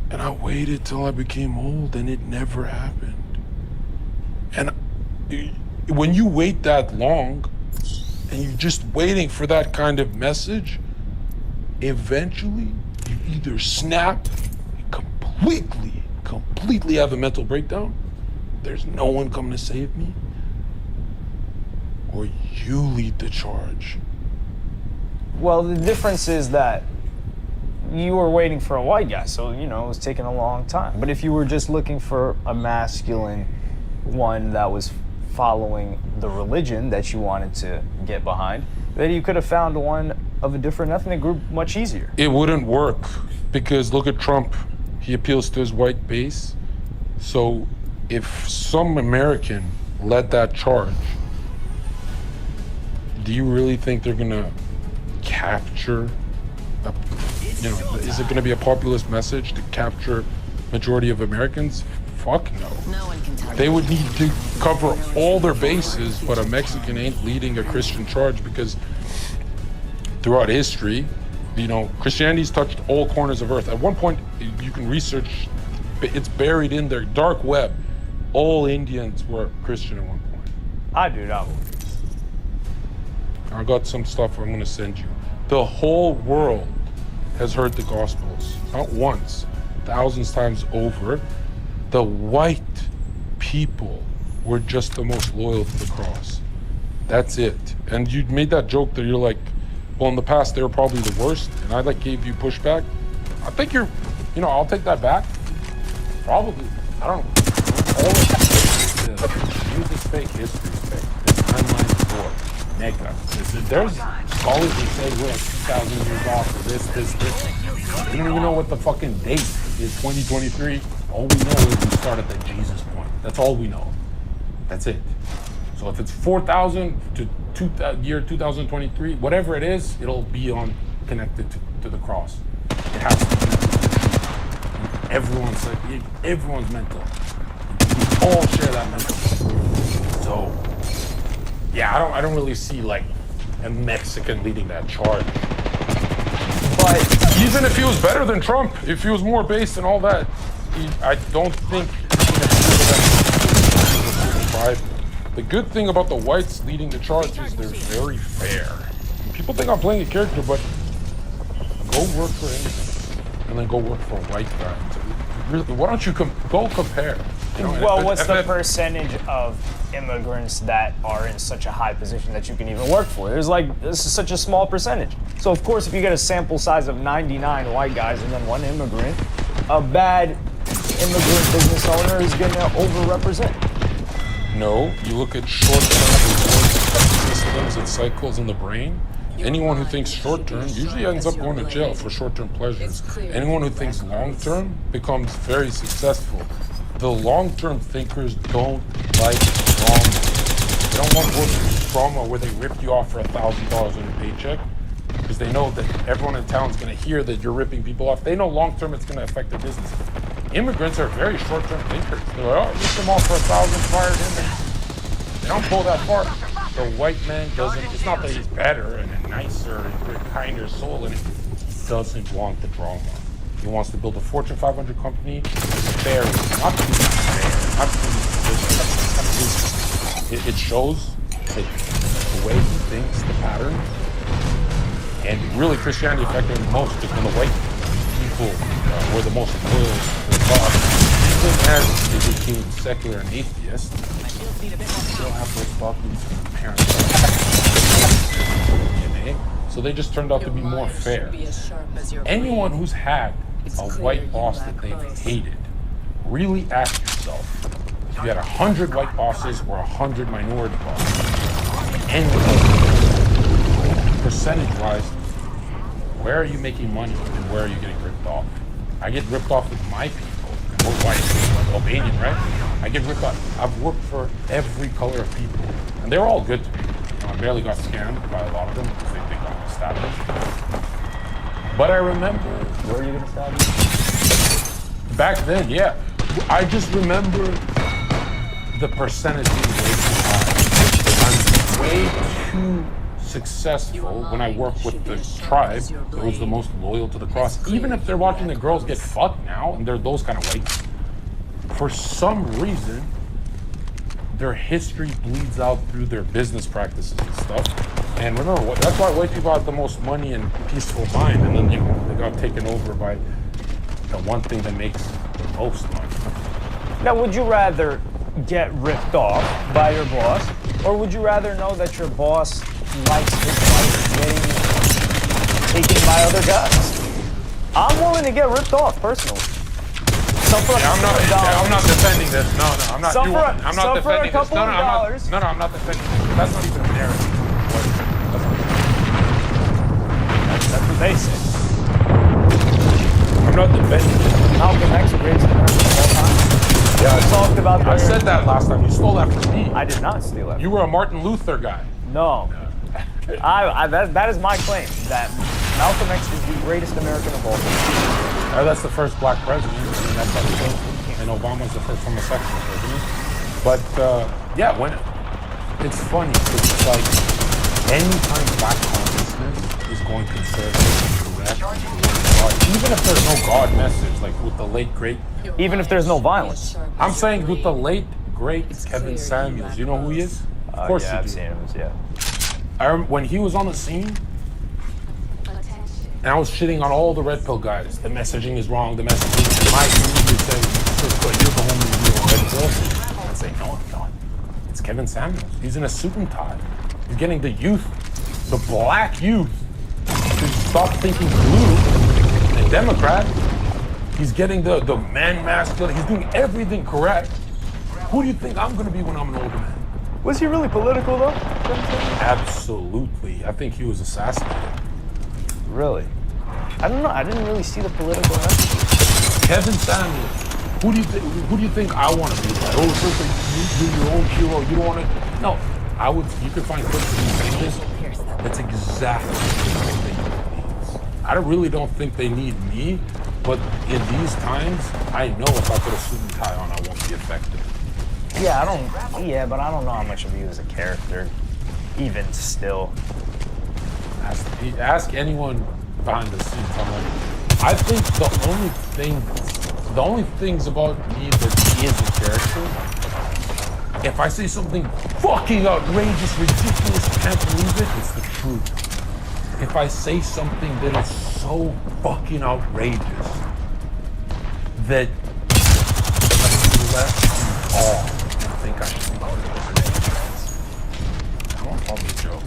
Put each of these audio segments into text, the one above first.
And I waited till I became old and it never happened. And when you wait that long and you're just waiting for that kind of message, eventually you either snap completely have a mental breakdown, there's no one coming to save me, or you lead the charge. Well, the difference is that you were waiting for a white guy, so, you know, it was taking a long time. But if you were just looking for a masculine one that was following the religion that you wanted to get behind, then you could have found one of a different ethnic group much easier. It wouldn't work, because look at Trump. He appeals to his white base. So if some American led that charge, do you really think they're gonna capture is it gonna be a populist message to capture majority of Americans? Fuck no. They would need to cover all their bases, but a Mexican ain't leading a Christian charge, because throughout history, you know, Christianity's touched all corners of earth. At one point, you can research, it's buried in their dark web. All Indians were Christian at one point. I do not believe. I got some stuff I'm gonna send you. The whole world has heard the Gospels, not once, thousands times over. The white people were just the most loyal to the cross. That's it. And you made that joke that you're like, well, in the past, they were probably the worst, and I like gave you pushback. I think I'll take that back. Probably. I don't know. All of use this fake history fake. This timeline for mega. There's scholars that say we're like 2,000 years off of this. We don't even know what the fucking date is, 2023. All we know is we start at the Jesus point. That's all we know. That's it. So if it's 4,000 to year 2023, whatever it is, it'll be connected to the cross. It has to be connected. Everyone's mental. We all share that mental. So, yeah, I don't really see like a Mexican leading that charge. But even if he was better than Trump, if he was more based and all that, I don't think the good thing about the whites leading the charge is they're very fair. People think I'm playing a character, but go work for anything, and then go work for a white guy. Really, why don't you go compare? You know, well, what's the percentage of immigrants that are in such a high position that you can even work for? This is such a small percentage. So of course, if you get a sample size of 99 white guys and then one immigrant, a bad immigrant business owner is going to overrepresent. No, you look at short-term systems and cycles in the brain. Anyone who thinks short-term usually ends up going to jail for short-term pleasures. Anyone who thinks long-term becomes very successful. The long-term thinkers don't like drama. They don't want work drama where they rip you off for $1,000 on your paycheck, because they know that everyone in town is going to hear that you're ripping people off. They know long-term it's going to affect their business. Immigrants are very short-term thinkers. They're like, oh, rip them off for $1,000 fired in there. They don't pull that far. The white man doesn't, it's not that he's better and a nicer and a kinder soul, and he doesn't want the drama. He wants to build a Fortune 500 company fair, not to be fair, not to be, it shows that the way he thinks, the pattern, and really Christianity affected him the most, because when the white people were the most loyal to God, even as they became secular and atheist, they still have those thoughts from parents. So they just turned out to be more fair. Anyone who's had a white boss that they've hated, really ask yourself, if you had 100 white bosses or 100 minority bosses, and percentage-wise, where are you making money and where are you getting ripped off? I get ripped off with my people, and we're white, like Albanian, right? I get ripped off. I've worked for every color of people, and they're all good to me. You know, I barely got scammed by a lot of them because they think I'm established. But I remember, where are you gonna stab me? Back then, yeah. I just remember the percentage being way too high. I'm way too successful when I work with the tribe that was the most loyal to the cross. Even if they're watching the girls get fucked now, and they're those kind of whites, for some reason, their history bleeds out through their business practices and stuff. And remember, that's why white people have the most money and peaceful mind, and then they got taken over by the one thing that makes the most money. Now, would you rather get ripped off by your boss, or would you rather know that your boss likes his wife getting taken by other guys? I'm willing to get ripped off personally. I'm not defending this. No, I'm not. I'm not defending this. No, I'm not defending this. That's not even a narrative. That's what they say. I'm not defending this. Malcolm X, the greatest American of all time. Yeah, I talked about that. I said that last time. You stole that from me. I did not steal it. You were a Martin Luther guy. No. That is my claim, that Malcolm X is the greatest American of all time. That's the first black president, and Obama's the first homosexual president. But yeah, when it's funny, it's like anytime black consciousness is going conservative and correct, even if there's no God message, like with the late great, even if there's no violence. I'm saying with the late great Kevin Samuels, you know who he is? Of course yeah, you I've do. seen him, yeah. I remember when he was on the scene, and I was shitting on all the red pill guys. The messaging is wrong. The messaging. And my dude would say, "You're the only real red pill." I'd say, "No, I'm not. It's Kevin Samuels. He's in a suit and tie. He's getting the youth, the black youth, to stop thinking blue and Democrat. He's getting the man masculine. He's doing everything correct. Who do you think I'm going to be when I'm an older man?" Was he really political though? Absolutely. I think he was assassinated. Really? I don't know. I didn't really see the political message. Kevin Samuels. Who do you think I want to be like? Oh, it's like you're your own hero. You don't want to. No, I would. You could find clips of these things. That's exactly what they need. I really don't think they need me, but in these times, I know if I put a suit and tie on, I won't be effective. Yeah, but I don't know how much of you as a character, even still. Ask anyone behind the scenes. I think the only things about me that is a character, if I say something fucking outrageous, ridiculous, can't believe it, it's the truth. If I say something that is so fucking outrageous that I'm left in awe and think I should be part of it. I don't call me a joke.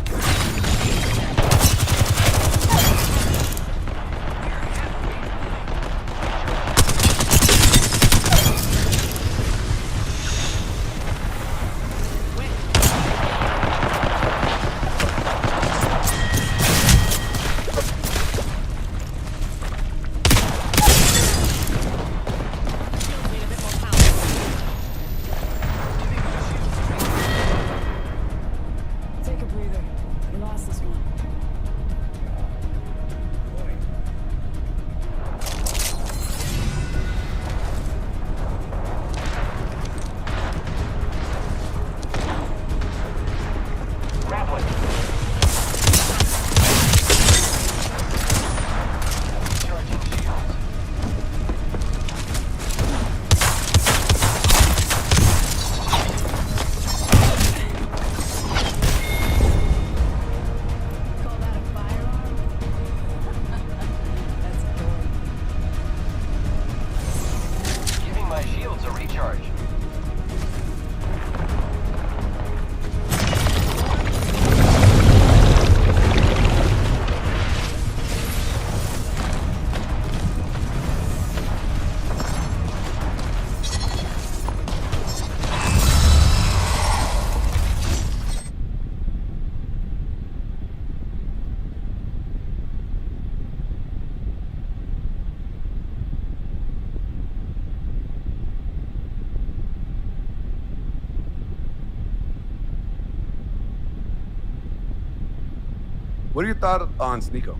What are your thoughts on Sneeko?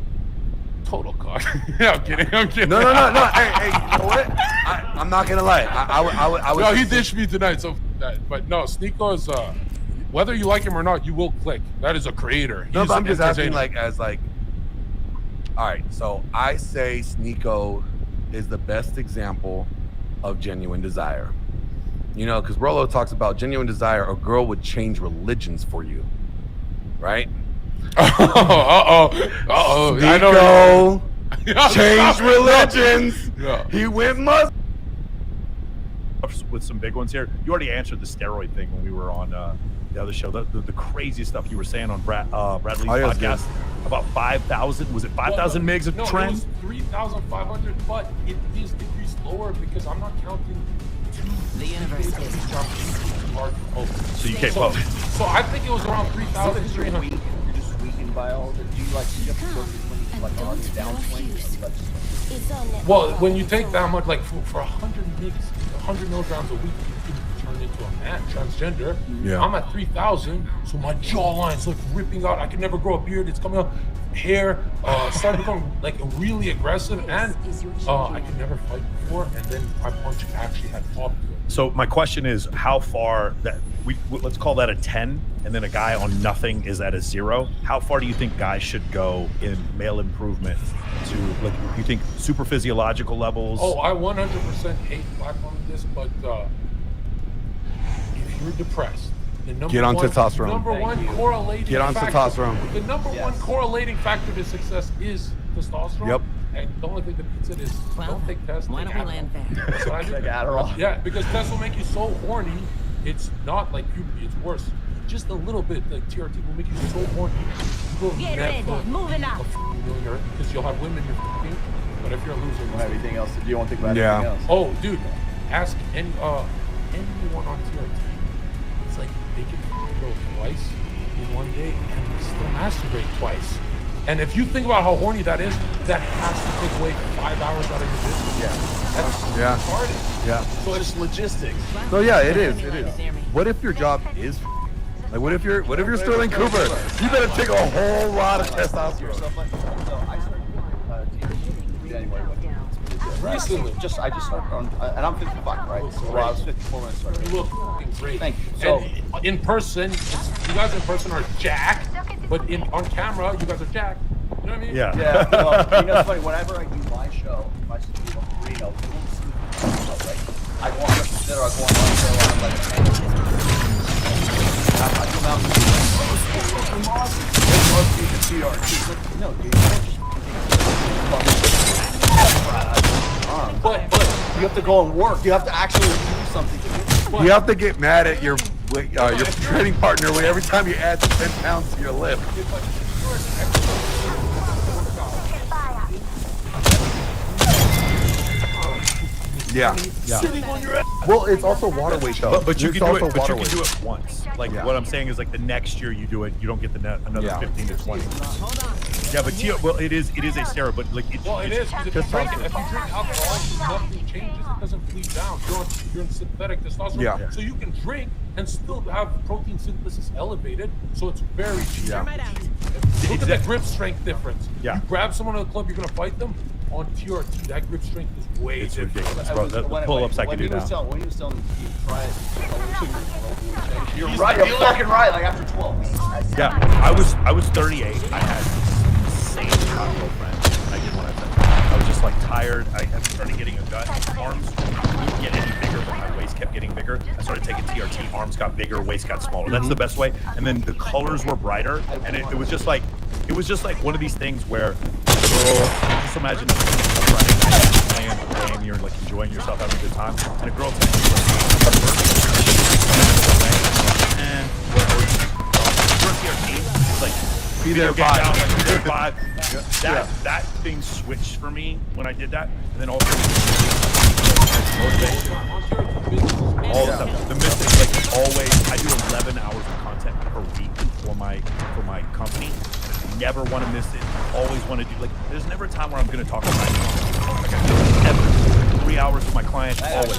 Total cock. I'm kidding. No. Hey, you know what? I'm not gonna lie. I would. No, he ditched me tonight. So, but no, Sneeko is whether you like him or not, you will click. That is a creator. No, He's but I'm just asking, entertaining. all right, so I say Sneeko is the best example of genuine desire. You know, because Rolo talks about genuine desire, a girl would change religions for you, right? Uh-oh. I know. Sneeko changed religions. Yeah. He went Muslim. With some big ones here. You already answered the steroid thing when we were on the other show. The craziest stuff you were saying on Bradley's podcast about 5,000. Was it 5,000 megs of trend? It was 3,500, but it is decreased lower because I'm not counting The universe is So you can't vote. So I think it was around 3,300. You're just weakened by all the. Do you like you have to work when you like on the downswing? Well, when you take that much, like for 100 milligrams a week, you can turn into a man, transgender. Yeah. I'm at 3,000, so my jawline's like ripping out. I can never grow a beard. It's coming out. Hair started becoming like really aggressive, and I could never fight before. And then my punch actually had pop to it. So my question is, how far that let's call that a 10, and then a guy on nothing is at a 0. How far do you think guys should go in male improvement to, like, you think super physiological levels? Oh, I 100% hate black on this, but if you're depressed, the number Get on one, testosterone. Number one correlating Get on factor, testosterone. The number one correlating factor to success is testosterone. Yep. And the only thing that beats it is don't take test. Why take don't we Adderall. land there? That's what I do. Like Adderall. Yeah, because test will make you so horny. It's not like puberty. It's worse. Just a little bit. Like TRT will make you so horny. You will Get ready, never moving up. because you'll have women you're f***ing, but if you're a loser, You want everything else? Do you want to think about Yeah. anything else? oh, dude, ask anyone on TRT. It's like they can go twice in one day and still masturbate twice. And if you think about how horny that is, that has to take away 5 hours out of your business. That's Yeah. retarded. Yeah. So Just logistics. So yeah, it is. What if your job is like? What if you're Sterling Cooper? You better take a whole lot of testosterone. Yourself like, so I started doing January. recently. I just started on, and I'm 55, right? So I was 54 when I started. You look f***ing great. Thank you. So And in person, you guys in person are jacked, but on camera, you guys are jacked. You know what I mean? Yeah. yeah, well, you know, it's funny. Whenever I do my show, if I do a Reno, you won't see me, right? I go on the consider, I go on my show, I'm like, hey, I come out and I'm awesome. They love being a TRT. Like, no, dude, you don't just but you have to go and work. You have to actually do something. You have to get mad at your training partner every time you add 10 pounds to your lift. Yeah. Well, it's also water weight though. But you It's can do it. also But water you can do weight. it once. Like Yeah. what I'm saying is, like the next year you do it, you don't get the net another Yeah. 15 to 20. Yeah, but well, it is a steroid, but like Well, it is. Because if you drink alcohol, nothing changes. It doesn't bleed down. You're in synthetic testosterone. Yeah. So you can drink and still have protein synthesis elevated. So it's very cheap. Yeah. Look at the grip strength difference. Yeah. You grab someone at the club, you're gonna fight them. On TRT, that grip strength is way It's different. ridiculous, bro. The pull-ups I can do now. When he was telling me, try it. You're right. You're fucking right. Like after 12 weeks. Yeah, I was 38. I had insane hot girlfriend. I did what I said. I was just like tired. I had started getting a gut. Arms didn't get any bigger, but my waist kept getting bigger. I started taking TRT. Arms got bigger, waist got smaller. That's the best way. And then the colors were brighter, and it was just like one of these things where, just imagine playing a game, you're like enjoying yourself, having a good time, and a girl takes you and it's like Be there video game five. down, like, be there five. That thing switched for me when I did that, and then also motivation, all the stuff. The missing, like always, I do 11 hours of content per week for my company. Never want to miss it. Always want to do, like, there's never a time where I'm going to talk about my like I do ever. 3 hours with my client, always.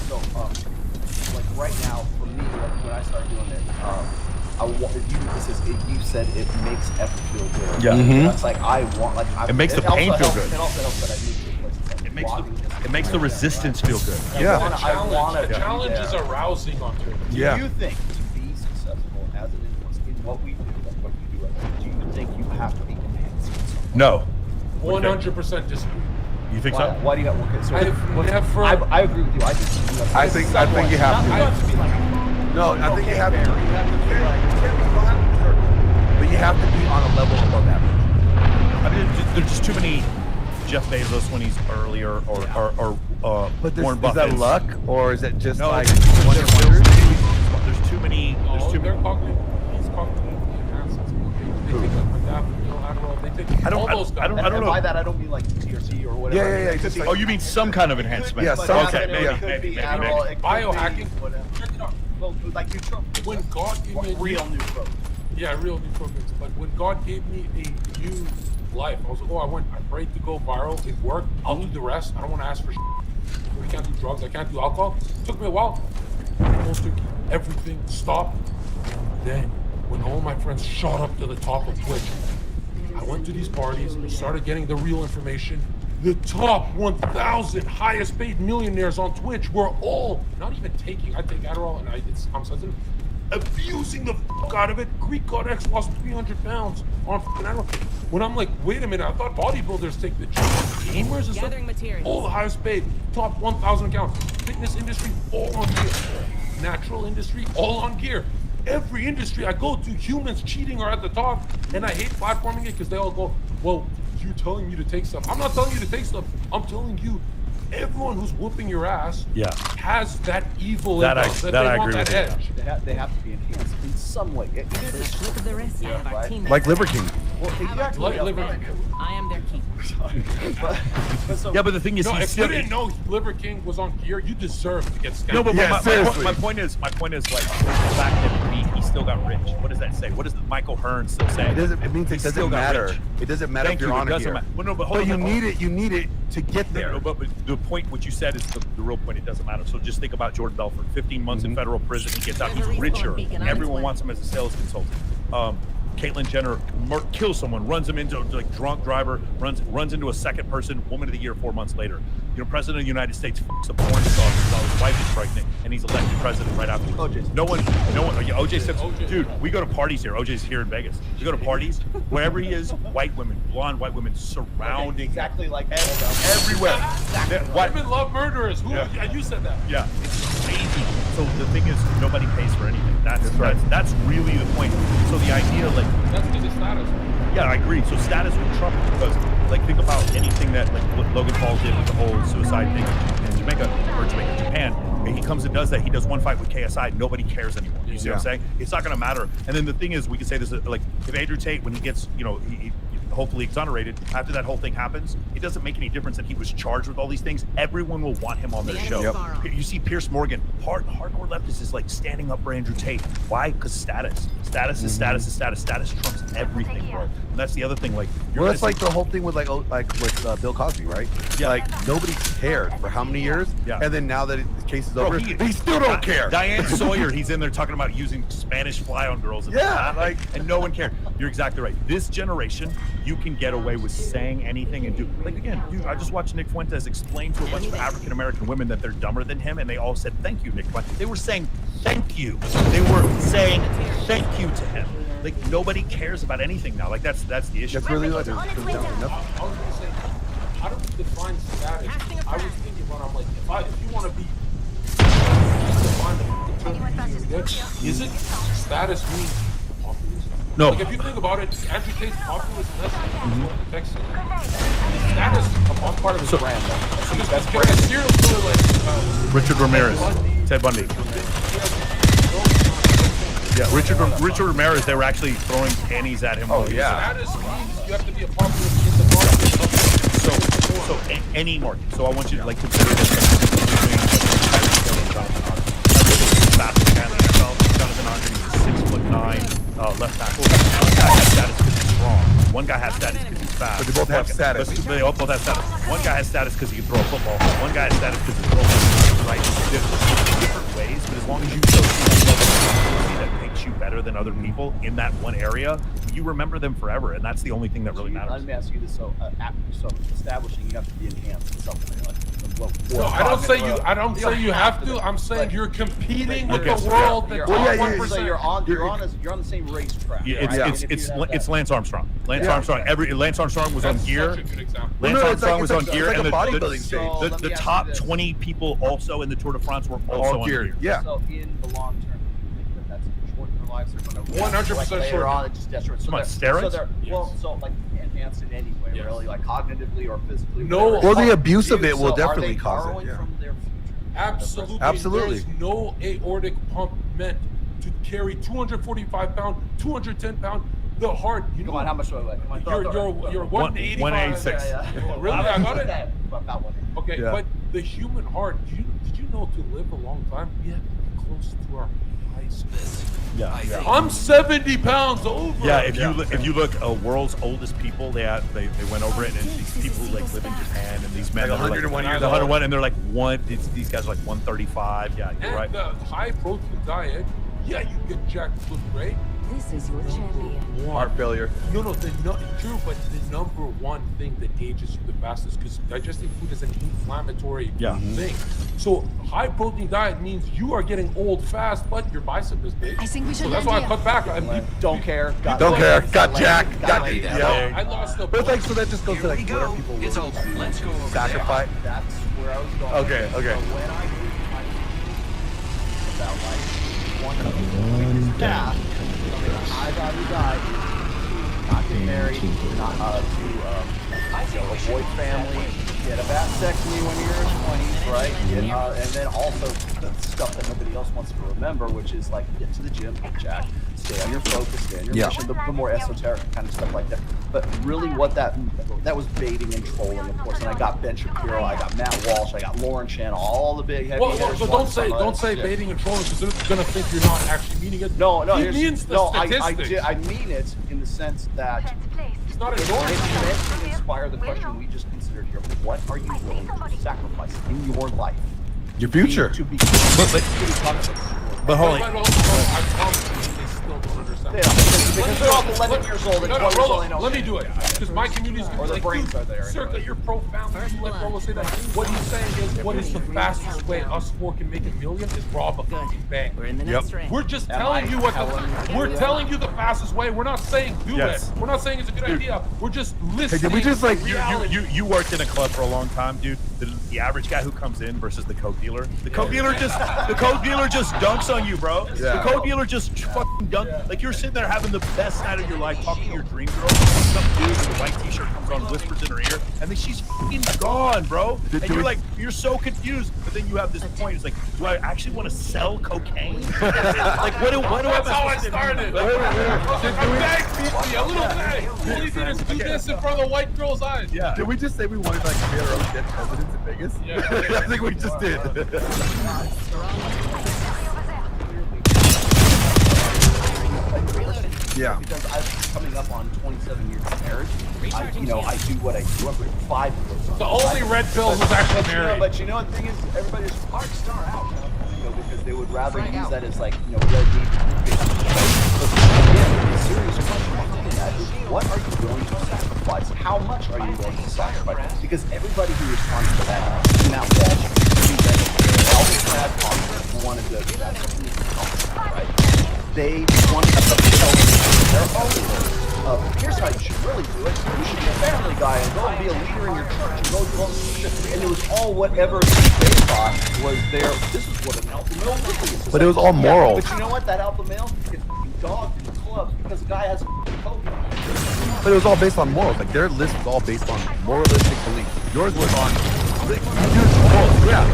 So, like right now, for me, like when I started doing it, you said it makes effort feel good. Yeah. That's like I want, like It makes the pain feel good. It also helps that I need to places like It makes the resistance feel good. Yeah. I want The to challenge is arousing on TRT. Yeah. Do you think to be successful No. 100% disagree. You think Why, so? why do you have? Okay, so I've never. I agree with you. I think you have. I think you have to. Not to be like, No, I think you have to. fair. You have to be like. But you have to be on a level above average. I mean, there's just too many Jeff Bezos when he's earlier, or But Warren is Buffett. that luck, or is it just No, like there's wonder wonders? There's too many. There's Oh, too they're many. he's cognitively enhanced. They take like modafinil, Adderall. They take I don't- all those guys. I don't And know. by that I don't mean like THC or whatever. Yeah, I mean, yeah, it could just be- like- Oh, you mean some kind of enhancement? Yeah, But some- okay, okay, maybe yeah. it could be Maybe. Adderall. It could Biohacking. be whatever. Check it out. Well, like nootropics. When God gave me a Real nootropics. Yeah, real nootropics. But when God gave me a new life, I was like, oh, I prayed to go viral. It worked. I'll do the rest. I don't want to ask for shit. We can't do drugs. I can't do alcohol. It took me a while. Almost took everything stopped. Then, when all my friends shot up to the top of Twitch, I went to these parties and started getting the real information. The top 1,000 highest paid millionaires on Twitch were all not even taking. I take Adderall and I'm sensitive. Abusing the fuck out of it. Greek God X lost 300 pounds on fucking Adderall. When I'm like, wait a minute, I thought bodybuilders take the gym. Gamers and Gathering stuff. materials. All the highest paid. Top 1,000 accounts. Fitness industry, all on gear. Natural industry, all on gear. Every industry I go to, humans cheating are at the top, and I hate platforming it because they all go, well, you're telling me to take stuff. I'm not telling you to take stuff. I'm telling you, everyone who's whooping your ass Yeah. has that evil That in I- them, that that they I want agree that with you, edge. They have to be enhanced in some way. It With is. a flip of the wrist, I have our Right. team. Like Liver King. Well, exactly. Like Liver I am their keeper. But so, Yeah, but the thing is, No, he's if still. you didn't know Liver King was on gear, you deserve to get scammed. No, but Yeah, seriously. my point is like the fact that he still got rich. What does that say? What does Michael Hearn still say? It means He it still doesn't got matter. rich. It doesn't matter Thank if you. you're It on doesn't here. matter. Well, no, but hold But on. you need it to get there. No, but the point, what you said is the real point. It doesn't matter. So just think about Jordan Belfort. 15 months in federal prison. He gets out. He's There's a richer. respawn beacon on its Everyone way. wants him as a sales consultant. Caitlyn Jenner kills someone, runs him into like drunk driver, runs into a second person, woman of the year 4 months later. You know, President of the United States fucks a porn star while his wife is pregnant, and he's elected president right afterwards. OJ. No one. Yeah, OJ said, OJ. dude, we go to parties here. OJ's here in Vegas. We go to parties wherever he is. White women, blonde white women surrounding him. exactly like Everywhere. Yeah, white- Women love murderers. Who? Yeah. Yeah, you said that. Yeah, it's crazy. So the thing is, nobody pays for anything. That's really the point. So the idea, like, That's because it's status. yeah, I agree. So status with Trump, because like think about anything that like what Logan Paul did with the whole suicide thing in Japan. And he comes and does that. He does one fight with KSI. Nobody cares anymore. You see what I'm saying? It's not going to matter. And then the thing is, we can say this like if Andrew Tate, when he gets, he hopefully exonerated, after that whole thing happens, it doesn't make any difference that he was charged with all these things. Everyone will want him on their The show. enemy's far off. You see Pierce Morgan, hardcore leftist is like standing up for Andrew Tate. Why? Because status. Status is status is status. Status trumps everything, bro. And that's the other thing. Like, you're Well, that's gonna like the whole thing with with Bill Cosby, right? Yeah. Like nobody cared for how many years, Yeah. and then now that the case is Bro, over, they still don't care. Diane Sawyer, he's in there talking about using Spanish fly on girls. And Yeah, like- and no one cared. You're exactly right. This generation, you can get away with saying anything and do. Like again, dude, I just watched Nick Fuentes explain to a bunch of African American women that they're dumber than him, and they all said thank you, Nick Fuentes. They were saying thank you. They were saying thank you to him. Like nobody cares about anything now. Like that's the issue. That's really what it comes down to. Nothing. I was gonna say, how do we define status? I was thinking when I'm like, if you want to be define the term you're using every day, is it status means populism? No. Like if you think about it, Andrew Tate's populism, that's what the text says. Status a part of his brand. That's a serial killer like Richard Ramirez, Ted Bundy. Yeah, Richard Ramirez. They were actually throwing pennies at him. Oh yeah. status means you have to be a populist in the market of Any market. So I want you to like consider this. Jonathan Andre, he's a 6'9" left tackle. One guy has status because he's strong. One guy has status because he's fast. But they both have status. They both have status. One guy has status because he can throw a football. One guy has status because he's throwing. Right? There's different ways, but as long as you show some level of that makes you better than other people in that one area, you remember them forever, and that's the only thing that really matters. Let me ask you this: so establishing, you have to be enhanced in some way. Like, No, I don't say you. I don't say you have to. I'm saying you're competing with the world. You're That on, top so 1%. you're on the same racetrack. Yeah, right? I mean, it's Lance Armstrong. Lance Armstrong. Lance Armstrong was That's on gear. such a good example. Lance Armstrong was on gear, like and a bodybuilding So, stage. let the me ask top you this. 20 people also in the Tour de France were also All on gear. geared. Yeah. So in the long term, do you think that that's shorten their lives? They're going to 100% later shorten. on. It just desperate. So Come on, they're, steroids? So they're well, Yes. so like enhanced in any way, Yes. really, like cognitively or physically. No. whatever. Well, the abuse of So it will are definitely they cause it. borrowing Yeah. from their future? Absolutely. Absolutely. There's no aortic pump meant to carry 245 pound, 210 pound. The heart. You know Come on, how much do I weigh? Come on, You're 185. 186. Really? I got it. About 180. Okay, Yeah. but the human heart. Did you know to live a long time, we have to be close to our high school. Yeah. I'm 70 pounds over. Yeah, if you look, world's oldest people, they went over it, and these people who like live in Japan, and these men Like that are 101 years they're old. 101, and they're like these guys are like 135. Yeah, you're And right. the high protein diet. Yeah, you get jacked, look great. This is your champion. Heart failure. No, true, but the number one thing that ages you the fastest, because digesting food is an inflammatory thing. So high protein diet means you are getting old fast, but your bicep is big. I think we should So that's why I land cut back. Don't care. Don't care. Got jacked. Got laid down. yeah. I lost the. But it's like so that just goes to like what are people willing to Let's go over sacrifice? That's where I was going. Okay, okay. So when I did my about like one of the biggest path from a high value guy, not get married, not avoid family, get a vasectomy when you're in your 20s, right? And then also the stuff that nobody else wants to remember, which is like get to the gym, get jacked, stay on your focus, stay on your mission, the more esoteric kind of stuff like that. But really what that was baiting and trolling, of course. And I got Ben Shapiro, I got Matt Walsh, I got Lauren Chan, all the big heavy hitters. So don't say baiting and trolling, because they're gonna think you're not actually meaning it. No, he means the statistics. I mean it in the sense that It's not it's endorsing. meant to inspire the question we just considered here. What are you willing to sacrifice in your life? Your future. To be But hold on. I promise you, they still don't understand. They don't, because they're all 11 years old and 20 years old. They know. Let me do it, because my community is Or their like, brains dude, are there Circa, anyway. you're profound. You let Rolo say that. What he's saying is, what is the fastest way us four can make $1 million is rob a fucking bank. We're in the next round. We're just Am telling I you what telling we're telling you the fastest way. We're not saying do Yes. it. We're not saying it's a good idea. We're just listening. did we just, like, to reality. You worked in a club for a long time, dude. The average guy who comes in versus the coke dealer. The coke dealer just dunks on you, bro. Yeah. The coke dealer just fucking dunks. Like you're sitting there having the best night of your life, talking to your dream girl. Some dude in a white t-shirt comes on, whispers in her ear, and then she's fucking gone, bro. And you're like, you're so confused. But then you have this point. It's like, do I actually want to sell cocaine? Like, what do That's how I supposed to do? started. Like, A bag beat me, a little bag. All he did is do this in front of the white girl's eyes. yeah. Did we just say we wanted to like create our own dead presidents in Vegas? Yeah. I think we just did. Yeah. Because I'm coming up on 27 years of marriage. I do what I do. I'm 5 years. The only red pill was actually married. But you know the thing is, everybody's hard star out. Because they would rather use that as like, red meat. But again, the serious question I'm looking at is, what are you willing to sacrifice? How much are you willing to sacrifice? Because everybody who responds to that, in that wall, always had confidence and wanted to do that. Right? They want to their own. Here's how you should really do it. You should be a family guy and go and be a leader in your church and go and it was all whatever they thought was their. This is what an alpha male really is. But it was all moral. But you know what? That alpha male is dogged in the clubs because the guy has a coke. But it was all based on morals. Like their list was all based on moralistic beliefs. Yours was on morals. Yeah.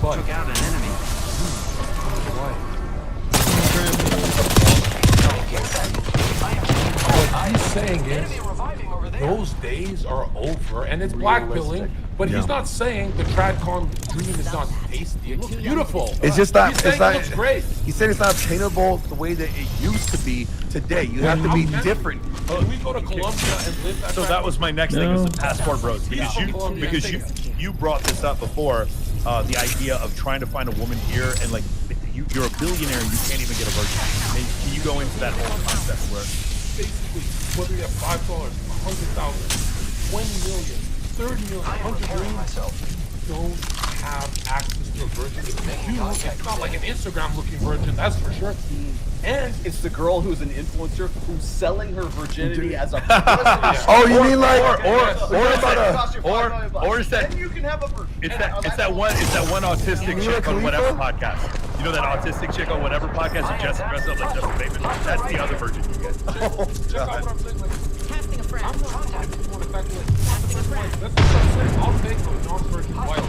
Took out an enemy. What he's saying is, those days are over, and it's blackpilling. But he's not saying the Tradcon dream is not tasty. It looks beautiful. It's just not. He's It's saying not. it looks great. He said it's not obtainable the way that it used to be today. You have to be different. Can we go to Colombia and live that? So that was my next thing is the passport bros because you brought this up before, the idea of trying to find a woman here and like you're a billionaire and you can't even get a virgin. Can you go into that whole concept where Basically, whether you have $5, $100,000, 20 million, 30 million, 100 million, you don't have access to a virgin. It's not like an Instagram-looking virgin, that's for sure. And it's the girl who's an influencer who's selling her virginity as a Oh, you mean like or is that then you can have a virgin. it's that one autistic chick on whatever podcast. You know that autistic chick on whatever podcast who just dressed up like Justin Bateman? That's the other virgin you get. Check out what I'm saying, like, Casting a friend. I'm not want to factor like that's what I'm saying. I'll take a non-virgin wife.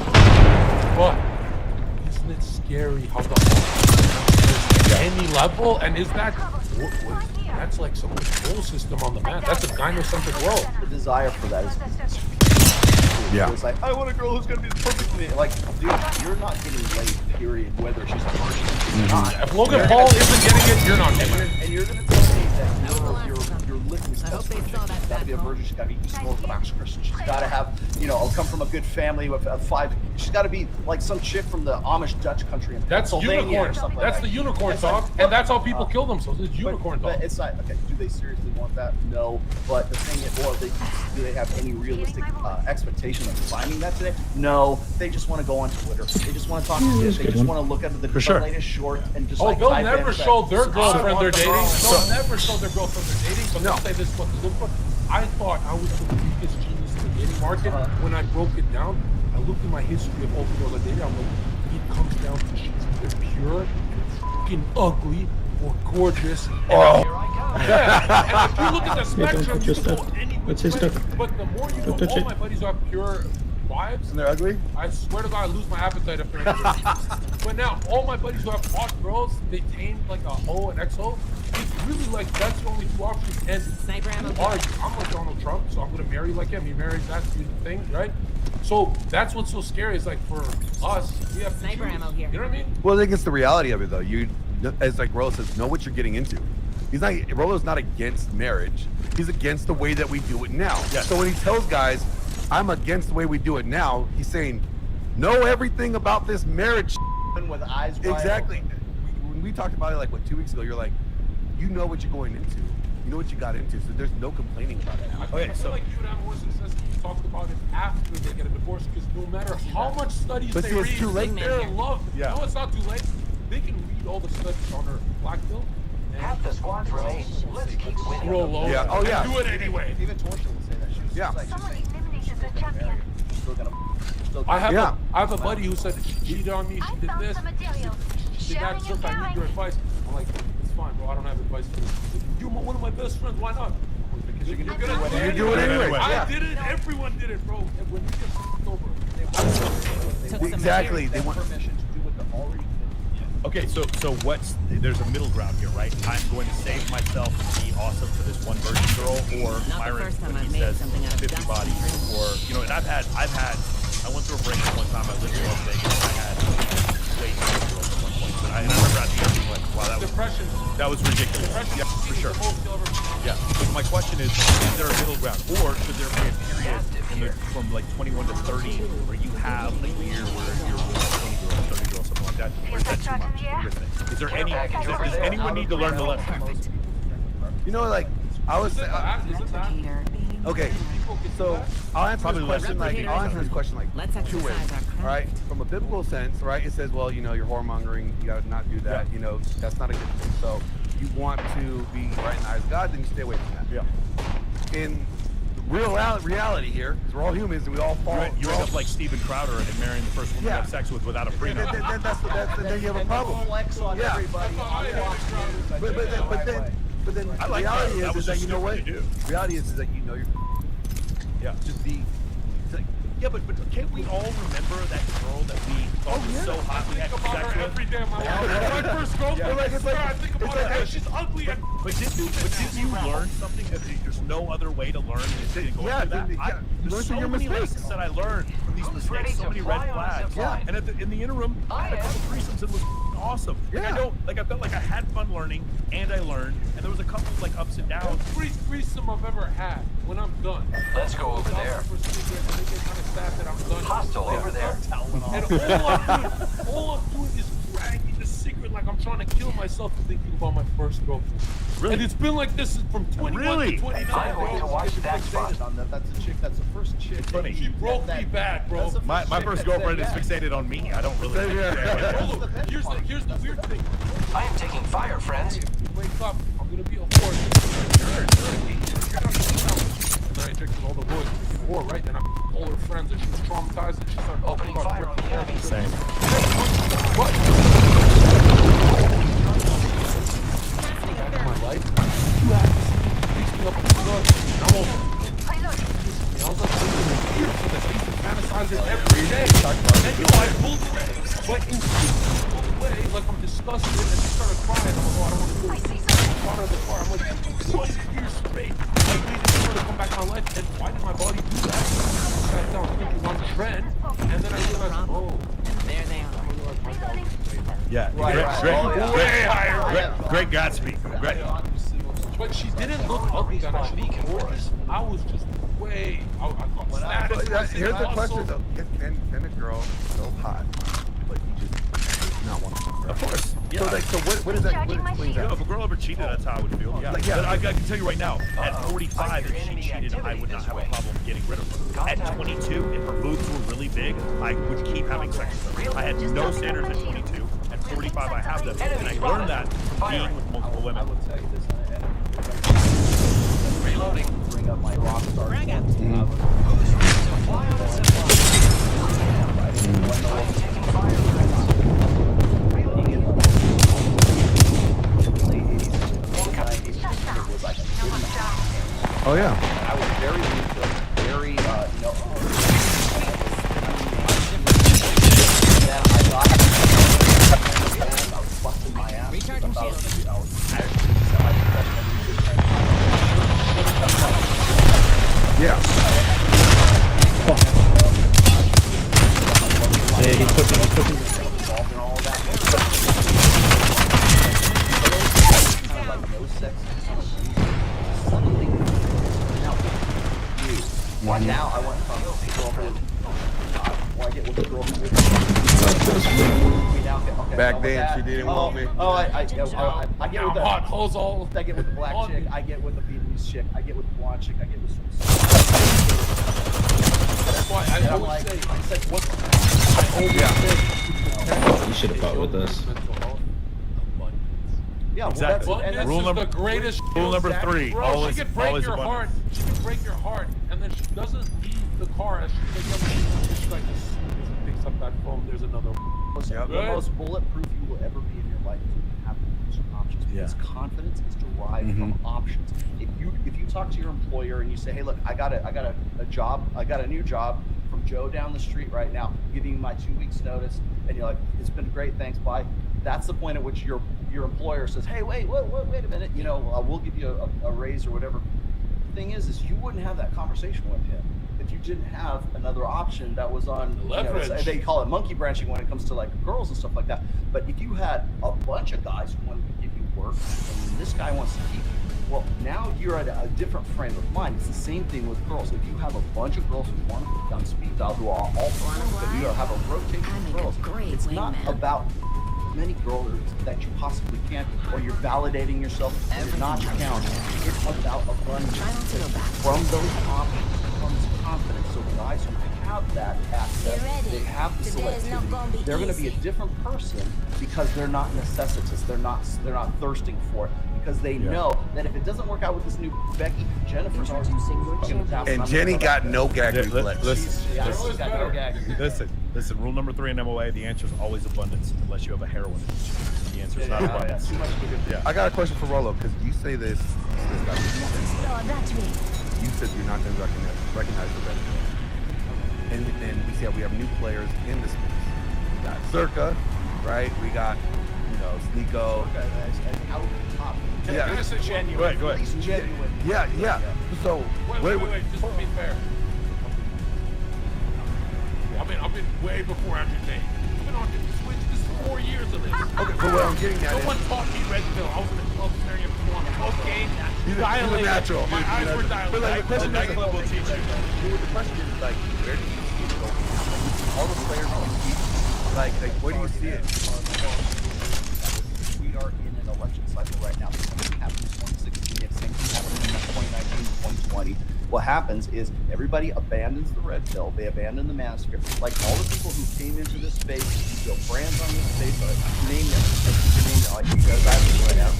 But isn't it scary how the any level, and is that that's like some control system on the man? That's a gynocentric world. The desire for that is it's like, I want a girl who's gonna be the perfect man. Like, dude, you're not getting laid, period, whether she's a virgin or not. If Logan Paul isn't getting it, you're not getting it. And you're gonna tell me that your litmus test for chick, she's gotta be a virgin, she's gotta be Eastern Orthodox Christian, she's gotta have, come from a good family with she's gotta be like some chick from the Amish Dutch country in That's Pennsylvania unicorn. or something That's like the that. unicorn It's talk, like, and that's how people kill themselves. It's But- unicorn but talk. it's not okay. Do they seriously want that? No. But the thing is, do they have any realistic expectation of finding that today? No. They just want to go on Twitter. They just want to talk to kids. They just want to look at the latest short and just Oh, they'll type never in show that- their girlfriend they're dating. So- They'll never show their girlfriend they're dating, but they'll say this is what they look for. I thought I was the biggest genius in the dating market. When I broke it down, I looked at my history of all the girls I dated. I'm like, it comes down to she's either pure, fucking ugly, or gorgeous. Yeah, and if you look at the spectrum, you can go any which way. But the more you go, all my buddies who have pure vibes, And they're ugly? I swear to God, I lose my appetite after a But now, all my buddies who have hot girls, they tame like a hoe and ex-hoe. It's really like, that's the only two options. And Sniper ammo. I'm like Donald Trump, so I'm going to marry like him. He marries that thing, right? So that's what's so scary is like for us, we have to Sniper choose. ammo here. You know what I mean? Well, I think it's the reality of it, though. You, as like Rolo says, know what you're getting into. Rolo's not against marriage. He's against the way that we do it now. Yes. So when he tells guys, I'm against the way we do it now, he's saying, know everything about this marriage. with eyes wide Exactly. open. When we talked about it, like, 2 weeks ago, you're like, you know what you're going into. You know what you got into. So there's no complaining about it. I feel like you would have more success if you talked about it after they get a divorce, because no matter how much studies But they see, it's read, too late. they're in love. Yeah. No, it's not too late. They can read all the studies on her black pill. Half the squads remain. Let's keep winning. Roll low. Yeah. Oh, yeah. Do it anyway. Even Torsten will say that. She's Yeah. like, she's still gonna. I have Yeah. I have a buddy who said she cheated on me, she did this, she did that, so I need your advice. I'm like, it's fine, bro, I don't have advice for this. You're one of my best friends, why not? Because you're gonna do it. You do it anyway. I did it, everyone did it, bro. And when you get f***ed over, Exactly. They want. permission to do what they're already doing. Okay, so there's a middle ground here, right? I'm going to save myself and be awesome for this one virgin girl, or Not the Myron, first time when I've he made says something out of 50 dust. bodies, or and I went through a breakup one time. I lived in Las Vegas. I had way too many girls at one point, but I remember at the end being like, wow, depression. that was ridiculous. Depression Yeah, for sure. is the most you'll ever Yeah. So my question is there a middle ground, or should there be a period from like 21 to 30 where you have a year where you're 20 girls, 30 girls, something like that? Or is that too much? What do you think? Is there any? Does anyone need to learn the lesson? You know, like, I was. Is it that? Okay, so I'll answer Probably this less question than like Let's two ways. exercise our craft. All right, from a biblical sense, right? It says, well, you're whoremongering. You gotta not do that. Yeah. That's not a good thing. So you want to be right in the eyes of God, then you stay away from that. Yeah. In reality here, because we're all humans and we all fall. You end up like Steven Crowder and marrying the first woman you Yeah. have sex with without a prenup. Then you have a problem. Flex on Yeah. everybody. But then I like reality that. That is was that just you know what? stupid to do. Reality is that you know you're Yeah. just be. It's like, Yeah, but can't we all remember that girl that we thought was so hot we had Think about sex her with? every day of my life. My first girlfriend, Like, it's like- I think about her, and she's ugly and But didn't you learn something that there's no other way to learn than to go Yeah, into that? then, yeah, There's learn so from your many mistakes. lessons that I learned from these mistakes, ready so to many fly red on a flags. zip line? And in the interim, I had a couple threesomes and was awesome. Like, Yeah. I felt like I had fun learning and I learned, and there was a couple like ups and downs. Every threesome I've ever had, when I'm done. Let's go over there. For secret, and they get kind of sad that I'm done. Hostile over there. And all I'm doing is dragging the secret like I'm trying to kill myself and thinking about my first girlfriend. Really? And it's been like this from 21 Really? to 29, I'm going to bro. watch that spot. On that. That's a chick. That's the first chick. funny. She broke me bad, bro. That's the My chick first that girlfriend is said fixated on me. I don't really. Hold on. Here's the weird thing. I am taking fire, friends. Wake up. I'm gonna be a whore. You're not and then I injected all the boys. You're a whore, right? And I all her friends, and she was traumatized, and she started Opening fire on the enemy. Same. What? Back in my life, you have to beats me up with the gun. And I'm all. I was like, years for this. I used to fantasize it every day. And you know, I pulled away, but instinctively pulled away, like I'm disgusted, and she started crying. I'm like, oh, I don't want to do it. Out of the car. I'm like, 1 year straight. Like, waiting for her to come back in my life. And why did my body do that? I sat down thinking on trend, and then I realized, oh, There they are. my dog is way higher. Yeah. Right, right. Oh, yeah. Way higher. Great Gatsby. Great. But she didn't look ugly that I should be gorgeous. I was just way. I got status. Here's the question though: Can a girl so hot, but you just not want to? Of course. So like, so what is that? What explains You know, that? if a girl ever cheated, that's how I would feel. Yeah. Like, yeah. But I can tell you right now, at 45, if she cheated, I would not have a problem getting rid of her. At 22, if her boobs were really big, I would keep having sex with her. I had no standards at 22. At 45, I have them. And I learned that from being with multiple I women. will tell you this. Reloading. Bring up my rock star. Bring it. Who's ready to fly on a zip line? I am taking fire, friends. Reloading. Oh yeah. I was very very then I got I was busting my ass. Recharging Yeah. involved in all of that. Kind of like no sex. Suddenly, now you. Now I went from girlfriend. Well, I get with the girlfriend. We now get, okay, Back with then, that. she didn't want me. I get with the hot clothes all. I get with the black on chick. me. I get with the Vietnamese chick. I get with the blonde chick. I get with. That's why I And I'm always like, say. I said, what? I always say. You should have fought with us. Yeah, well, Exactly. that's, and that's Rule Rule is number- the greatest. Rule number 3. Bro, Always, she can break always your heart. abundance. She can break your heart, and then she doesn't leave the car as she picks up. She's like, as soon as she picks up that phone, there's another. Yep. the most bulletproof you will ever be in your life is when you have options. Yeah. Because confidence is derived from options. If you talk to your employer and you say, hey, look, I got a job, I got a new job from Joe down the street right now, giving you my 2 weeks notice, and you're like, it's been great, thanks, bye. That's the point at which your employer says, hey, wait a minute, you know, we'll give you a raise or whatever. The thing is you wouldn't have that conversation with him if you didn't have another option that was on Leverage. they call it monkey branching when it comes to like girls and stuff like that. But if you had a bunch of guys who wanted to give you work and this guy wants to keep you, well, now you're at a different frame of mind. It's the same thing with girls. If you have a bunch of girls who want to put down speed dial, who are all friends, but you have a rotation I of make a girls, great it's not wingman. about many girls that you possibly can, or you're validating yourself, or you're not counting. It's about abundance. Try not to go back. From those options comes confidence. So guys who have that access, Get ready. they have the Today is not gonna selectivity. be They're going to be a easy. different person because they're not necessitous. They're not thirsting for it because they know that if it doesn't work out with this new Becky, Jennifer's already Introducing your fucking champion. out. And Jenny got no gag Yeah, reflex. listen, Yeah, listen, she's got no gag. listen. Rule number 3 in MOA: the answer is always abundance, unless you have a heroin addiction. The answer is not Yeah, abundance. too much of a good thing. Yeah. I got a question for Rolo because you say this guy, Oh, that's me. you said you're not going to recognize the best girl. And we see how we have new players in the space. We got Circa, right? We got, Sneeko. Okay, and out the top. Yeah. This is genuine. Go ahead. Go At ahead. least genuine. Yeah. So, Wait, just to be fair. I've been way before after day. I've been on the Switch. This is 4 years of this. Okay, but what I'm getting at No is one taught me Red Pill. I was in the club staring at people on the okay. he's a natural. My eyes were But like, the question dilated. is, will teach you. The question is like, where do you see it go? All the players on the team, like where do you see it? We are in an election cycle right now. The same thing happened in 2016. The same thing happened in 2019, 2020. What happens is everybody abandons the red pill. They abandon the manuscript. Like all the people who came into this space, who built brands on this space, name them. Like you guys, I was going out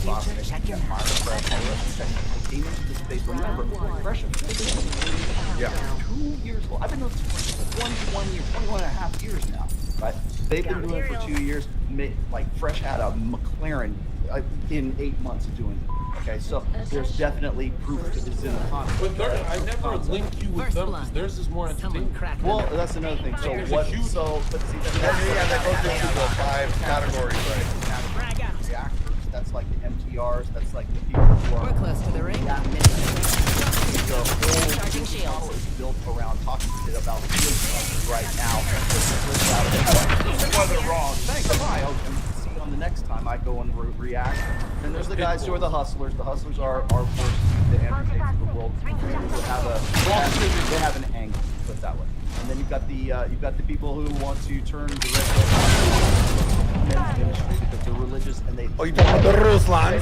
They came into this space. Remember, Fresh Yeah. 2 years old. I've been doing this for 21 years, 21 and a half years now. Right? They've been doing it for 2 years. Like Fresh had a McLaren in 8 months of doing it. Okay, so there's definitely proof that is in the concept. But I never linked you with them because theirs is more entertaining. Well, that's another thing. So what? So, but see, That goes into the 5 categories, right? the actors. That's like the MTRs. That's like the people who are. We're close to the ring. The whole Charging business model shields. is built around talking shit about field stuff right now. This is why they're wrong. Thanks. Bye. Oh, and see on the next time I go and react. And there's the guys who are the hustlers. The hustlers are of course the Andrew Tates of the world. They have an angle, put it that way. And then you've got the people who want to turn the red pill men's ministry because they're religious and they. Oh, you talking about the Ruslan? They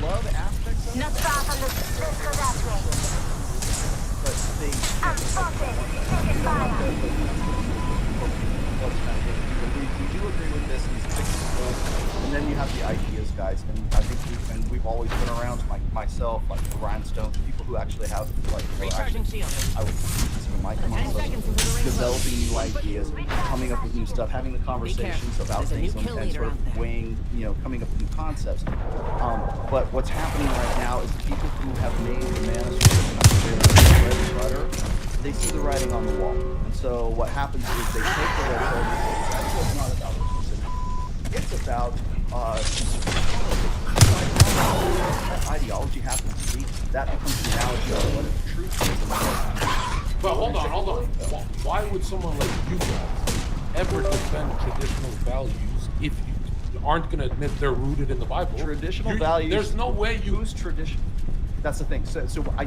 love aspects of it. Not far from the let's go that way. But they we do agree with this and and then you have the ideas guys and I think we've always been around myself like the rhinestones people who actually have like Recharging shield. I would consider my 10 seconds until the ring developing closes. new ideas, coming up with new stuff, having the conversations about There's a things new and kill sort leader of out there. weighing, coming up with new concepts. But what's happening right now is the people who have made the manuscript bread and butter, they see the writing on the wall. And so what happens is they take the red pill and they say, it's not about religion. It's about ideology happens to be that becomes the analogy of what the truth is. But hold on. Why would someone like you guys ever defend traditional values if you aren't going to admit they're rooted in the Bible? Traditional values. There's no way you. Who's tradition? That's the thing. So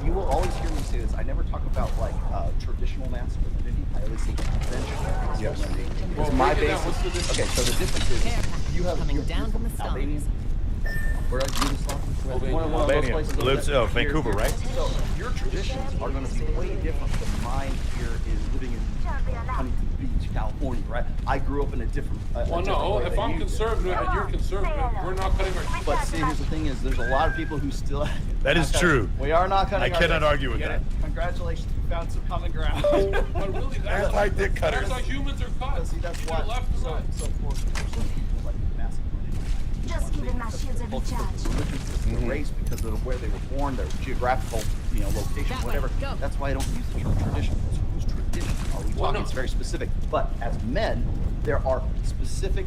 you will always hear me say this. I never talk about like traditional masculinity. I always say conventional masculinity. Well, It's my break it down. basis. What's the difference? Okay, so the difference is you have Coming you're down from the Albanian. stars. Where are you? Albania. One of those Albania. places over Lives, there. Vancouver, right? So your traditions are going to be way different than mine here is living in Huntington Beach, California, right? I grew up in a different. Well, no. If I'm conservative and you're conservative, we're not cutting our teeth. But see, here's the thing: is there's a lot of people who still. That is true. We are not cutting. I cannot argue with that. Congratulations, you found some common ground. But really, That's why dick cutters. That's how humans are cut. See, that's Either why. left or right. So for like masculinity. Just giving my shields a recharge. The race because of where they were born, their geographical, location, That way, whatever. go. That's why I don't use the term tradition. Who's tradition? Are we Well, talking? no. It's very specific. But as men, there are specific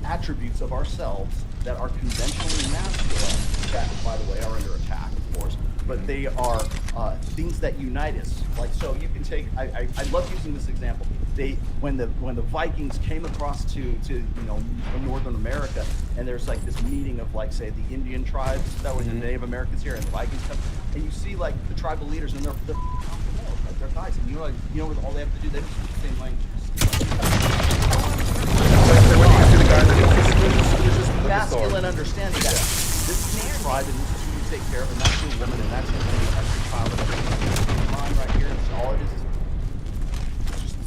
attributes of ourselves that are conventionally masculine. That, by the way, are under attack, of course. But they are things that unite us. Like so, you can take. I love using this example. When the Vikings came across to Northern America, and there's like this meeting of like say the Indian tribes that were the Native Americans here, and the Vikings come, and you see like the tribal leaders, and they're like they're guys, and what all they have to do, they just speak the same language. Masculine understanding that this is your tribe and this is who you take care of and that's your woman and that's your lady, that's your child and everything. Mine right here, it's all it is just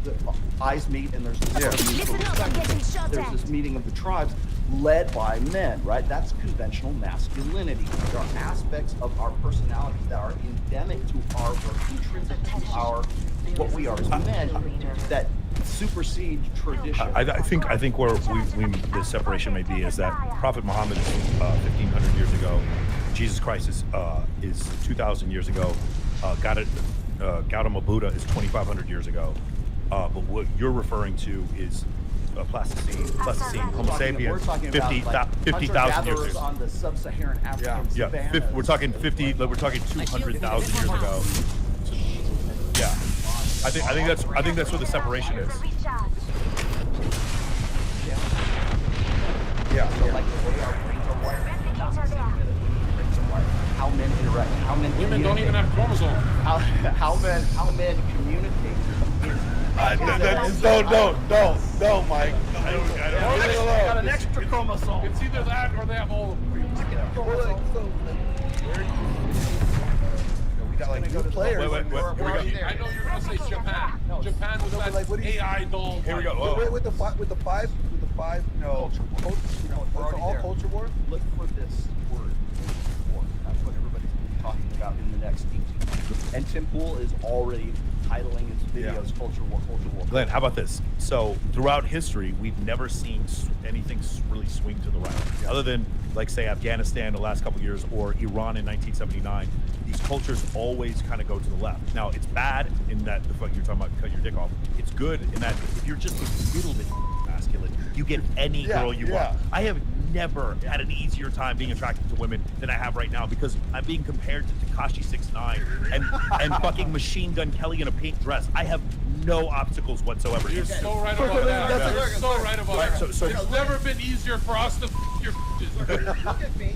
the eyes meet and there's this Listen up, I'm getting shot there's at. this meeting of the tribes led by men, right? That's conventional masculinity. There are aspects of our personalities that are endemic to our or intrinsic to our what we are as men that supersede tradition. I think where the separation may be is that Prophet Muhammad is 1,500 years ago, Jesus Christ is 2,000 years ago, Gautama Buddha is 2,500 years ago. But what you're referring to is Pleistocene, Homo sapiens, 50,000 years ago. On the sub-Saharan African Yeah, savannas. we're talking 200,000 years ago. Yeah. I think that's where the separation is. Yeah. So like the way our brains are wired, not the same way that women's brains are wired. How men interact, how men Women don't even have chromosomes. how men communicate is Don't, Mike. I don't got an extra chromosome. It's either that or they have all of them. We got like new players. Wait, here we go. I know you're gonna say Japan. Japan was that like, what do you- AI doll. Here we go. Wait, with the five, We're all there. culture war. Look for this word. War. That's what everybody's talking about in the next 18 months. And Tim Pool is already titling his videos Culture War, Culture War. Glenn, how about this? So throughout history, we've never seen anything really swing to the right, other than like say Afghanistan the last couple of years or Iran in 1979. These cultures always kind of go to the left. Now it's bad in that the fuck you're talking about cut your dick off. It's good in that if you're just a little bit masculine, you get any girl you want. I have never had an easier time being attracted to women than I have right now because I'm being compared to Tekashi 6ix9ine and fucking Machine Gun Kelly in a pink dress. I have no obstacles whatsoever. You're so right about that. You're so right about Right, that. so- It's never been easier for us to your bitches. Look at me.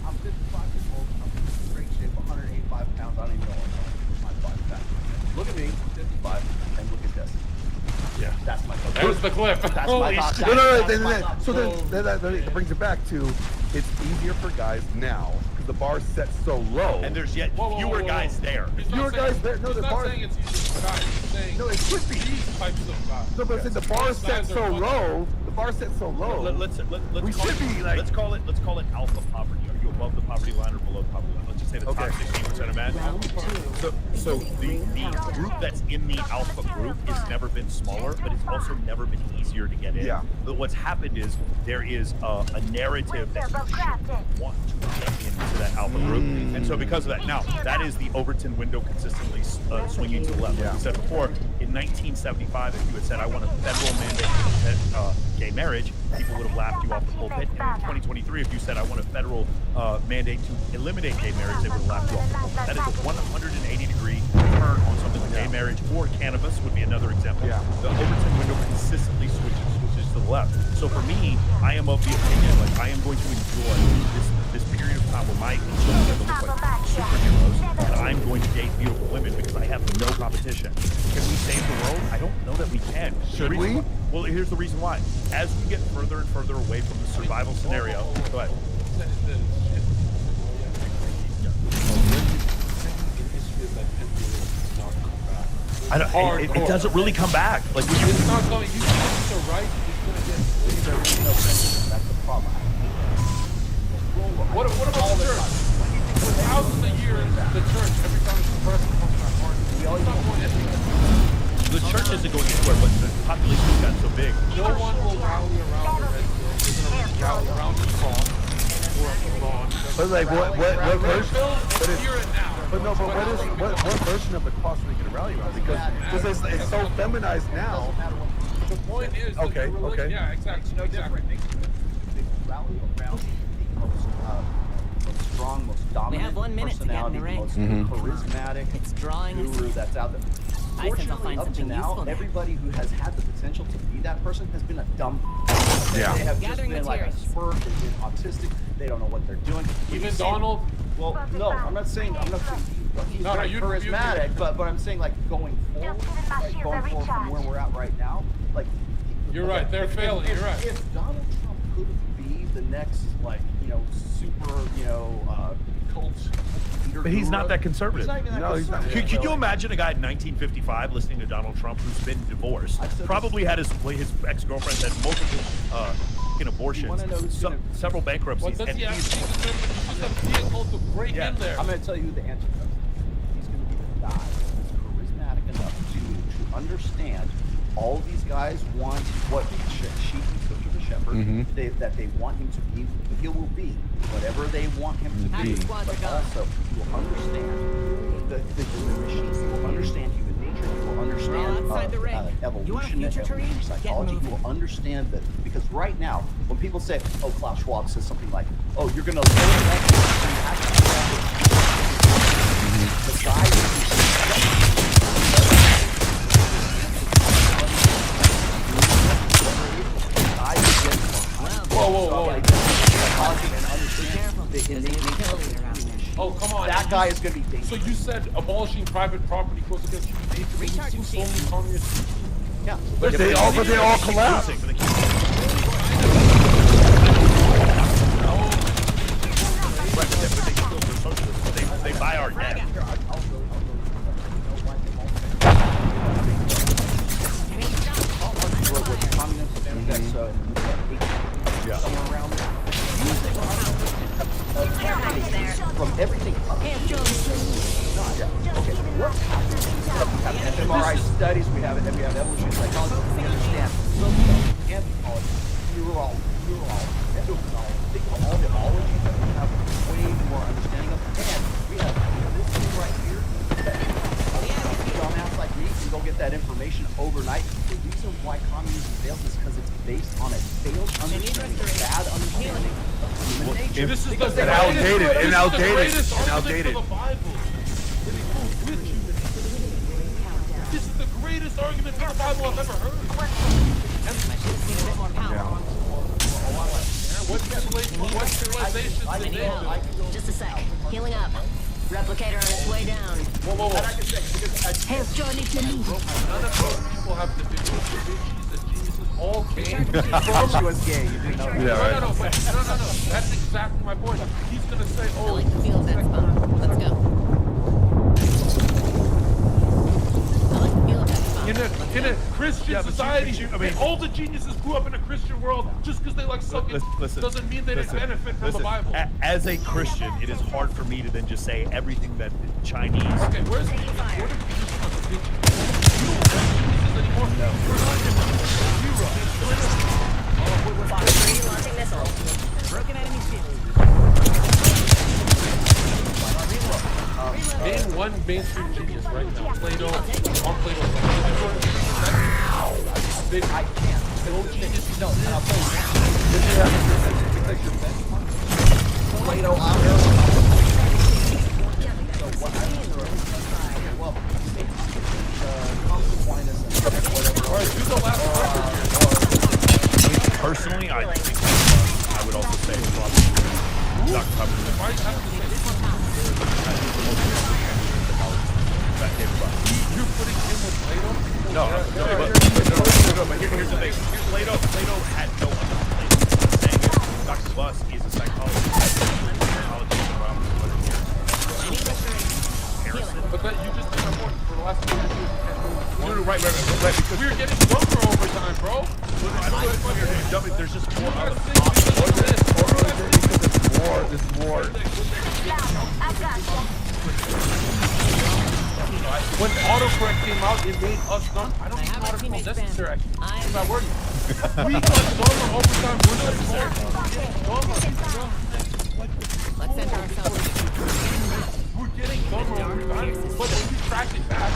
I'm 55 years old. I'm in great shape. 185 pounds. I don't even know what my body fat. Look at me. I'm 55. And look at this. Yeah. That's my top. There's the clip. That's my Holy top. shit. That's my top. So then that brings it back to it's easier for guys now because the bar's set so low. And there's yet fewer guys there. He's not Fewer saying- guys there. No, he's the not bar- saying it's easy for guys. He's saying No, it could be. these types of guys. No, but since the bar is set Guys are so fucking- low, the bar set so low. Let's We call should it, be, like- let's call it alpha poverty. Are you above the poverty line or below the poverty line? Let's just say the top Okay. 16% of men. So the group that's in the alpha group has never been smaller, but it's also never been easier to get in. Yeah. But what's happened is there is a narrative that you should want to get into that alpha group, and so because of that, now that is the Overton window consistently swinging to the left. Like we said before, in 1975, if you had said I want a federal mandate to gay marriage, people would have laughed you off the pulpit. And in 2023, if you said I want a federal mandate to eliminate gay marriage, they would have laughed you off the pulpit. That is a 180-degree turn on something like gay marriage or cannabis would be another example. Yeah. The Overton window consistently switches to the left. So for me, I am of the opinion like I am going to enjoy this period of time where my children look like superheroes, and I'm going to date beautiful women because I have no competition. Can we save the world? I don't know that we can. Should we? Well, here's the reason why. As we get further and further away from the survival scenario, go ahead. I don't. It doesn't really come back. Like when you. It's not going. You get the right. It's gonna get. That's the problem. What about the church? For thousands of years, the church, every time it's a person comes to my heart, it's not going anywhere. The church isn't going anywhere, but the population has gotten so big. No one will rally around the red pill. They're going to rally around the cross or Iran. But like what version? But it's here and now. But no, but what version of the cross are we gonna rally around? Because it's so feminized now. The point is, that Okay, the religion, okay. yeah, exactly. No different. They rally around the most strong, most dominant have 1 minute to get in personality, the the ring. most charismatic It's drawing guru that's out there. I think I'll Fortunately, find up to something now, useful there. everybody who has had the potential to be that person has been a dumb. Yeah. They have just Gathering been like a materials. spur. They've been autistic. They don't know what they're doing. Even Donald. Well, no, I'm not saying he's No, very you- charismatic, but I'm saying like going forward from where we're at right now, like You're right, they're failing, you're right. If Donald Trump could be the next super cult leader, But he's guru, not that conservative. He's not even that No, he's not. conservative. Could you imagine a guy in 1955 listening to Donald Trump who's been divorced, I've said probably had his ex-girlfriend had multiple abortions, wanna know who's gonna- several What bankruptcies, does and he have he's to be conservative? He's just a vehicle to break Yeah. in there. I'm going to tell you who the answer is. He's going to be the guy who's charismatic enough to understand all these guys want what sheep and scripture of the shepherd, that they want him to be. He will be whatever they want him to Half be. the squads But are gone. also, he will understand the human machine. He will understand human nature. He will understand outside the ring. evolution, You want a future, Tariq? evolution, Get psychology. He moving. will understand that because right now, when people say, "Oh, Klaus Schwab says something like, oh, you're going to lower that," the guy who whoa. Like, psychology and understanding Careful. the There's innate an nature of utility around human there. shit. Oh, come on. That and guy you- is going to be So dangerous. you said abolishing private property goes against human nature, but you've seen so many communist. Yeah. But they all collapse. Losing, but they keep Right, but they still they're socialists. They buy our debt. Somewhere around there. From everything up. Okay. MRI studies, we have evolutionary psychology, we understand anthropology, neurology, endocrinology. Think of all the ologies that we have way more understanding of. And we have this thing right here that a dumbass like me can go get that information overnight. The reason why communism fails is because it's based on a failed understanding, bad understanding of human nature. This is Because the they- outdated, this is and the outdated, greatest and argument outdated. for the Bible. That it goes with you. This is the greatest argument for the Bible I've ever heard. What civilizations I did can they go- I build? can go- Just a sec. Healing up. Replicator on its way down. Whoa. And I can say, because Health journey to me. None of those people have the Da Vinci's and geniuses all came from she was gay. You didn't know that. Yeah, right. No. That's exactly my point. He's gonna say, I "Oh, like the feel of that spot. Let's go. I like the feel of that spot. in a Christian Yeah, but society, I mean- all the geniuses grew up in a Christian world. Just because they like sucking Listen, doesn't mean they didn't benefit from the Bible." As a Christian, it is hard for me to then just say everything that the Chinese. Okay, where's the Jesus anymore? No. Fox 3 launching missile. Broken enemy shield. Name one mainstream genius right now. Plato, on Plato's They, I can't. No genius. No, and I'll tell you because you're benchmarking. Plato, so what I well, Thomas Aquinas and whatever. All right, who's the last Personally, I think I would also say probably Dr. Pepper. Why do you have to say this? You're putting him with Plato? No, but here's the thing. Plato had no understanding. Saying it, Dr. Buss is a psychologist. Psychologist around 100 years. Harrison. But that you just did a point for the last 2 years. No, right. Because We're getting dumber over time, bro. there's just more of it. This is war. When autocorrect came out, it made us dumb. I don't even know how to spell necessary. It's not working. We got dumber over time. We're not smart. Let's center ourselves. We're getting dumber over time. But if we track it back,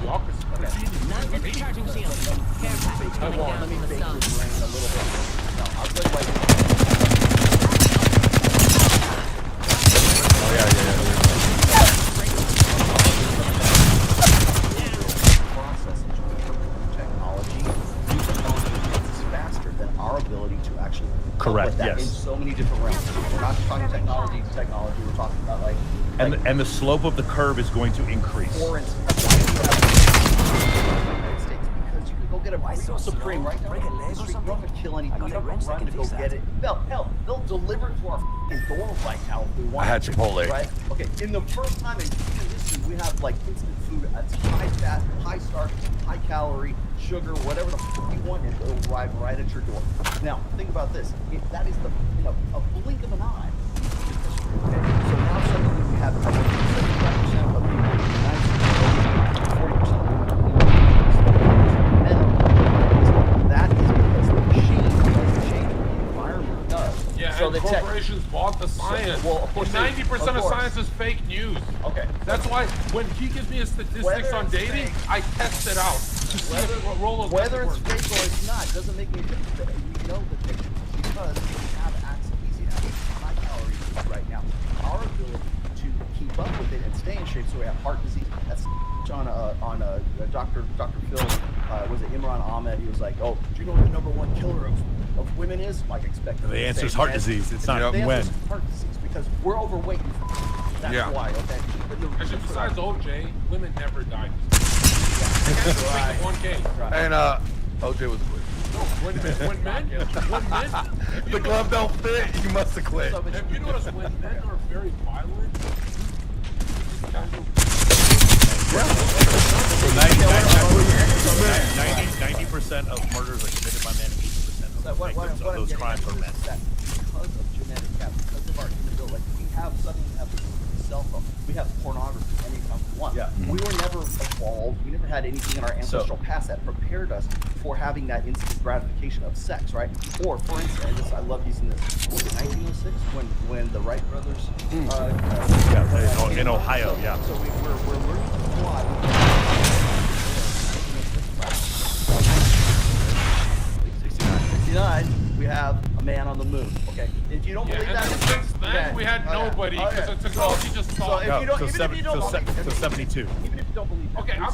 the opposite. Recharging shield. Care package coming down from the sun. A little bit. No, I'll tell you why. Process into interpreting technology is faster than our ability to actually Correct, with that yes. in so many different realms. We're not just talking technology, we're talking about like And the slope of the curve is going to increase. for instance, why do you have in the United States? Because you can go get a Burrito Supreme right now. You don't have to kill anything. You don't have to run to go get it. Hell, they'll deliver it to our f***ing door right now if we want. I had to, Chipotle. Right? Okay, in the first time in human history, we have like instant food that's high fat, high starch, high calorie, sugar, whatever the f*** you want, and it'll arrive right at your door. Now, think about this. That is a blink of an eye. Okay, so now suddenly we have 75% of people in the United States, 40% of people in the United States. That is because the machine doesn't change what the environment does. Yeah, so and the corporations bought the science. well, of course they- 90% of of course. science is fake news. Okay. That's why when he gives me a statistics Whether on it's dating, fake- I test it out to see if Rolo's Whether it's work. fake or it's not doesn't make any difference. We know that they because we have access, easy access to high calorie food right now. Our ability to keep up with it and stay in shape, so we have heart disease. That's on Dr. Phil was it Imran Ahmed? He was like, "Oh, do you know what the #1 killer of women is?" Like, expect The answer is heart disease. It's not The when. answer is heart disease because we're overweight. That's Yeah. why. Okay. But the Actually, reason for that- besides OJ, women never died. Right. 1K. And OJ was a quit. When men, The glove don't fit. You must have quit. So, but have you noticed when men are very violent? So 90% of murders are committed by men. 80% So of what victims I'm of those getting crimes at are is men. that because of genetic gap, because of our inability, like we suddenly have this cell phone, we have pornography anytime we want. Yeah. We were never evolved. We never had anything in our ancestral past that prepared us for having that instant gratification of sex, right? Or for instance, and this, I love using this. Was it 1906 when the Wright brothers? Yeah, in Ohio, yeah. So we're learning to fly. 69, we have a man on the moon. Okay, if you don't believe And that, since then, we had nobody because the technology just So stopped. if you don't, So even if you don't believe, so 72. even if you don't believe, Okay, can I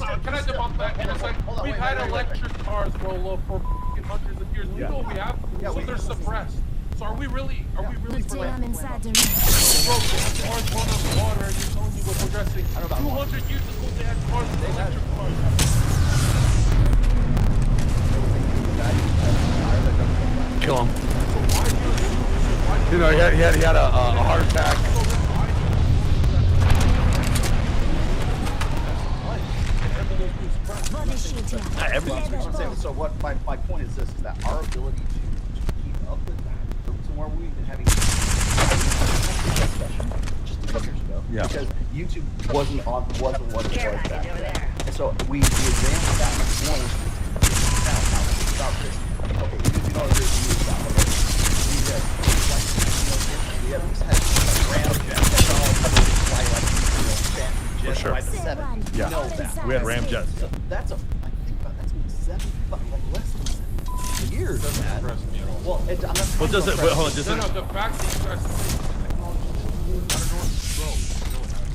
debunk that? Because like, we've had electric cars roll up for f***ing hundreds of years. You know what we have? Yeah, So they're suppressed. So are we really for Until like, I'm inside the room. bro, they have cars going on water and you're telling me we're progressing. 200 years ago they had cars, electric cars. Kill him. You know, he had a heart attack. Body shield here. Not everything's That's what I'm saying. So what my point is this: is that our ability to keep up with that, to where we've been having discussion just a couple years ago, Yeah. because YouTube wasn't what it was Care back package over then. there. And so we advanced that point. Now, about this. Okay, you know this news about okay. We had ramjet fly like fancy jets sure. by the 70s. Yeah. You know that. We had ramjets. So that's I think about that's been 7, like less than 7 years. Doesn't man. impress me at all. Well, I'm not. Well, does it? Wait, hold on. Does No, it? no, the fact that you guys think technology is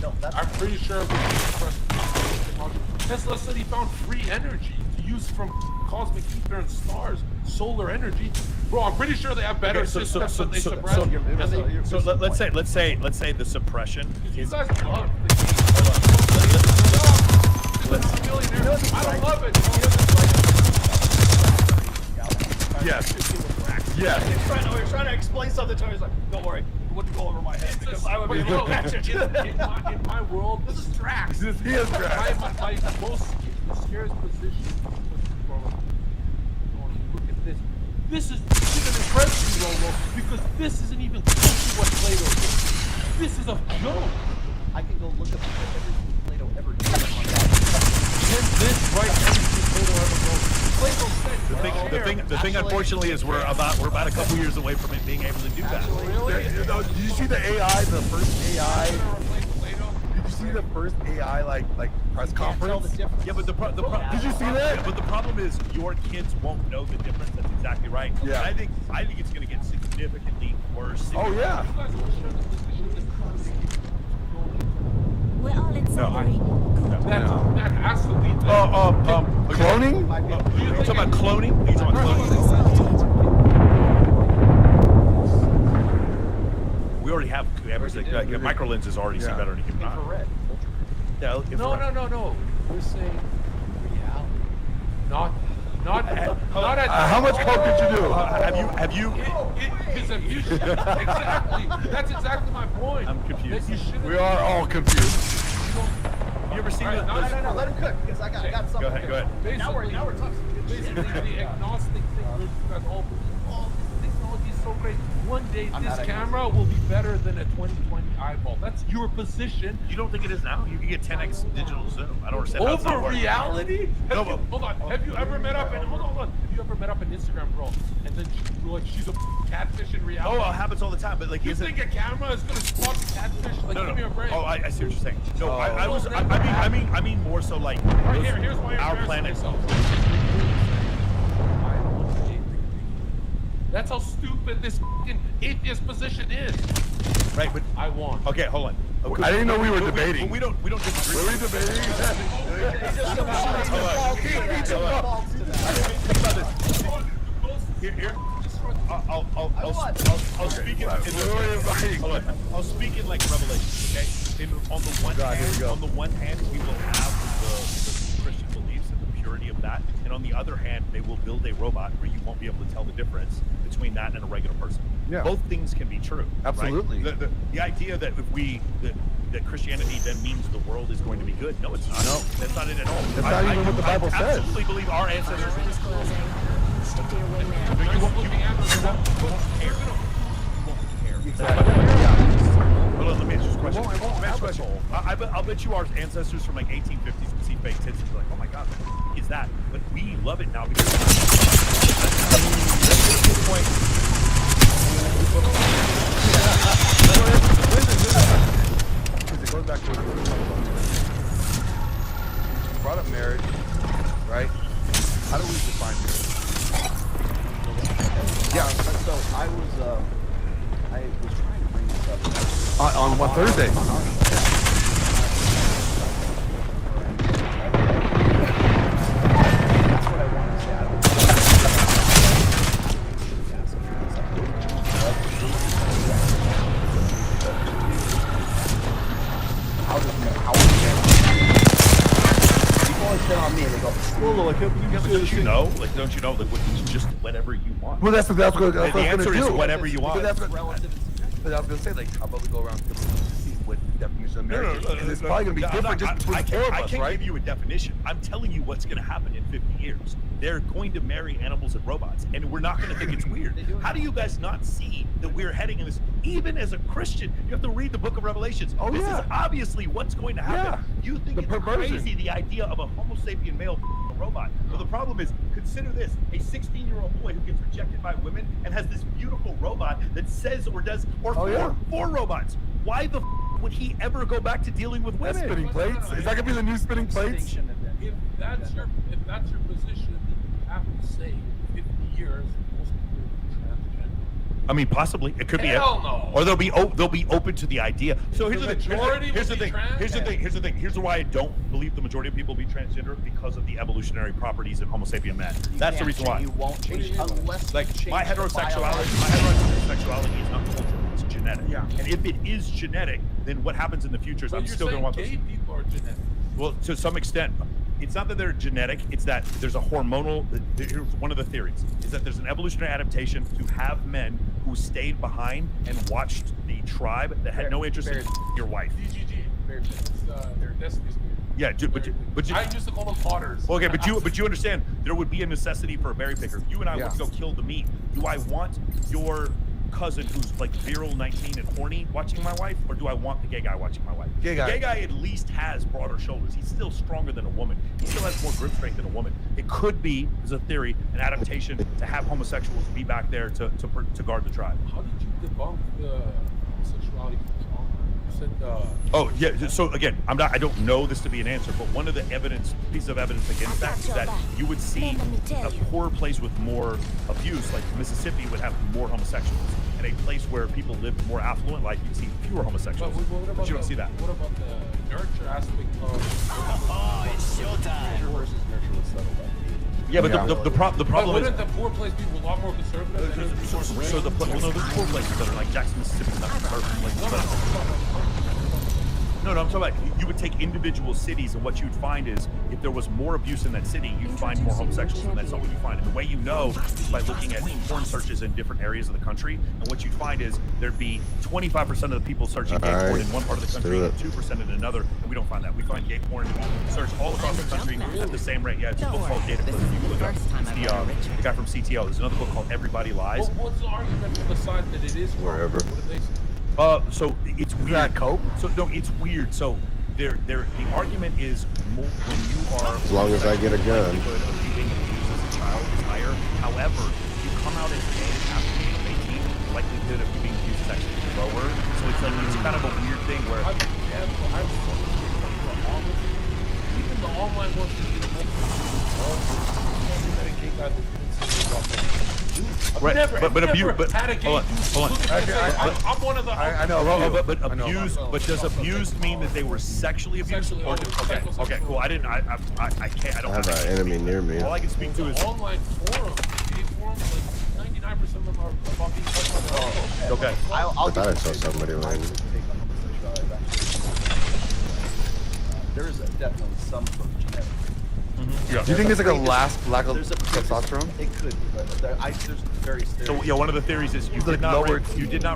No, that's I'm pretty sure we can trust technology. Tesla said he found free energy to use from cosmic ether and stars, solar energy. Bro, I'm pretty sure they have better Okay, systems that they suppress. So let's say the suppression You is. guys love the game. I'm a millionaire. I don't love it. Yes. Yes. You're trying to explain something to me. He's like, don't worry, it wouldn't go over my head because I would be able to catch it. In my world, this is Drax. He is Drax. My most the scariest position. Look at this. This is even impressive, Rolo, because this isn't even close to what Plato did. This is a joke. I can go look up everything Plato ever did. Can this write everything Plato ever wrote? Plato said The thing, unfortunately, is we're about a couple years away from it being able to do that. Really? You know, did you see the AI, the first AI? Did you see the first AI like press conference? Yeah, but Did you see that? But the problem is your kids won't know the difference. That's exactly right. Yeah. And I think it's going to get significantly worse. Oh yeah. We're all inside the ring. That has to be Cloning? Are you talking about cloning? Are you talking about cloning? We already have everything. Micro lenses already see better than you can. Infrared. Yeah, No. We're saying reality, not at How much coke did you do? Have you? It's a future. Exactly. That's exactly my point. I'm confused. That you shouldn't- We are all confused. You ever seen All right, the? No, let him cook because I got something. Go ahead. Now we're talking. Basically, the agnostic thing where you guys all believe, oh, this technology is so great. One day, I'm this not camera will be better than a 2020 eyeball. That's your position. You don't think it is now? You can get 10x digital zoom. I don't understand. how it's not Over working. reality? No, Hold on. Have you ever met up and hold on? Have you ever met up an Instagram girl and then she's a catfish in reality? Oh, it happens all the time. But like, You is think a camera is gonna spot the catfish? Like, give me a break. Oh, I see what you're saying. No, Oh. I mean more so like Right here's why our you're planet. yourself. That's how stupid this fucking atheist position is. Right, but I won. okay, hold on. I didn't know we were But debating. But we don't disagree. Were we debating? think about this. Here. I'll speak in I'll speak in like Revelation, okay? On the one hand, we will have the Christian beliefs and the purity of that, and on the other hand, they will build a robot where you won't be able to tell the difference between that and a regular person. Yeah. Both things can be true. Absolutely. Right? The idea that if that Christianity then means the world is going to be good. No, it's not. No. That's not it at all. That's not even what the Bible I says. absolutely believe our ancestors. Ring's closing. Stick to your wingman. You won't care. Exactly. Hold on, let me ask you a question. I'll bet you our ancestors from like 1850s would see fake tits and be like, oh my god, what is that? But we love it now because that's a good point. Because it goes back to what we were talking about. You brought up marriage, right? How do we define marriage? Yeah. So I was trying to bring this up On what, Thursday? on our show. That's what I want to say. I don't how people always sit on me and they go, well, I can't believe Yeah, but don't you know? Like, don't you know that it's just whatever you want? Well, that's what I was the going to answer do. is whatever you want. Because that's what, but I was going to say, like, how about we go around to see what the definition of marriage is? And it's probably going to be different just between the four of I us, can't right? give you a definition. I'm telling you what's going to happen in 50 years. They're going to marry animals and robots, and we're not going to think it's weird. How do you guys not see that we're heading in this? Even as a Christian, you have to read the book of Revelations. Oh, this yeah. is obviously what's going to happen. Yeah. You think The it's perversion. crazy, the idea of a Homo sapien male a robot. Well, the problem is, consider this, a 16-year-old boy who gets rejected by women and has this beautiful robot that says or does, or four robots. Why the would he ever go back to dealing with women? That's spinning plates? Is that going to be the new spinning plates? If that's your position, you have to say 50 years most people will be transgender. I mean, possibly it could Hell be, no. or they'll be open to the idea. So here's the thing. majority Here's the will be thing. trans? Here's the thing. Here's the thing. Here's why I don't believe the majority of people will be transgender, because of the evolutionary properties of Homo sapien man. That's the reason why. You won't change unless Like you change my the heterosexuality is not cultural. It's genetic. Yeah. And if it is genetic, then what happens in the future is But I'm you're still going to saying want those. gay people are genetic. Well, to some extent, it's not that they're genetic, it's that there's a hormonal, here's one of the theories, is that there's an evolutionary adaptation to have men who stayed behind and watched the tribe that had no interest in your wife. DGG. Their destiny's weird. Yeah, but you, I used to call them otters. okay, but you understand there would be a necessity for a berry picker. If you and I were to go kill the meat, do I want your cousin who's like virile 19 and horny watching my wife, or do I want the gay guy watching my wife? Gay guy. The gay guy at least has broader shoulders. He's still stronger than a woman. He still has more grip strength than a woman. It could be, as a theory, an adaptation to have homosexuals be back there to guard the tribe. How did you debunk the homosexuality from trauma? You said Oh yeah. So again, I don't know this to be an answer, but one of the pieces of evidence against that is that you would see a poor place with more abuse, like Mississippi, would have more homosexuals, and a place where people lived more affluent life, you'd see fewer homosexuals. what about But you don't see that. What about the nurture aspect of? Oh, it's showtime. versus nurture was settled up. Yeah, but the problem is. Wouldn't the poor place be a lot more conservative? Than So there's poor places that are like Jackson, Mississippi, not perfect places. No, I'm talking about you would take individual cities, and what you'd find is if there was more abuse in that city, you'd find more homosexuals, and that's not what you find. And the way you know is by looking at porn searches in different areas of the country. And what you'd find is there'd be 25% of the people searching gay porn in one part of the country and 2% in another, and we don't find that. We find gay porn searched all across the country at the same rate. Yeah, it's a book called Data Clip. You can look it up. It's the guy from CTO. There's another book called Everybody Lies. What's the argument for the side that it is wherever? What did they say? So it's weird. cope? So no, it's weird. So the argument is more, when you are As long as I get a gun. The likelihood of you being abused as a child is higher. However, if you come out as gay after the age of 18, the likelihood of you being abused is actually lower. So it's kind of a weird thing where even the online ones that get Right, never, but never abuse, but had a gay hold on, dude hold on. look at me and say, I'm one of the. I know, But I know. abused, but does abused mean that they were sexually abused? Sexually, Or okay, okay, cool. I didn't. I can't. I don't I have an enemy near me. All I can speak to is online forums, gay forums, like 99% of them are about being touched by the okay. I'll I thought I saw somebody landing. There is definitely some sort of genetic. Yeah. Do you think there's like a lack of There's a testosterone? It could be, but there's various theories. So yeah, one of the theories is you did not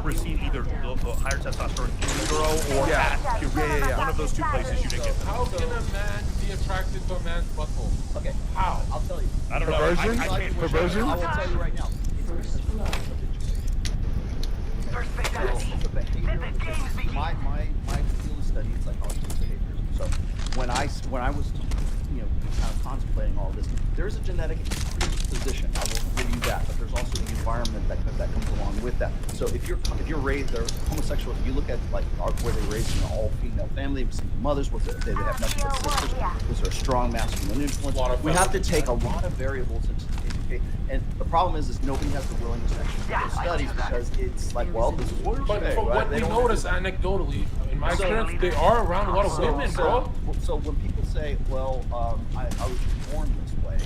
receive either the higher testosterone in utero or at puberty. Yeah. One of those two places you didn't get. How can a man be attracted to a man's butthole? Okay, How? I'll tell you. I don't know. Perversion? I can't. Perversion? I will tell you right now. It's a behavior. My field of study is psychology of behavior. So when I was kind of contemplating all this, there is a genetic predisposition. I will give you that, but there's also the environment that comes along with that. So if you're raised, they're homosexual. If you look at like where they raised in an all-female family, single mothers, did they have nothing but sisters? Was there a strong masculine influence? We have to take a lot of variables into educate. And the problem is nobody has the willingness to actually do those studies because it's like, well, this is what you're But saying, from right? what we notice anecdotally, in my experience, they are around a lot of women, bro. So when people say, well, I was born this way,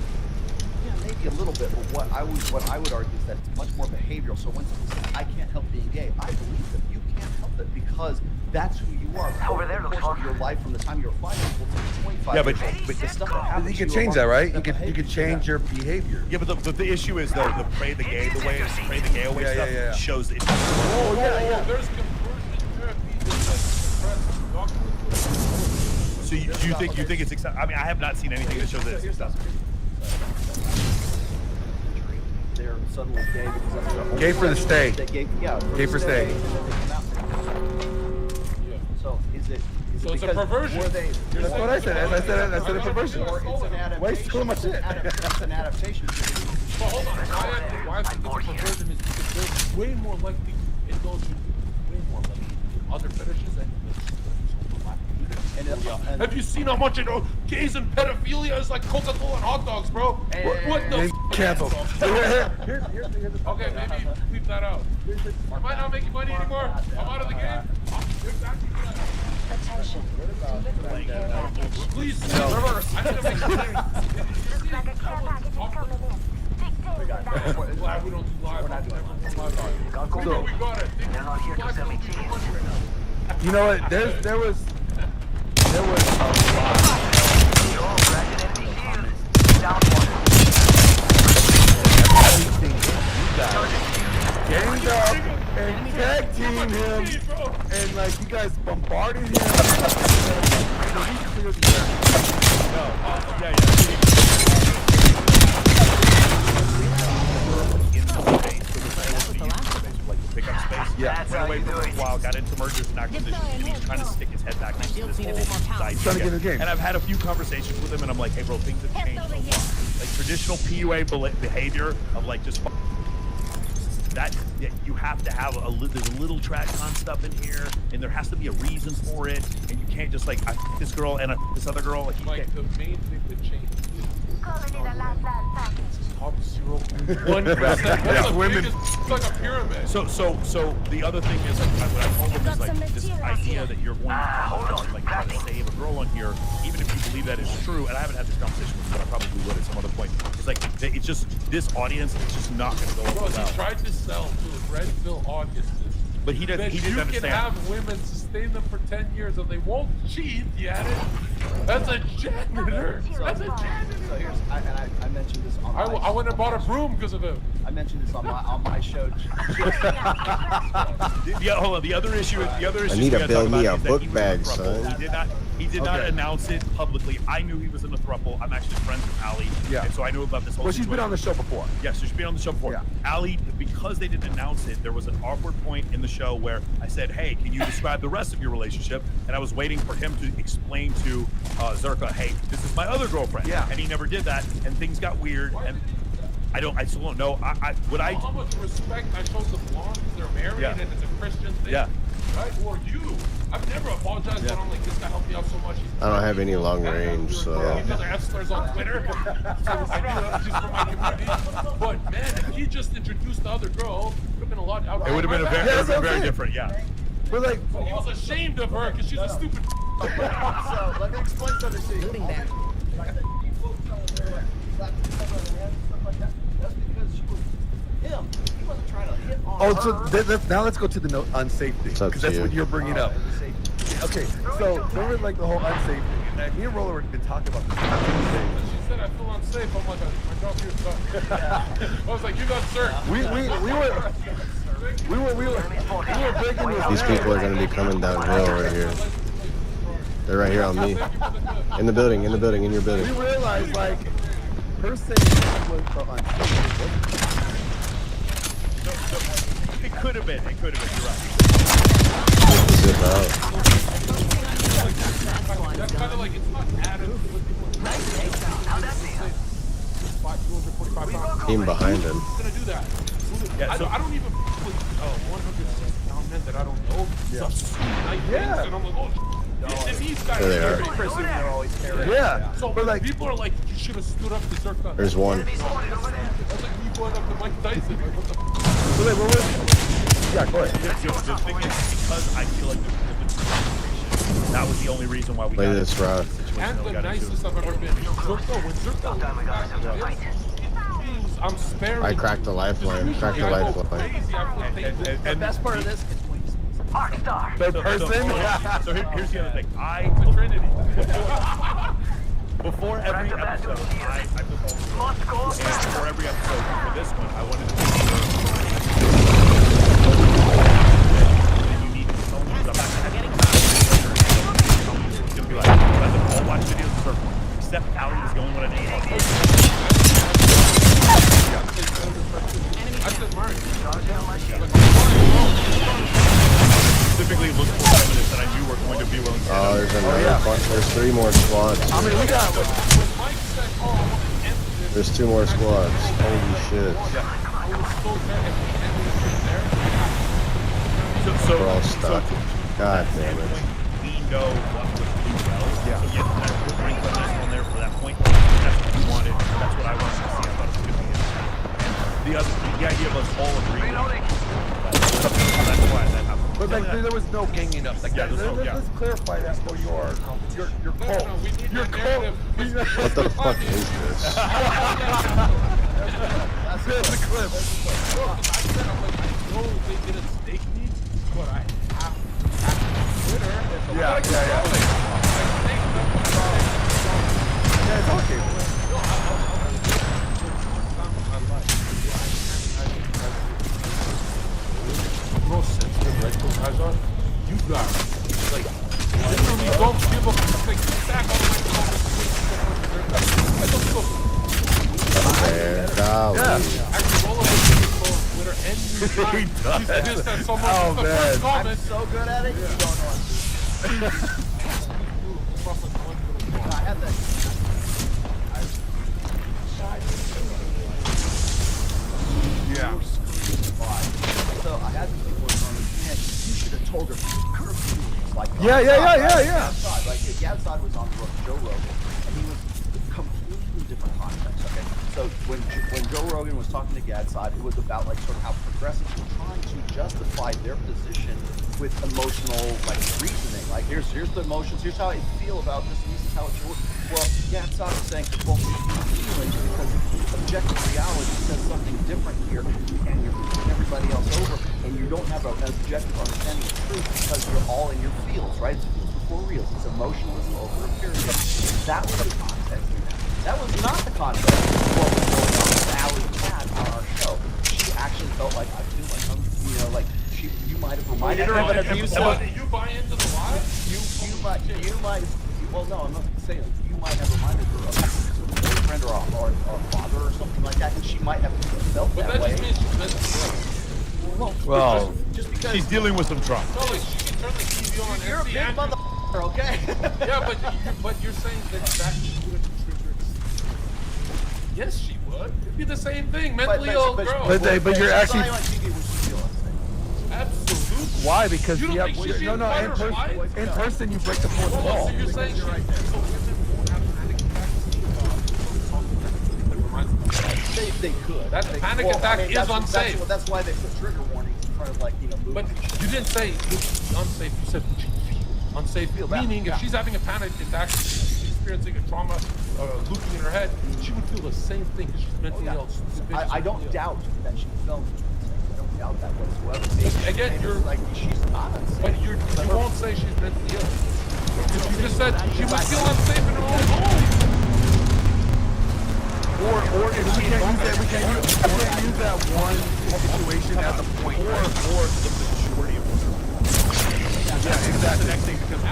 yeah, maybe a little bit, but what I would argue is that it's much more behavioral. So when someone says, I can't help being gay, I believe that you can't help it because that's who you are. Over there, the course of your life, from the time you're 5 years old to 25 Yeah, but years old, the stuff that happens You can to change that, right? behavior. You can change your behavior. Yeah, but the issue is though the pray the gay away stuff shows it. Oh, yeah. There's conversion therapy that's like suppressed. So you think it's I mean, I have not seen anything that shows that it's successful. They're suddenly gay because that's Gay for the stay. Gay for stay. So is it? So it's a perversion. That's what I said. I said a perversion. Or it's an adaptation. Waste too much shit. It's an adaptation. But hold on, why I think it's a perversion is because they're way more likely to indulge in way more likely other fetishes than have you seen how much gays and pedophilia is like Coca-Cola and hot dogs, bro? What the Canceled. Okay, maybe leave that out. Am I not making money anymore? I'm out of the game. Please, reverse. I need to make glad we don't do live. We got it. You know what? There was a lot. Ganged up and tag teamed him, and like you guys bombarded him. Pickup space. Yeah. Went away for a while, got into mergers and acquisitions, and he's trying to stick his head back into this whole side. Trying to get in the game. And I've had a few conversations with him, and I'm like, hey, bro, things have changed. Like traditional PUA behavior of like just that. Yeah, you have to have there's a little track con stuff in here, and there has to be a reason for it, and you can't just like I f this girl and this other girl. Like the main thing that changed is top 0.1%. Women. It's like a pyramid. So the other thing is, like, what I told him is like this idea that you're going to like try to save a girl on here, even if you believe that is true. And I haven't had this conversation with you, but I probably would at some other point. It's like it's just this audience is just not going to go over well. He tried to sell to red pill audiences. But he didn't understand. You can have women sustain them for 10 years and they won't cheat. You had it? That's a janitor. That's a janitor. So here's, I mentioned this on my I went and bought a broom because of him. I mentioned this on my show. Yeah, hold on. The other issue. I need to build me a book bag, son. He did not announce it publicly. I knew he was in a throuple. I'm actually friends with Allie. Yeah. And so I knew about this whole Well, she's been on the show before. Yes, she's been on the show before. Yeah. Allie, because they didn't announce it, there was an awkward point in the show where I said, hey, can you describe the rest of your relationship? And I was waiting for him to explain to Zerka, hey, this is my other girlfriend. Yeah. And he never did that, and things got weird. And I still don't know. How much respect I showed the blonde because they're married and it's a Christian thing. Yeah. Right? Or you. I've never apologized when I'm like, this guy helped me out so much. I don't have any long range, so. Because I have slurs on Twitter. So I do that just for my community. But man, if he just introduced the other girl, it would have been a lot out. It would have been very different. Yeah. We're like, He was ashamed of her because she's a stupid. So let me explain something to you. Moving there. That's because she was him. He wasn't trying to hit on oh, her. so now let's go to the unsafety, It's up because to that's you. what you're bringing up. Okay, so remember like the whole unsafety. And me and Roller have been talking about this. She said I feel unsafe. I'm like, my job here is done. I was like, you got searched. We were breaking this These down. people are gonna be coming downhill right here. They're right here on me. In the building, in your building. We realized like her saying that was the unsafety. It could have been. You're right. Zip out. That's kind of like, it's not added. Team behind him. Who's gonna do that? Yeah, so- I don't even with 100 men that I don't know. Yeah. Yeah. And I'm like, oh, and these guys There they are are. pretty crazy. They're always carrying. Yeah. So But like, people are like, you should have stood up to Zerka. There's one. That's like me going up to Mike Tyson. Like, what the yeah, go ahead. The thing is, because I feel like that was the only reason why we Play got this into route. the situation And that we the got into. nicest I've ever been. Zerka, when Zerka was back in this, I'm sparing. I cracked the lifeline. Cracked the I go lifeline. crazy. I feel painful. The best part of this is The person. So here's the other thing. It's a trinity. Before every episode, I took all the rules. And before every episode for this one, I wanted to make sure that you need to tell me because I'm not going to be like, let them all watch videos for except Allie was the only one I didn't talk to. I said, Mark. Specifically look for feminists that I knew were going to be willing to stand Oh, up. there's another. There's 3 more squads. I mean, we got. When Mike said, oh, I want to end this. There's 2 more squads. Holy shit. I was so there if we ended it right there. We're all stuck. God damn it. We know what would do well. Yeah. So yeah, we'll bring feminists on there for that point. That's what we wanted. That's what I wanted to see. I thought it was going to be interesting. The idea of us all agreeing. That's why that happened. But like, there was no ganging up. Like, Yeah, there's no- let's clarify that for your cult. No, we need Your that cult. narrative. What the fuck is this? That's the clip. I said, I'm like, I know they didn't stake me, but I have Twitter. Yeah. Yeah, it's okay. No sensitive, right? Those guys are. You guys, like, literally don't give up. Like, back on my I don't feel. There. Golly. I can roll up with people on Twitter and you He does. She's pissed at someone. Oh, the man. first I'm comment. so good at it, you don't know I had that. Yeah. So I had these people telling me, man, you should have told her curfew. Like, Yeah. Outside, like Gadside was on Joe Rogan, and he was completely different context. Okay, so when Joe Rogan was talking to Gadside, it was about like sort of how progressives were trying to justify their position with emotional like reasoning. Like here's the emotions, here's how I feel about this, and this is how it should work. Well, Gadside was saying, well, you're feelings because objective reality says something different here, and you're pushing everybody else over, and you don't have an objective understanding of truth because you're all in your feels, right? It's feels before reals. It's emotionalism over a period. That was the context. That was not the context of what was going on with Allie had on our show. She actually felt like, I feel like I'm, like you might have reminded her of an abusive. You buy into the lie? You might. Well, no, I'm not saying you might have reminded her of a boyfriend or a father or something like that, and she might have felt But that that way. just means she's meant to Well, Just because She's dealing with some trauma. No, like, she can turn the TV on you're a and see big Andrew. motherfucker, okay? Yeah, but you're saying that wouldn't trigger. Yes, she would. It'd be the same thing. Mentally ill girl. but you're actually. on TV, would you feel upset? Absolutely. Why? Because You don't yeah, think she's being no. In butterflied? person, you break the fourth So wall. you're saying so women won't have panic attacks? That reminds me. They could. That They- panic well, attack I mean, is unsafe. That's why they put trigger warnings in front of like moving. But you didn't say unsafe. You said unsafe. Meaning, if she's having a panic attack, she's experiencing a trauma looping in her head, she would feel the same thing because she's mentally ill. I don't doubt that she filmed. I don't doubt that whatsoever. Again, you're like she's not unsafe. But you won't say she's mentally ill. You just said she would feel unsafe in her own home. Or if we can't use that one situation as a point. Or the majority of them. Yeah, exactly. The next thing, because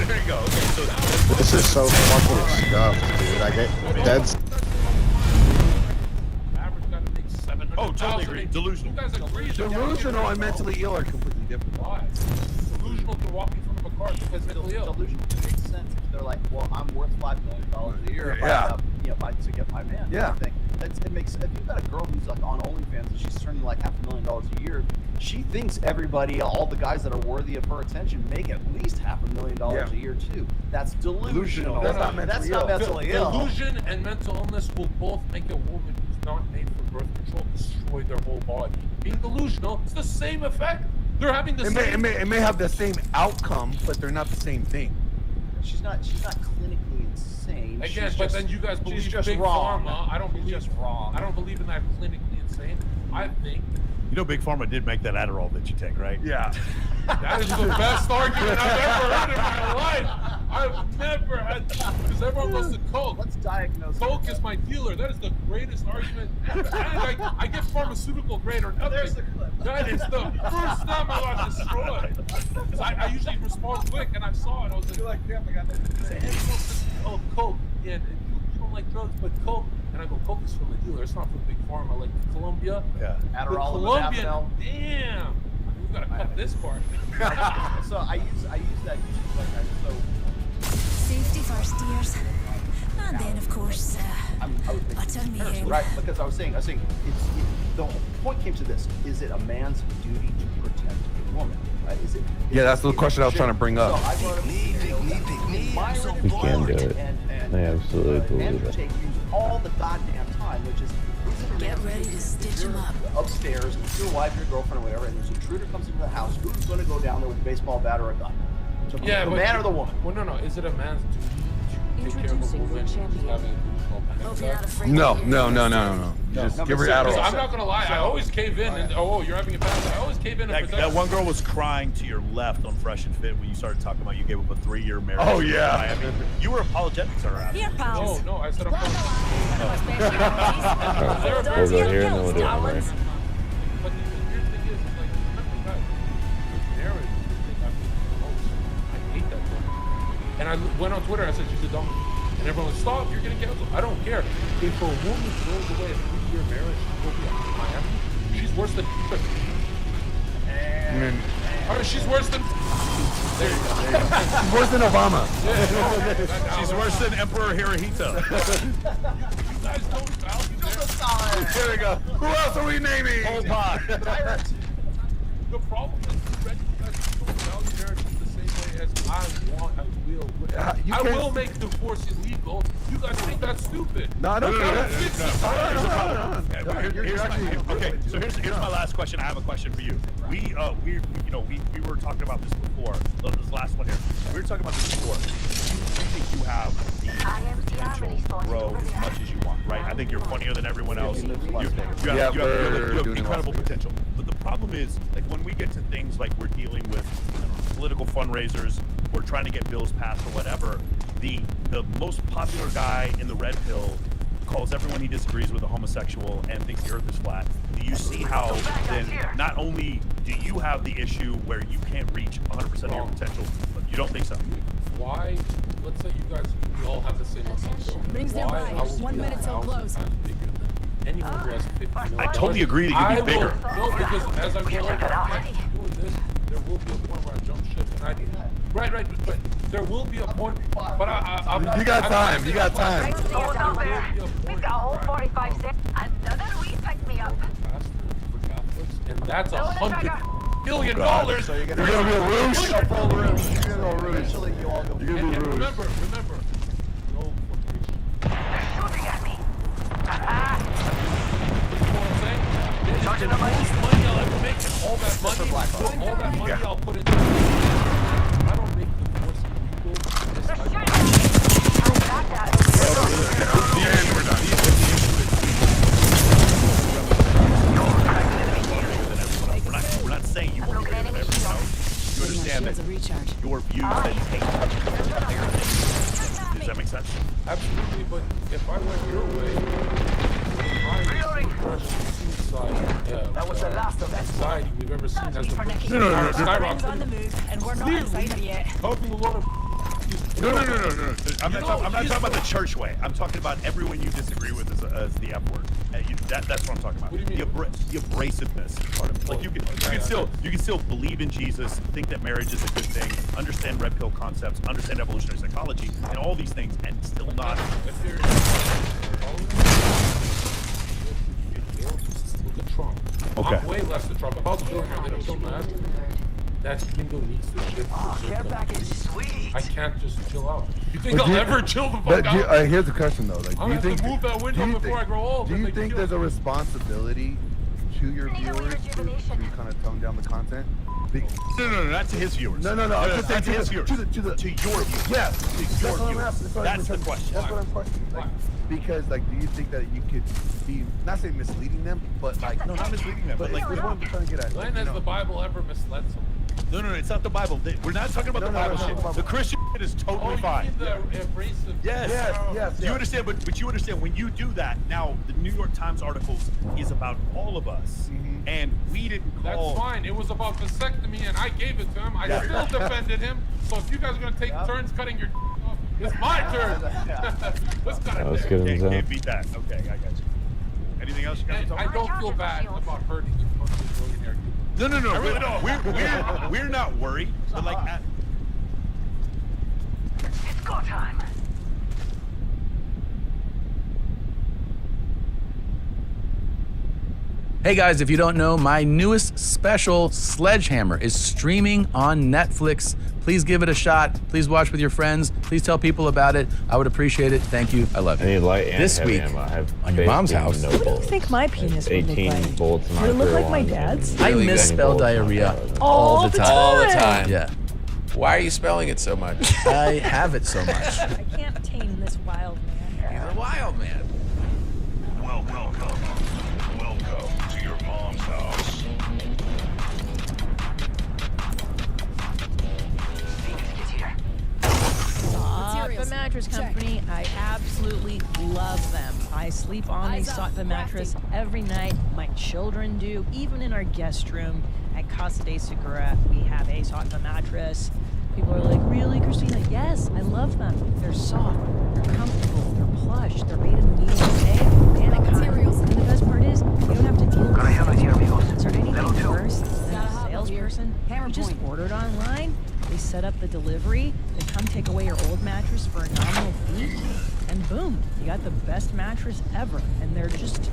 there you go. Okay, so This is so fucking scuffed, dude. I get that's. Average gotta make 700,000. oh, totally agree. Delusional. You guys agree? Delusional and mentally ill are completely different. Why? Delusional can walk in front of a car because mentally ill. Delusion makes sense if they're like, well, I'm worth $5 million a year. If Yeah. to get my man. Yeah. Thing. It makes. If you've got a girl who's like on OnlyFans and she's turning like $500,000 a year, she thinks everybody, all the guys that are worthy of her attention, make at least $500,000 a year too. That's delusional. That's not mentally ill. Delusion and mental illness will both make a woman who's not made for birth control destroy their whole body. Being delusional, it's the same effect. They're having the same. It may have the same outcome, but they're not the same thing. She's not clinically insane. Again, She's but just, then you guys believe she's just big wrong. pharma. I don't believe. She's just wrong. I don't believe in that clinically insane. I think you know, Big Pharma did make that Adderall that you take, right? Yeah. that is the best argument I've ever heard in my life. I've never had because everyone goes to Coke. Let's diagnose. Coke is my dealer. That is the greatest argument. And I get pharmaceutical grade or nothing. There's the clip. That is the first time I got destroyed. Because I usually respond quick, and I saw it. I was like, Yep, I got that. oh, Coke. Yeah, you don't like drugs, but Coke. And I go, Coke is from the dealer. It's not from Big Pharma. Like Colombia. Yeah. Adderall the and Colombian. Modafinil. Damn. We've got to cut this part. So I use that like so. Safety first, dears. And then, of course, I was thinking autonomy. right, because I was saying, the whole point came to this: is it a man's duty to protect a woman? Right? Is it? Yeah, that's the question I was trying to bring up. So I brought up Me, so we can do it. I absolutely believe it. Take use all the goddamn time, which is it a Get man's ready duty to stitch you're him up. upstairs with your wife, your girlfriend, or whatever, and this intruder comes into the house. Who's going to go down there with a baseball bat or a gun? So Yeah, the but man or the woman? Well, no. Is it a man's duty to take care of a woman who's having a delusional panic Hope you're not attack? afraid. No. Just give her Because Adderall. I'm not gonna lie, I always cave in, and you're having a panic attack. I always cave in and That protect. one girl was crying to your left on Fresh and Fit when you started talking about you gave up a 3-year marriage. Oh, yeah. I mean, you were apologetic to her after. Here, pals. No, I said I'm fine. We'll go here and then we'll do it one way. But the weird thing is, like, remember guys, marriage is the thing I've been the most. I hate that thing. And I went on Twitter, I said she's a dumb. And everyone was, stop, you're getting canceled. I don't care. If a woman throws away a 3-year marriage to go be a Miami, she's worse than. She's worse than. There you go. She's worse than Obama. She's worse than Emperor Hirohito. You guys don't value marriage. Here we go. Who else are we naming? Whole pot. The problem is you guys don't value marriage in the same way as I will. You I can't- will make divorce illegal. You guys think that's stupid. No, I don't think that. Fix society. Okay, so here's my last question. I have a question for you. We were talking about this before. This last one here. We were talking about this before. You think you have the potential to grow as much as you want, right? I think you're funnier than everyone else. You have incredible potential. But the problem is, like, when we get to things like we're dealing with political fundraisers or trying to get bills passed or whatever, the most popular guy in the red pill calls everyone he disagrees with a homosexual and thinks the earth is flat. Do you see how then not only do you have the issue where you can't reach 100% of your potential, but you don't think so? Why? Let's say you guys all have the same potential. Rings near Why by. I will 1 be minute till 1,000 close. times bigger than anyone who has 50 million. I totally agree that you'd be bigger. No, because as I go along doing this, there will be a point where I jump ship and I need that. Right, but there will be a point. But I'm You got time. You got time. Hold on there. We've got a whole 45 seconds. Another wee pick me up. And that's $100 billion. So you're gonna be a roosh. You're gonna go roosh. Eventually, you all go. And remember, no corporation. They're shooting at me. the most money I'll ever make, and all that money, I'll put into. I don't make divorce We're not saying you won't agree with everything. No. You understand that your views then take higher things. Does that make sense? Absolutely, but if I went your way, that was the last of anxiety we've ever seen as the British Friends on the move, and we're not inside yet. Helping a lot of No. I'm not talking about the church way. I'm talking about everyone you disagree with as the F word. That's what I'm talking about. What do you mean? The abrasiveness is part of it. Like you can still believe in Jesus, think that marriage is a good thing, understand red pill concepts, understand evolutionary psychology, and all these things, and still not. Look at Trump. Okay. I'm way less than Trump. If I was a billionaire, they'd have killed my ass. That bingo needs to shift. Care package, sweet. I can't just chill out. You think I'll ever chill the fuck out? Here's the question though. Like, I'm gonna have to move that window before I grow old. Do you think there's a responsibility to your viewers to kind of tone down the content? No, not to his viewers. No. I'm just saying to his viewers. To your viewers. Yes, to your viewers. That's the question. That's what I'm questioning. Like, because, like, do you think that you could be, not saying misleading them, but like, no, not misleading them, but like, what I'm trying to get at. When has the Bible ever misled someone? No, it's not the Bible. We're not talking about the Bible shit. The Christian shit is totally fine. You mean the abrasive? Yes. You understand, but you understand when you do that. Now, the New York Times articles is about all of us, and we didn't call. That's fine. It was about vasectomy, and I gave it to him. I still defended him. So if you guys are gonna take turns cutting your off, it's my turn. Let's cut it there. Can't beat that. Okay, I got you. Anything else you guys talk about? I don't feel bad about hurting the fucking billionaire. No. I really don't. We're not worried, but like. It's go time. Hey guys, if you don't know, my newest special, Sledgehammer, is streaming on Netflix. Please give it a shot. Please watch with your friends. Please tell people about it. I would appreciate it. Thank you. I love you. I need light and This heavy week ammo. I have on your mom's house. no What do you bullets. think my penis would look 18 like? bullets in my Would it look career like my one, dad's? and I really misspell many bullets in my diarrhea career. All the time. All the time. Yeah. Why are you spelling it so much? I have it so much. I can't tame this wild man. He's a wild man. Welcome to your mom's house. Satva Mattress Company, I absolutely love them. I sleep on a Satva mattress every night. My children do. Even in our guest room at Casa de Segura, we have a Satva mattress. People are like, really, Christina? Yes, I love them. They're soft, they're comfortable, they're plush, they're made of needle egg, panic materials. And the best part is, you don't have to deal with it. Or anything worse than a salesperson. You just order it online. They set up the delivery. They come take away your old mattress for a nominal fee. And boom, you got the best mattress ever. And they're just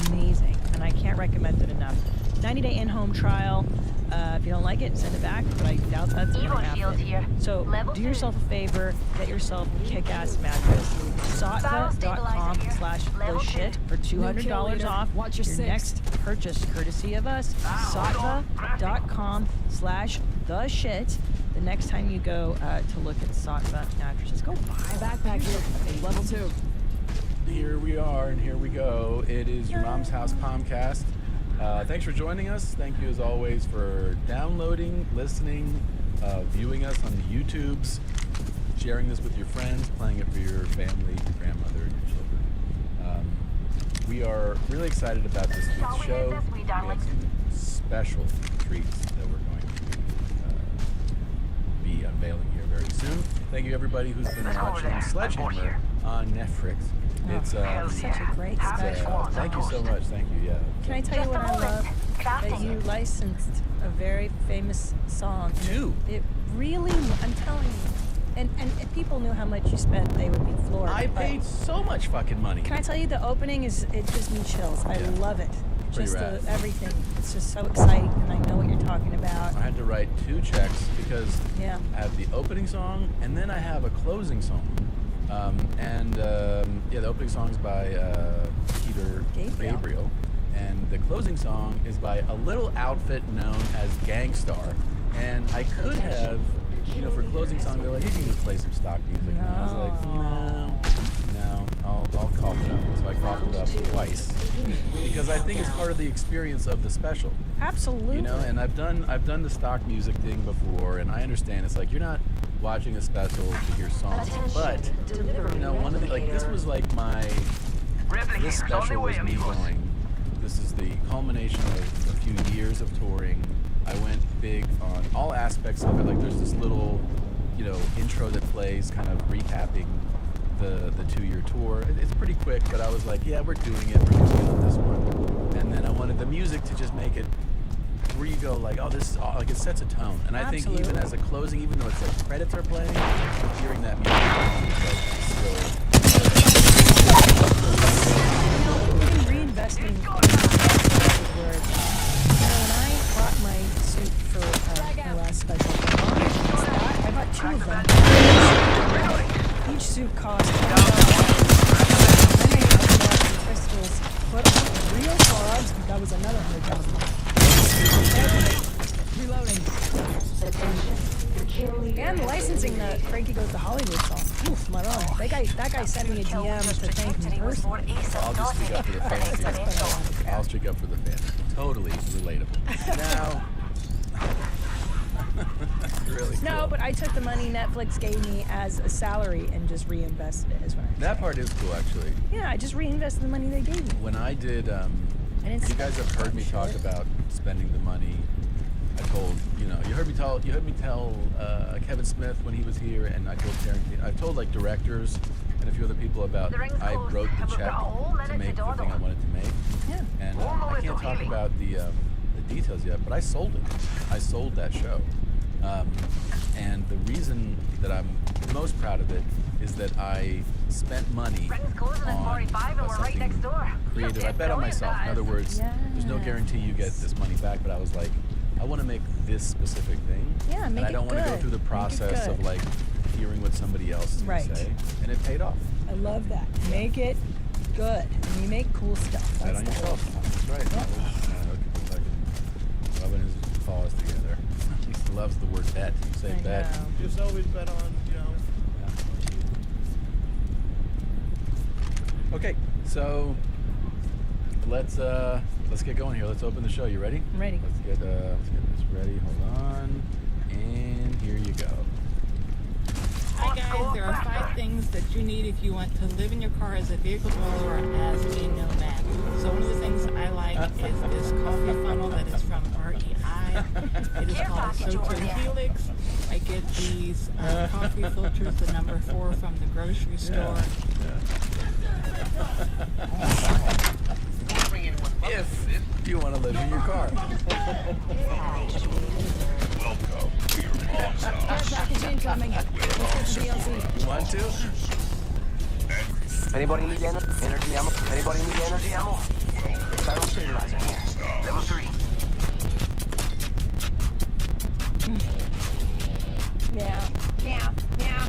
amazing. And I can't recommend it enough. 90-day in-home trial. If you don't like it, send it back, but I doubt that's going to happen. So do yourself a favor, get yourself a kick-ass mattress. Satva.com/theshit for $200 off your next purchase, courtesy of us. Satva.com/theshit. The next time you go to look at Satva mattresses, go buy a backpack here. Level 2. Here we are, and here we go. It is your mom's house Palmcast. Thanks for joining us. Thank you, as always, for downloading, listening, viewing us on the YouTubes, sharing this with your friends, playing it for your family, your grandmother, and your children. We are really excited about this week's show. We have some special treats that we're going to be unveiling here very soon. Thank you, everybody who's been watching Sledgehammer on Netflix. It's such a great special. Thank you so much. Thank you. Yeah. Can I tell you what I love? That you licensed a very famous song. Two. It really, I'm telling you. And if people knew how much you spent, they would be floored. I paid so much fucking money. Can I tell you, the opening it gives me chills. I love it. Pretty Just rad. Everything. It's just so exciting, and I know what you're talking about. I had to write 2 checks because Yeah. I have the opening song and then I have a closing song. The opening song's by Peter Gabriel. And the closing song is by a little outfit known as Gangstar. And I could have, you know, for closing song, they're like, you can just play some stock music. And I was like, no, I'll cough it up. So I coughed it up twice because I think it's part of the experience of the special. Absolutely. You know, and I've done the stock music thing before, and I understand it's like you're not watching a special to hear songs, but you know, one of the this was like this special was me going. This is the culmination of a few years of touring. I went big on all aspects of it. Like there's this little, you know, intro that plays, kind of recapping the 2-year tour. It's pretty quick, but I was like, yeah, we're doing it. We're doing it on this one. And then I wanted the music to just make it where you go like, oh, this is all, like it sets a tone. And I think even as a closing, even though it's like credits are playing, hearing that music is like Even reinvesting in where, when I bought my suit for my last special, I bought 2 of them. Each suit cost $10. Then they opened up the crystals, put on real frogs. That was another $100. Reloading. And licensing the Frankie Goes to Hollywood song. Oof, my God. That guy sent me a DM to thank me personally. I'll just stick up for the fans. I'll stick up for the fans. Totally relatable. Now, really cool. No, but I took the money Netflix gave me as a salary and just reinvested it. Is what I'm that part is cool, actually. Yeah, I just reinvested the money they gave me. When I did, you guys have heard me talk about spending the money. I told, you know, you heard me tell Kevin Smith when he was here, and I told Tarantino. I've told like directors and a few other people about I wrote the check to make the thing I wanted to make. Yeah. And I can't talk about the details yet, but I sold it. I sold that show. And the reason that I'm most proud of it is that I spent money on something creative. I bet on myself. In other words, there's no guarantee you get this money back, but I was like, I want to make this specific thing. Yeah, make and I don't want to go through the process of like hearing what somebody else is going to say. And it paid off. I love that. Make it good. And you make cool stuff. Bet on yourself. That's right. Yep. Rubbing his paws together. He loves the word bet. You say bet. Just always bet on, you know. Yeah. Okay, so let's get going here. Let's open the show. You ready? I'm ready. Let's get this ready. Hold on. And here you go. Hi guys, there are 5 things that you need if you want to live in your car as a vehicle dweller or as a nomad. So one of the things I like is this coffee funnel that is from REI. It is called Soto Helix. I get these coffee filters, the number 4 from the grocery store. If you want to live in your car. Welcome to your mom's house. Package incoming. Let's get the DLC. Want to? Anybody need energy ammo? Anybody need energy ammo? Spiral stabilizer here. Level 3. Yeah. Yeah. Yeah.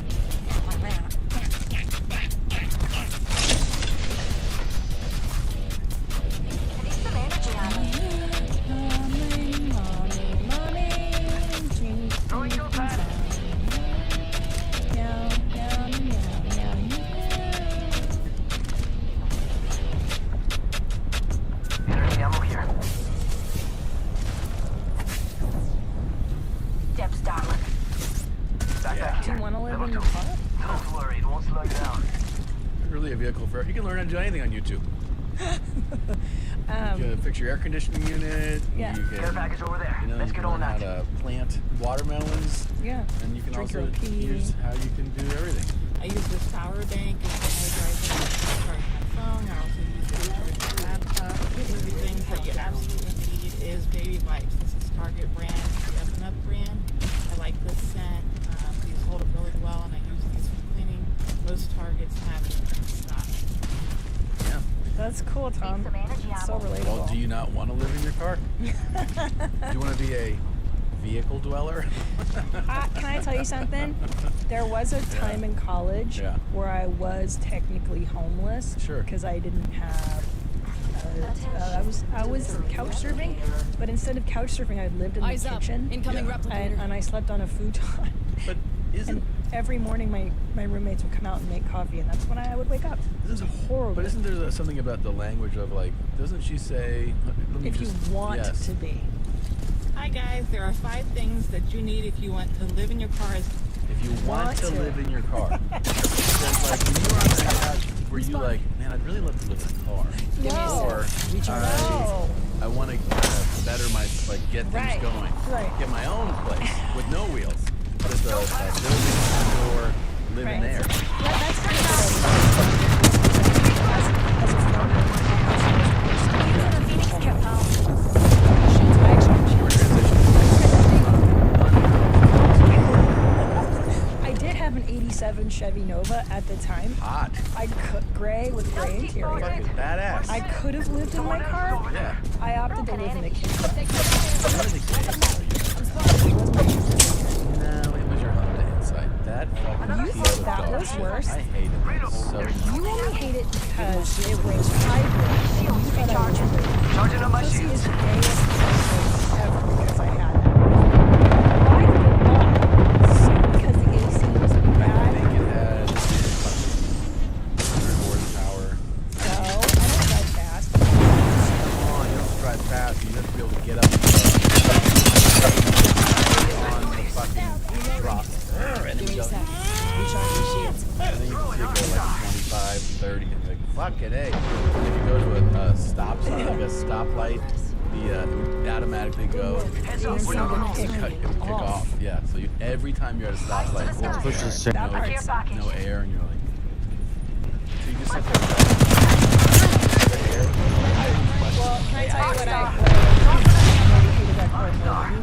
You can learn how to do anything on YouTube. You can fix your air conditioning unit. Yeah. You can, Care package over there. You know, Let's you get can on learn how that. to plant watermelons. Yeah. And you can Drink also use how you can do everything. I use this power bank as an energizer to charge my phone. I also use it to charge my laptop. One of the things that you absolutely need is baby wipes. This is Target brand, the Up and Up brand. I like this scent. These hold up really well, and I use these for cleaning. Most Targets have it in stock. Yeah. That's cool, Tom. It's so relatable. Well, do you not want to live in your car? Do you want to be a vehicle dweller? Can I tell you something? There was a time in college where I was technically homeless because I didn't have I was couch surfing, but instead of couch surfing, I lived in the kitchen. Incoming replicator. And I slept on a futon. But And every morning, my roommates would come out and make coffee, and that's when I would wake up. This is horrible. But isn't there something about the language of like, doesn't she say, let me If you just, want yes. to be. Hi guys, there are 5 things that you need if you want to live in your car as If you want to live in your car. Because like when you were on that couch, were you like, man, I'd really love to live in a car? No. Or No. I want to better my, like get things going. Right. Get my own place with no wheels. Just a building indoor, live in there. That's kind of I did have an 87 Chevy Nova at the time. Hot. I could gray with gray interior. Fucking badass. I could have lived in my car. Yeah. I opted to live in the kitchen. No, it was your Honda Insight. That fucking You piece thought of that dog was shit. worse? I hated it so much. You only hate it because it was hybrid. You thought I was rude. Charging on my Pussy shields. is the gayest thing ever because I had that. Why did it not? Because the AC was I bad. think it had 100 horsepower. No, I don't drive fast. Come on, you don't have to drive fast. You have to be able to get up on the fucking drop. And then you go, and then you can go like 25, 30, and like, fuck it, hey. And if you go to a stop sign, like a stoplight, it would automatically go, it would kick off. Yeah, so every time you're at a stoplight, or Push the same. no air, and you're like, so you just sit there and the air. Well, can I tell you what I hated that car more than you?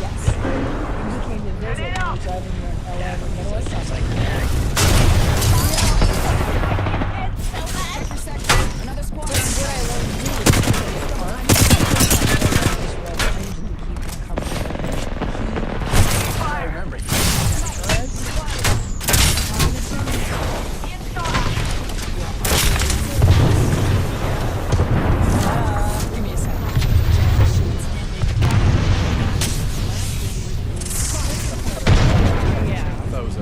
Yes. When you came to visit, and you were driving in LA in the middle of summer. Another squad. What I learned to do was to get in the car. I remember. Give me a second. Yeah. I thought it was a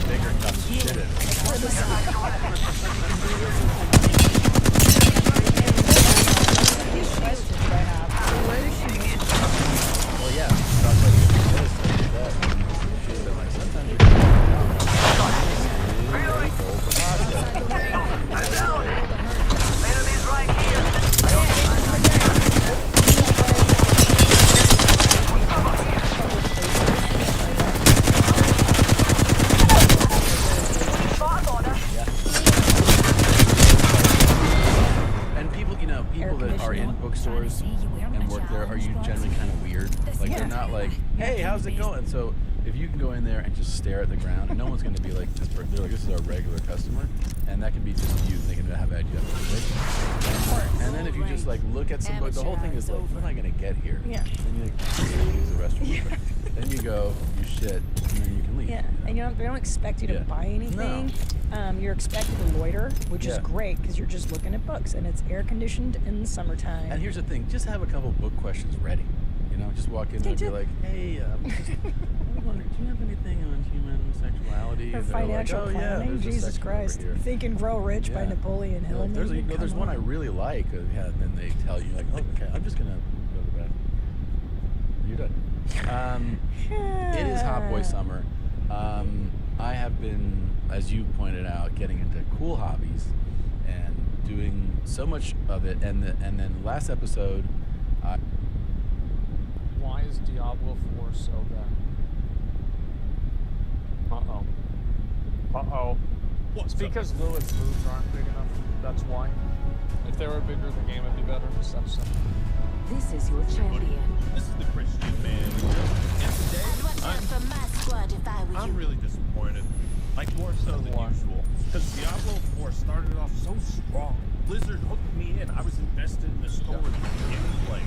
bigger cup of shit in it. Well, yeah, sounds like it was this, like that. She would have been like, sometimes you're really go for pasta. Enemies right here. And people, people that are in bookstores and work there, are you generally kind of weird? Like, they're not like, hey, how's it going? So if you can go in there and just stare at the ground, and no one's going to be like, they're like, this is our regular customer, and that can be just you thinking about how bad you have to. And then if you just like look at some book, the whole thing is like, what am I going to get here? Yeah. Then you like, use the restroom. Then you go, you shit, and then you can leave. Yeah, and they don't expect you to Yeah. buy anything. You're expected to loiter, which is Yeah. great because you're just looking at books and it's air conditioned in the summertime. And here's the thing, just have a couple book questions ready. Just walk in there and be like, hey, I wonder, do you have anything on human sexuality? Or And they're financial like, oh, yeah, planning, there's a Jesus section Christ. over here. Think and Grow Rich by Yeah. Napoleon Hill. Like, there's there's Come one I on. really like. Then they tell you, like, oh, okay, I'm just going to go to bed. You're done. It is hot boy summer. I have been, as you pointed out, getting into cool hobbies and doing so much of it. And then last episode, Why is Diablo 4 so bad? Uh-oh. Uh-oh. It's because Lilith's moves aren't big enough. That's why. If they were bigger, the game would be better. Just that simple. This is your champion. This is the Christian man. And today, I'm really disappointed. Like, more so than usual. Because Diablo 4 started off so strong. Blizzard hooked me in. I was invested in the story and the gameplay.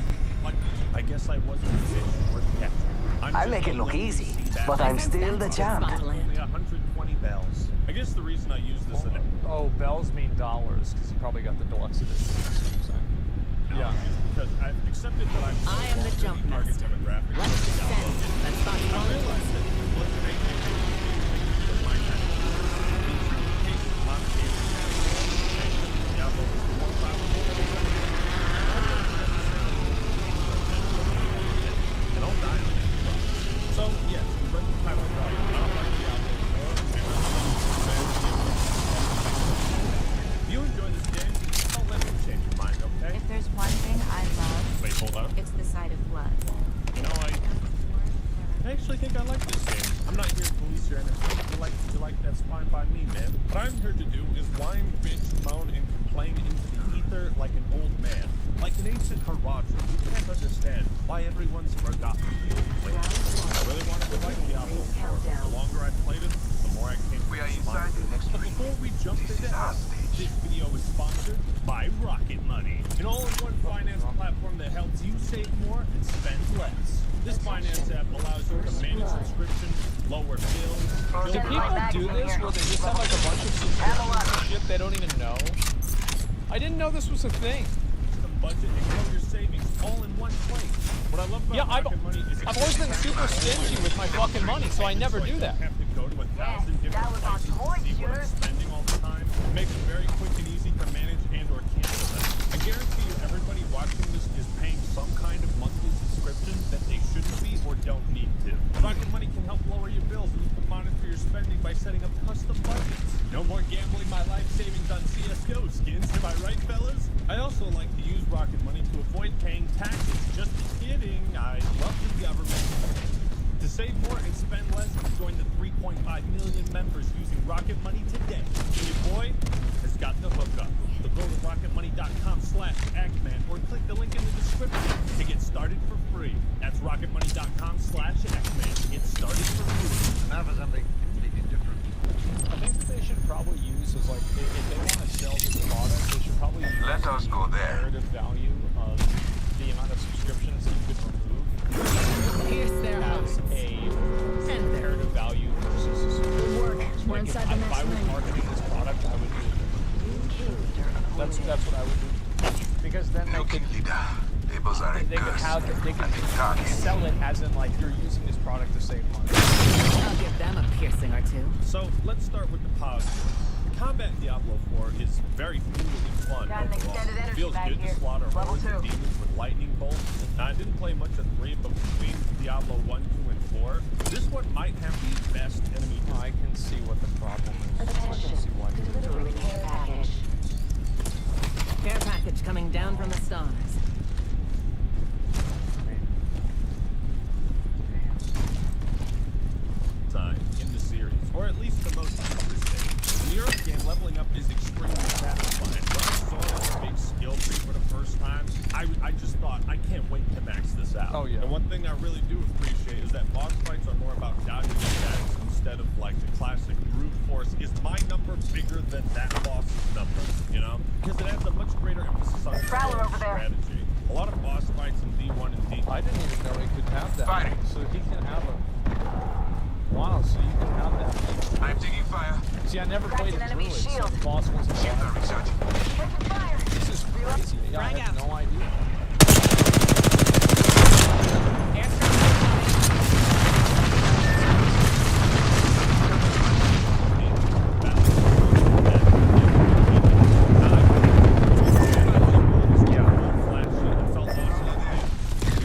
Like, I guess I wasn't a fish worth catching. I make it look easy, but I'm still the champ. Only 120 bells. I guess the reason I use this... Oh, bells mean dollars, because you probably got the deluxe edition. That's what I'm saying. Yeah. Because I've accepted that I'm I am the jump target master. demographic. Let's descend. Let's start I realize that Blizzard ain't able to do my kind of thing. In true case of my gaming channel, Diablo is more powerful than and I'll die on it. So, yes, we run the title right. I don't like Diablo more, and I if you enjoy this game, don't let me change your mind, okay? If there's one thing I love, Wait, hold on. it's the sight of blood. You know, I actually think I like this game. I'm not here to police your energy. If you like, that's fine by me, man. What I'm here to do is whine, bitch, moan, and complain into the ether like an old man. Like an ancient Haradra who can't understand why everyone's forgotten. Wait, I really wanted to like Diablo 4. The longer I played it, the more I came to inside the next. But before we jump into that, this video is sponsored by Rocket Money, an all-in-one finance platform that helps you save more and spend less. This finance app allows you to manage subscriptions, lower bills. Do people do this where they just have like a bunch of subscriptions and shit they don't even know? I didn't know this was a thing. Budget and grow your savings all in one place. What I love about Rocket Money is I've always been super stingy with my fucking money, so I never do that. I have to go to 1,000 different places to see what I'm spending all the time. It makes it very quick and easy to manage and or cancel them. I guarantee you everybody watching this is paying some kind of monthly subscription that they shouldn't be or don't need to. Rocket Money can help lower your bills and you can monitor your spending by setting up custom budgets. No more gambling my life savings on CSGO skins, am I right, fellas? I also like to use Rocket Money to avoid paying taxes. Just kidding, I love the government. To save more and spend less, join the 3.5 million members using Rocket Money today. And your boy has got the hookup. So go to rocketmoney.com/Axman or click the link in the description to get started for free. That's rocketmoney.com/Axman to get started for free. Now for something completely different. I think what they should probably use is like, if they want to sell this product, they should probably use the comparative value of the amount of subscriptions you could remove Pierce their as a comparative value versus a subscription. We're Like inside if the I was next marketing this product, I would do it. That's what I would do. Because then they could sell it as in like you're using this product to save money. I'll give them a piercing or two. So let's start with the positives. Combat in Diablo 4 is very fluid and fun overall. It feels good to slaughter hordes of demons with lightning bolts. Now, I didn't play much of 3, but between Diablo 1, 2, and 4, this one might have the best enemy design. I can see what the problem is. I can see why. Care package coming down from the stars. Time in the series, or at least the most interesting. In the early game, leveling up is extremely satisfying. When I saw this big skill tree for the first time, I just thought, I can't wait to max this out. Oh, yeah. And one thing I really do appreciate is that boss fights are more about dodging attacks instead of like the classic brute force. Is my number bigger than that boss's number? You know? Because it adds a much greater emphasis on strategy. A lot of boss fights in D1 and D2. I didn't even know he could have that. So he can have a... Wow, so you can have that. I'm taking fire. See, I never played a druid, so the boss wasn't alive. This is crazy. Yeah, I had no idea.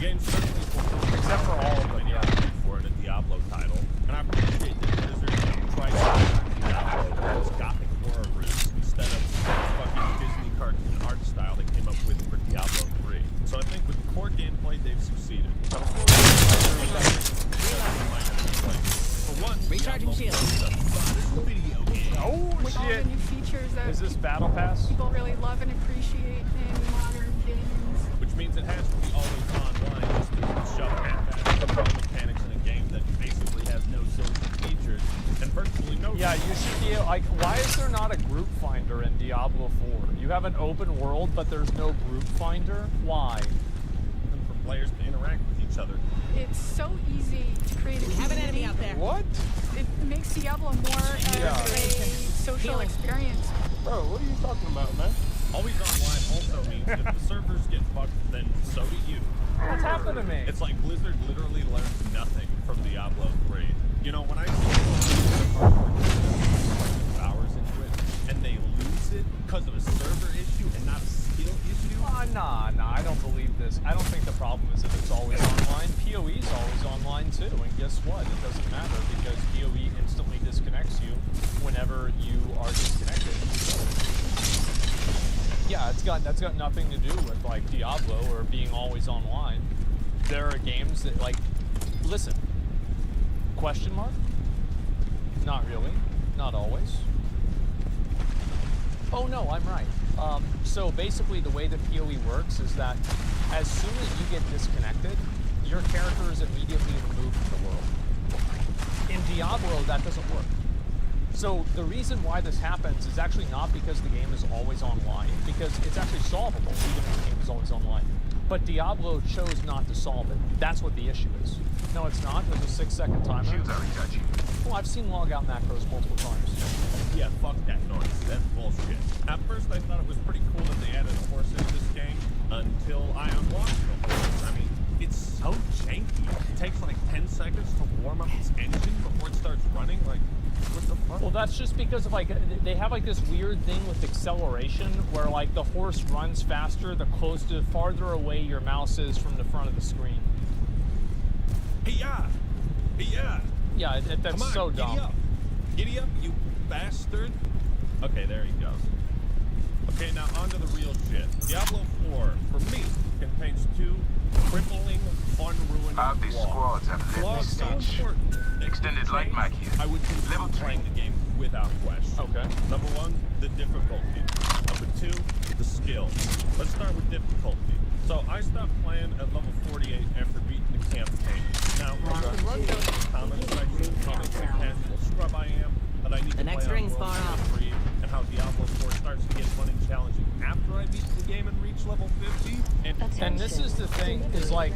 Except for all of them, yeah. For the Diablo title, and I appreciate that Blizzard tried to make Diablo as gothic horror roots instead of the fucking Disney cartoon art style they came up with for Diablo 3. So I think with the core gameplay, they've succeeded. For one, Recharging shield. Video game. Oh, With all the new features that Is this Battle Pass? people really love and appreciate in modern games. Which means it has to be always online just to shove half-assed mechanics in a game that basically has no social features and virtually no. Yeah, you should be like. Why is there not a group finder in Diablo 4? You have an open world, but there's no group finder. Why? And for players to interact with each other. It's so easy to create a We have an enemy community. out there. What? It makes Diablo more as a social experience. Bro, what are you talking about, man? Always online also means if the servers get fucked, then so do you. What's happened to me? It's like Blizzard literally learned nothing from Diablo 3. You know, when I see hours into it and they lose it because of a server issue and not a skill issue. Nah, I don't believe this. I don't think the problem is that it's always online. PoE is always online too, and guess what? It doesn't matter because PoE instantly disconnects you whenever you are disconnected. Yeah, that's got nothing to do with like Diablo or being always online. There are games that like, listen, question mark? Not really, not always. Oh no, I'm right. So basically the way that PoE works is that as soon as you get disconnected, your character is immediately removed from the world. In Diablo, that doesn't work. So the reason why this happens is actually not because the game is always online, because it's actually solvable even if the game is always online. But Diablo chose not to solve it. That's what the issue is. No, it's not. There's a 6-second timer. Well, I've seen logout macros multiple times. Yeah, fuck that noise. That's bullshit. At first, I thought it was pretty cool that they added a horse into this game until I unlocked the horse. I mean, it's so janky. It takes like 10 seconds to warm up its engine before it starts running. Like, what the fuck? Well, that's just because of like they have like this weird thing with acceleration where like the horse runs faster the farther away your mouse is from the front of the screen. Hey-ya! Hey-ya! Yeah, that's Come on, so dumb. Giddy up. Giddy up, you bastard. Okay, there he goes. Okay, now on to the real shit. Diablo 4, for me, contains 2 crippling, fun-ruining These squads have flaws so important that extended light mag here. I would continue playing the game without question. Okay. Number 1, the difficulty. Number 2, the skill. Let's start with difficulty. So I stopped playing at level 48 after beating the campaign. Now, you can run down the comments section how much a casual scrub I am, that I need to next play ring's on World far War off. 3, and how Diablo 4 starts to get fun and challenging after I beat the game and reach level 50. And this is the thing, is like,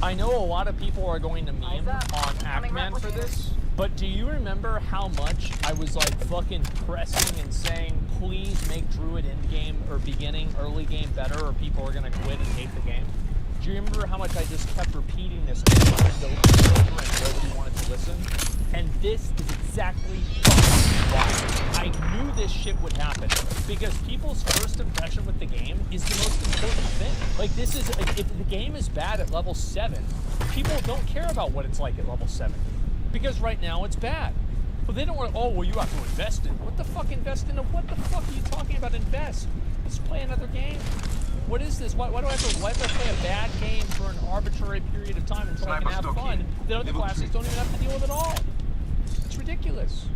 I know a lot of people are going to meme on Ackman for this, but do you remember how much I was like fucking pressing and saying, please make Druid endgame or beginning early game better or people are gonna quit and hate the game? Do you remember how much I just kept repeating this over and over and nobody wanted to listen? And this is exactly why. I knew this shit would happen. Because people's first impression with the game is the most important thing. Like this is, if the game is bad at level 7, people don't care about what it's like at level 7. Because right now it's bad. But they don't want, oh, well you have to invest in it. What the fuck invest in it? What the fuck are you talking about invest? Let's play another game. What is this? Why do I have to play a bad game for an arbitrary period of time until I can have fun that other classes don't even have to deal with at all? It's ridiculous.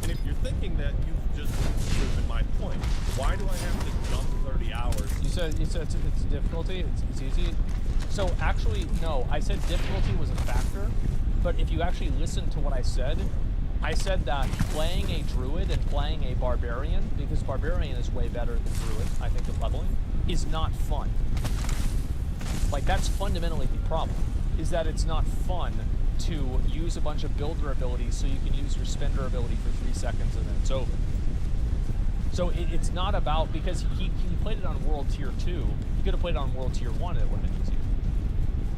And if you're thinking that you've just proven my point, why do I have to jump 30 hours? You said it's difficulty, it's easy. So actually, no, I said difficulty was a factor, but if you actually listen to what I said that playing a druid and playing a barbarian, because barbarian is way better than druid, I think, at leveling, is not fun. Like, that's fundamentally the problem, is that it's not fun to use a bunch of builder abilities so you can use your spender ability for 3 seconds and then it's over. So it's not about, because he played it on World Tier 2, he could have played it on World Tier 1 and it would have been easier.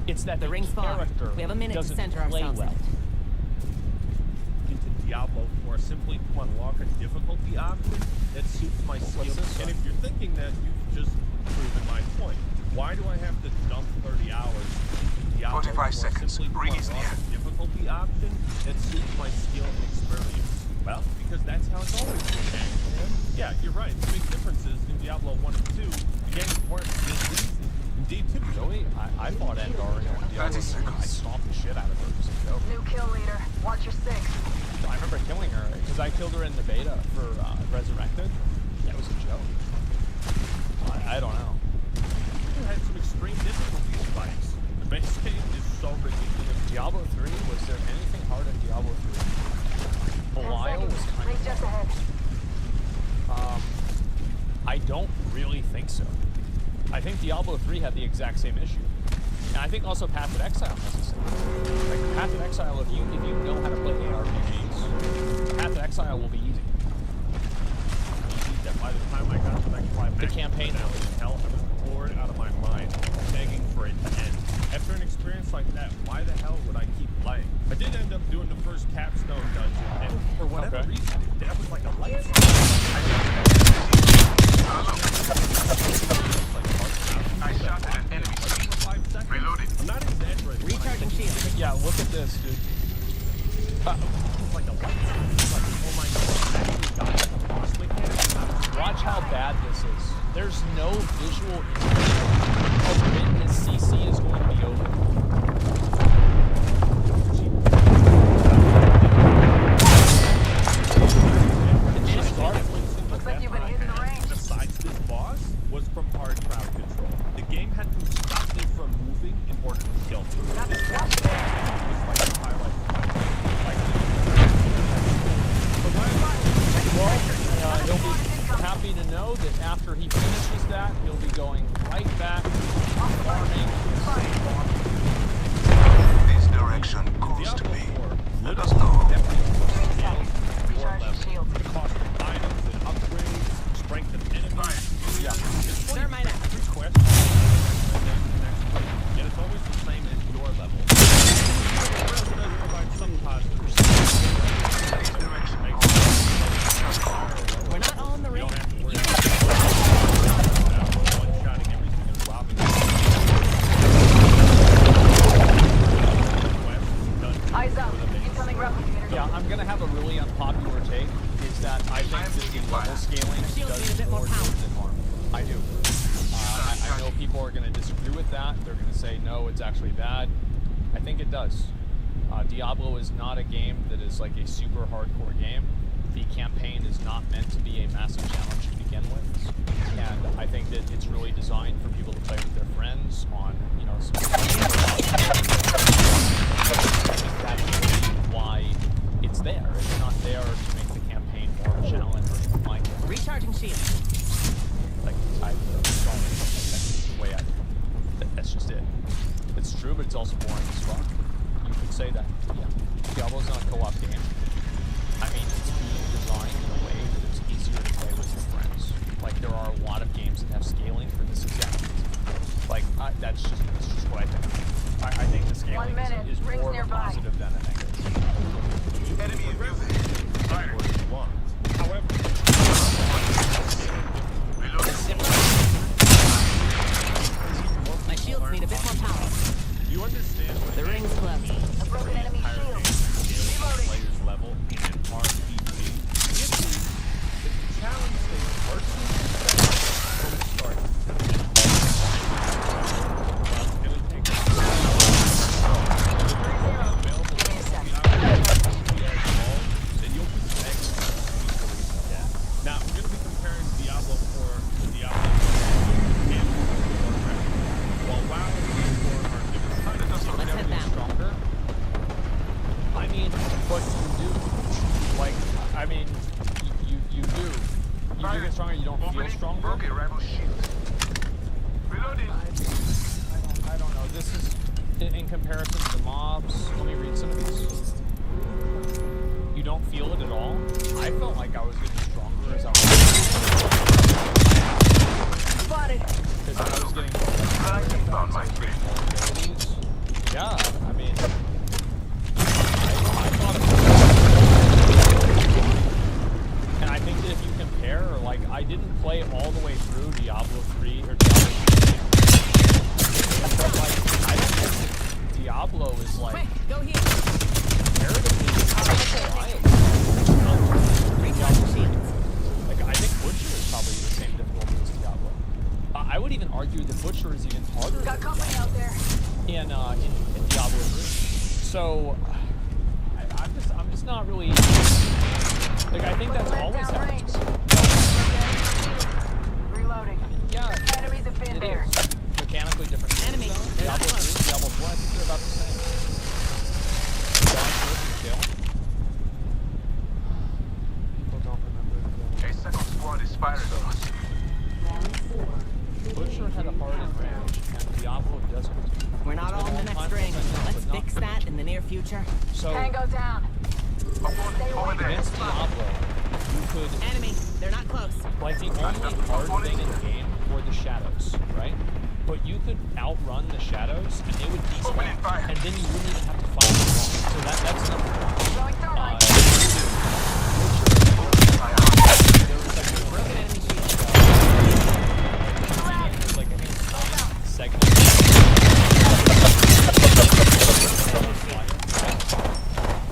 It's that the ring's far. character We have a minute to doesn't center play ourselves well. out. Into Diablo 4 simply to unlock a difficulty option that suits my skills. And if you're thinking that you've just proven my point, why do I have to dump 30 hours into Diablo 45 4 seconds. simply to Ring is unlock near. a difficulty option that suits my skill and experience? Well, because that's how it's always been, man. Yeah, you're right. The big differences in Diablo 1 and 2, the games weren't this easy. Indeed, typically, I fought Andario in Diablo 3. I stomped the shit out of her. It was a joke. New kill leader. Watch your 6. I remember killing her because I killed her in the beta for Resurrected. That was a joke. I don't know. You had some extreme difficulty spikes. The base game is so ridiculous. Diablo 3, was there anything hard in Diablo 3? Belial was kind of just ahead. I don't really think so. I think Diablo 3 had the exact same issue. And I think also Path of Exile has the same. Like Path of Exile, if you know how to play ARPGs, Path of Exile will be easy. That by the time time I got to like 5 The campaign hell, I was bored out of my mind, begging for it to end. After an experience like that, why the hell would I keep playing? I did end up doing the first capstone dungeon, and for whatever reason, that was like a light switch. I shot at an enemy. Reloading. I'm not exaggerating. Recharging shield. Yeah, look at this, dude. It's like a light switch. It's like, oh my god, I actually got it. Boss mechanic. Watch how bad this is. There's no visual indication of when his CC is going to be over. Looks like you've been hitting the range. Besides this boss, was from hard crowd control. The game had to stop me from moving in order to kill me. This boss was like the highlight. Well, he'll be happy to know that after he finishes that, he'll be going right back farming. This direction calls to me. Let us go. The cost of items and upgrades, strength of enemies. Yeah. Thermite out. Request. Yet it's always the same as your level. It does provide some positive. We're not all in the ring. One-shotting everything and robbing. Eyes up. Incoming replicator. Yeah, I'm gonna have a really unpopular take. Is that I think that the level scaling does more good than harm. I do. I know people are gonna disagree with that. They're gonna say no, it's actually bad. I think it does. Diablo is not a game that is like a super hardcore game. The campaign is not meant to be a massive challenge to begin with, and I think that it's really designed for people to play with their friends on, you know, some that's why it's there. It's not there to make the campaign more of a challenge or anything like that. Recharging shield. Like, I don't think that's the way that's just it. It's true, but it's also boring as fuck. You could say that, yeah. Diablo's not a co-op game. I mean, it's being designed in a way that it's easier to play with your friends. Like, there are a lot of games that have scaling for this exact reason. Like, that's just what I think. I think the scaling is more of a positive than a negative. Enemy in view. Fire. However, My shields need a bit more power. you understand what The ring's close. A broken enemy shield. players level in RPG. The challenge stays personal from the start. Now, we're going to be comparing Diablo 4 to Diablo 3 and Warcraft. While WoW and WoW are different kinds of Stronger. I mean, but you do. Like, I mean, you do. You do get stronger, you don't feel stronger. Okay, rival shield. Reloading. I don't know. This is in comparison to the mobs. Let me read some of these. You don't feel it at all. I felt like I was getting stronger as I was. Spotted. Because I was getting more abilities. Yeah, I mean, I thought it was. And I think that if you compare, like, I didn't play all the way through Diablo 3 or Diablo 3. But, like, I don't think Diablo is, like, Quick, go here. comparatively wild. Recharging shields. Like, I think Butcher is probably the same difficulty as Diablo. I would even argue that Butcher is even harder Got company out there. in Diablo 3. So I'm just not really like I think that's always happened. Reloading. Yeah, Enemies have been it there. is mechanically different. Enemy. Diablo 3, Diablo 4, I think they're about the same. People don't remember. A second squad is firing on us. Butcher had a hard advantage, and Diablo doesn't. We're not all in the next ring. Let's fix that in the near future. So Tango down. Over there. against Diablo, you could... Enemy. They're not close. Like, the only hard thing in the game were the shadows, right? But you could outrun the shadows, and they would despawn, and then you wouldn't even have to fight them long. So that's number one. There was like a broken enemy shield. There's like a segment.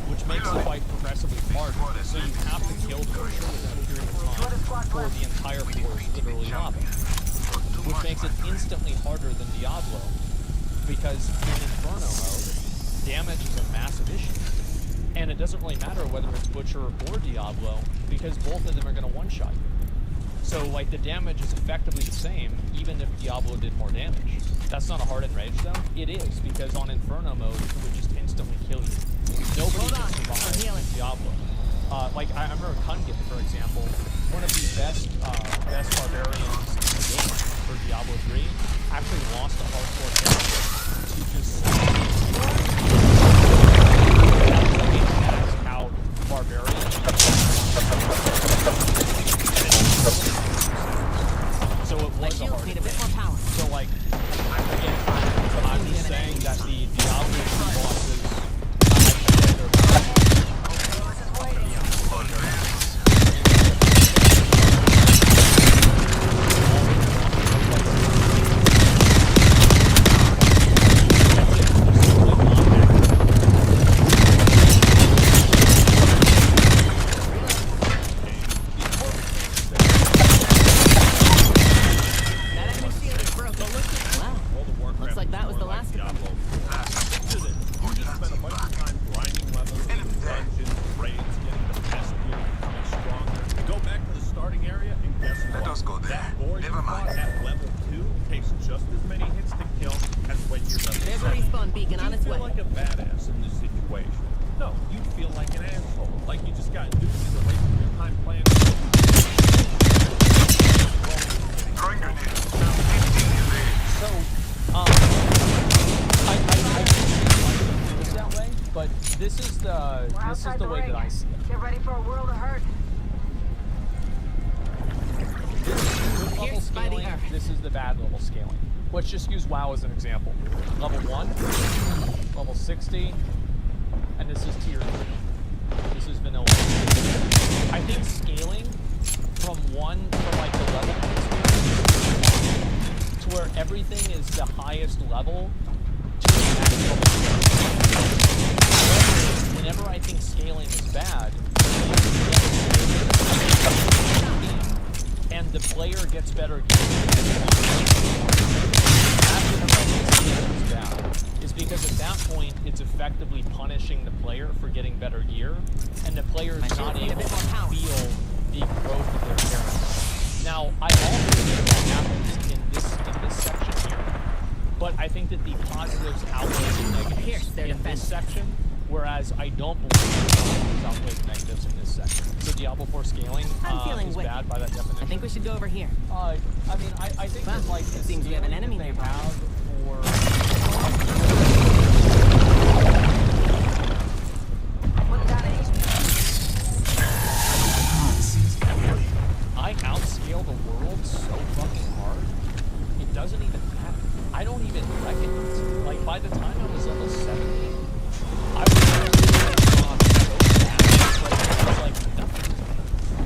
Which makes the fight progressively harder. So you have to kill the Butcher within a period of time, or the entire floor is literally lava. Which makes it instantly harder than Diablo, because in Inferno mode, damage is a massive issue. And it doesn't really matter whether it's Butcher or Diablo, because both of them are going to one-shot you. So, like, the damage is effectively the same, even if Diablo did more damage. That's not a hard enrage, though. It is, because on Inferno mode, it would just instantly kill you. Nobody can survive in Diablo. Like, I remember Kungin, for example, one of the best barbarians in the game for Diablo 3, actually lost a hardcore character to just... out barbarian. So it was a hard thing. So, like, again, I'm just saying that the Diablo 3 bosses, let's just use WoW as an example. Level 1, level 60, and this is tier 3. This is vanilla. I think scaling from like the level to where everything is the highest level to the next level. Whenever I think scaling is bad, and the player gets better is because at that point it's effectively punishing the player for getting better gear, and the player is not able to feel the growth of their character. Now, I also think that happens in this section here, but I think that the positives outweigh the negatives in this section, whereas I don't believe the positives outweigh the negatives in this section. So Diablo 4 scaling is bad by that definition. I think we should go over here. I mean, I think that, like, it seems we have an enemy nearby. I outscale the world so fucking hard, it doesn't even matter. I don't even recognize it. Like, by the time I was level 70, I was like nothing.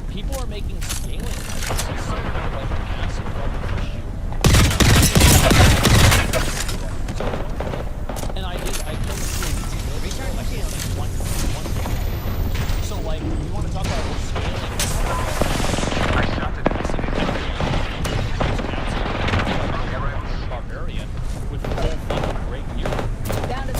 People are making scaling like this is some kind of like massive fucking issue. And I killed one. So, like, you want to talk about scaling? Barbarian with full fucking great gear. Down to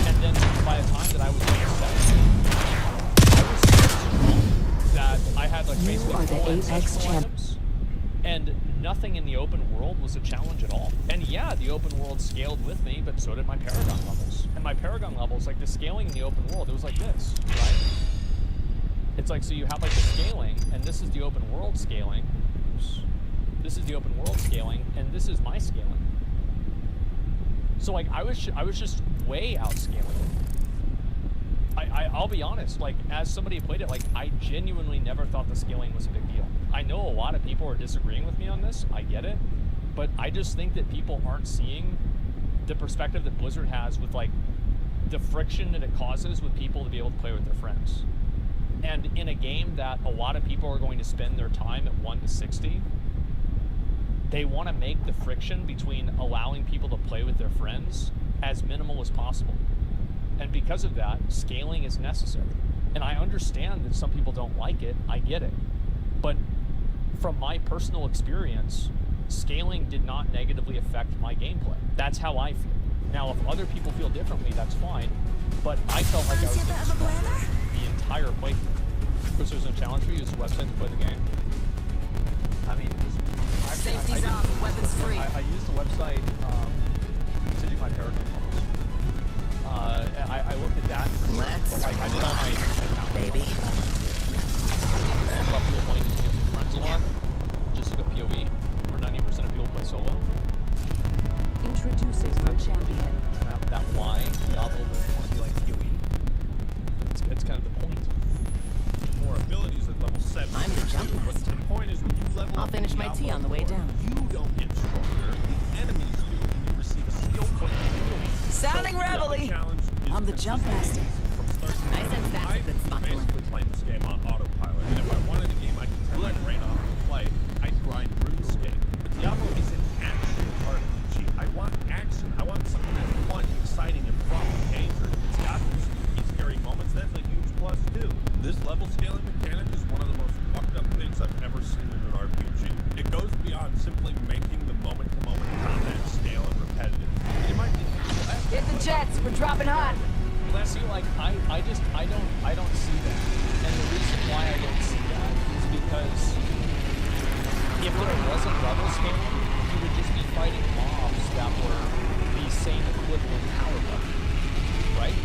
and then by the time that I was level 7, that I had like basically full ancestral items, and nothing in the open world was a challenge at all. And yeah, the open world scaled with me, but so did my Paragon levels. And my Paragon levels, like the scaling in the open world, it was like this, right? It's like, so you have like the scaling, and this is the open world scaling, games. This is the open world scaling, and this is my scaling. So like I was just way outscaling. I'll be honest, like as somebody who played it, like I genuinely never thought the scaling was a big deal. I know a lot of people are disagreeing with me on this, I get it, but I just think that people aren't seeing the perspective that Blizzard has with like the friction that it causes with people to be able to play with their friends. And in a game that a lot of people are going to spend their time at 1 to 60, they want to make the friction between allowing people to play with their friends as minimal as possible. And because of that, scaling is necessary. And I understand that some people don't like it, I get it. But from my personal experience, scaling did not negatively affect my gameplay. That's how I feel. Now, if other people feel differently, that's fine. But I felt like I was getting stronger the entire playthrough. Because there's no challenge for you, use the website to play the game. I mean, Safety's off, weapons free. I used the website to do my Paragon levels. I looked at that. Let's like, I did all my baby. A lot of people playing these games with friends a lot. Just like a PoE, where 90% of people play solo. Introducing the champion. That why Diablo doesn't want to be like PoE. It's kind of the point. More abilities at level 7. I'm the jump master. The point is when you level I'll up finish my tea on the way down. You don't get stronger. The enemies do, and you receive a skill point. Sounding reveille. I'm the jump master. I sense that's a good spot to land. Basically playing this game on autopilot, and if I wanted a game I could turn my brain off and play, I'd grind RuneScape. But Diablo is an action RPG. I want action. I want something that's fun, exciting, and fun and dangerous. It's got those spooky, scary moments. That's a huge plus too. This level scaling mechanic is one of the most fucked up things I've ever seen in an RPG. It goes beyond simply making the moment-to-moment combat scale and repetitive. You might think, hit the jets, we're dropping hot. See, like I don't see that, and the reason why I don't see that is because if there wasn't level scaling, you would just be fighting mobs that were the same equivalent power level, right?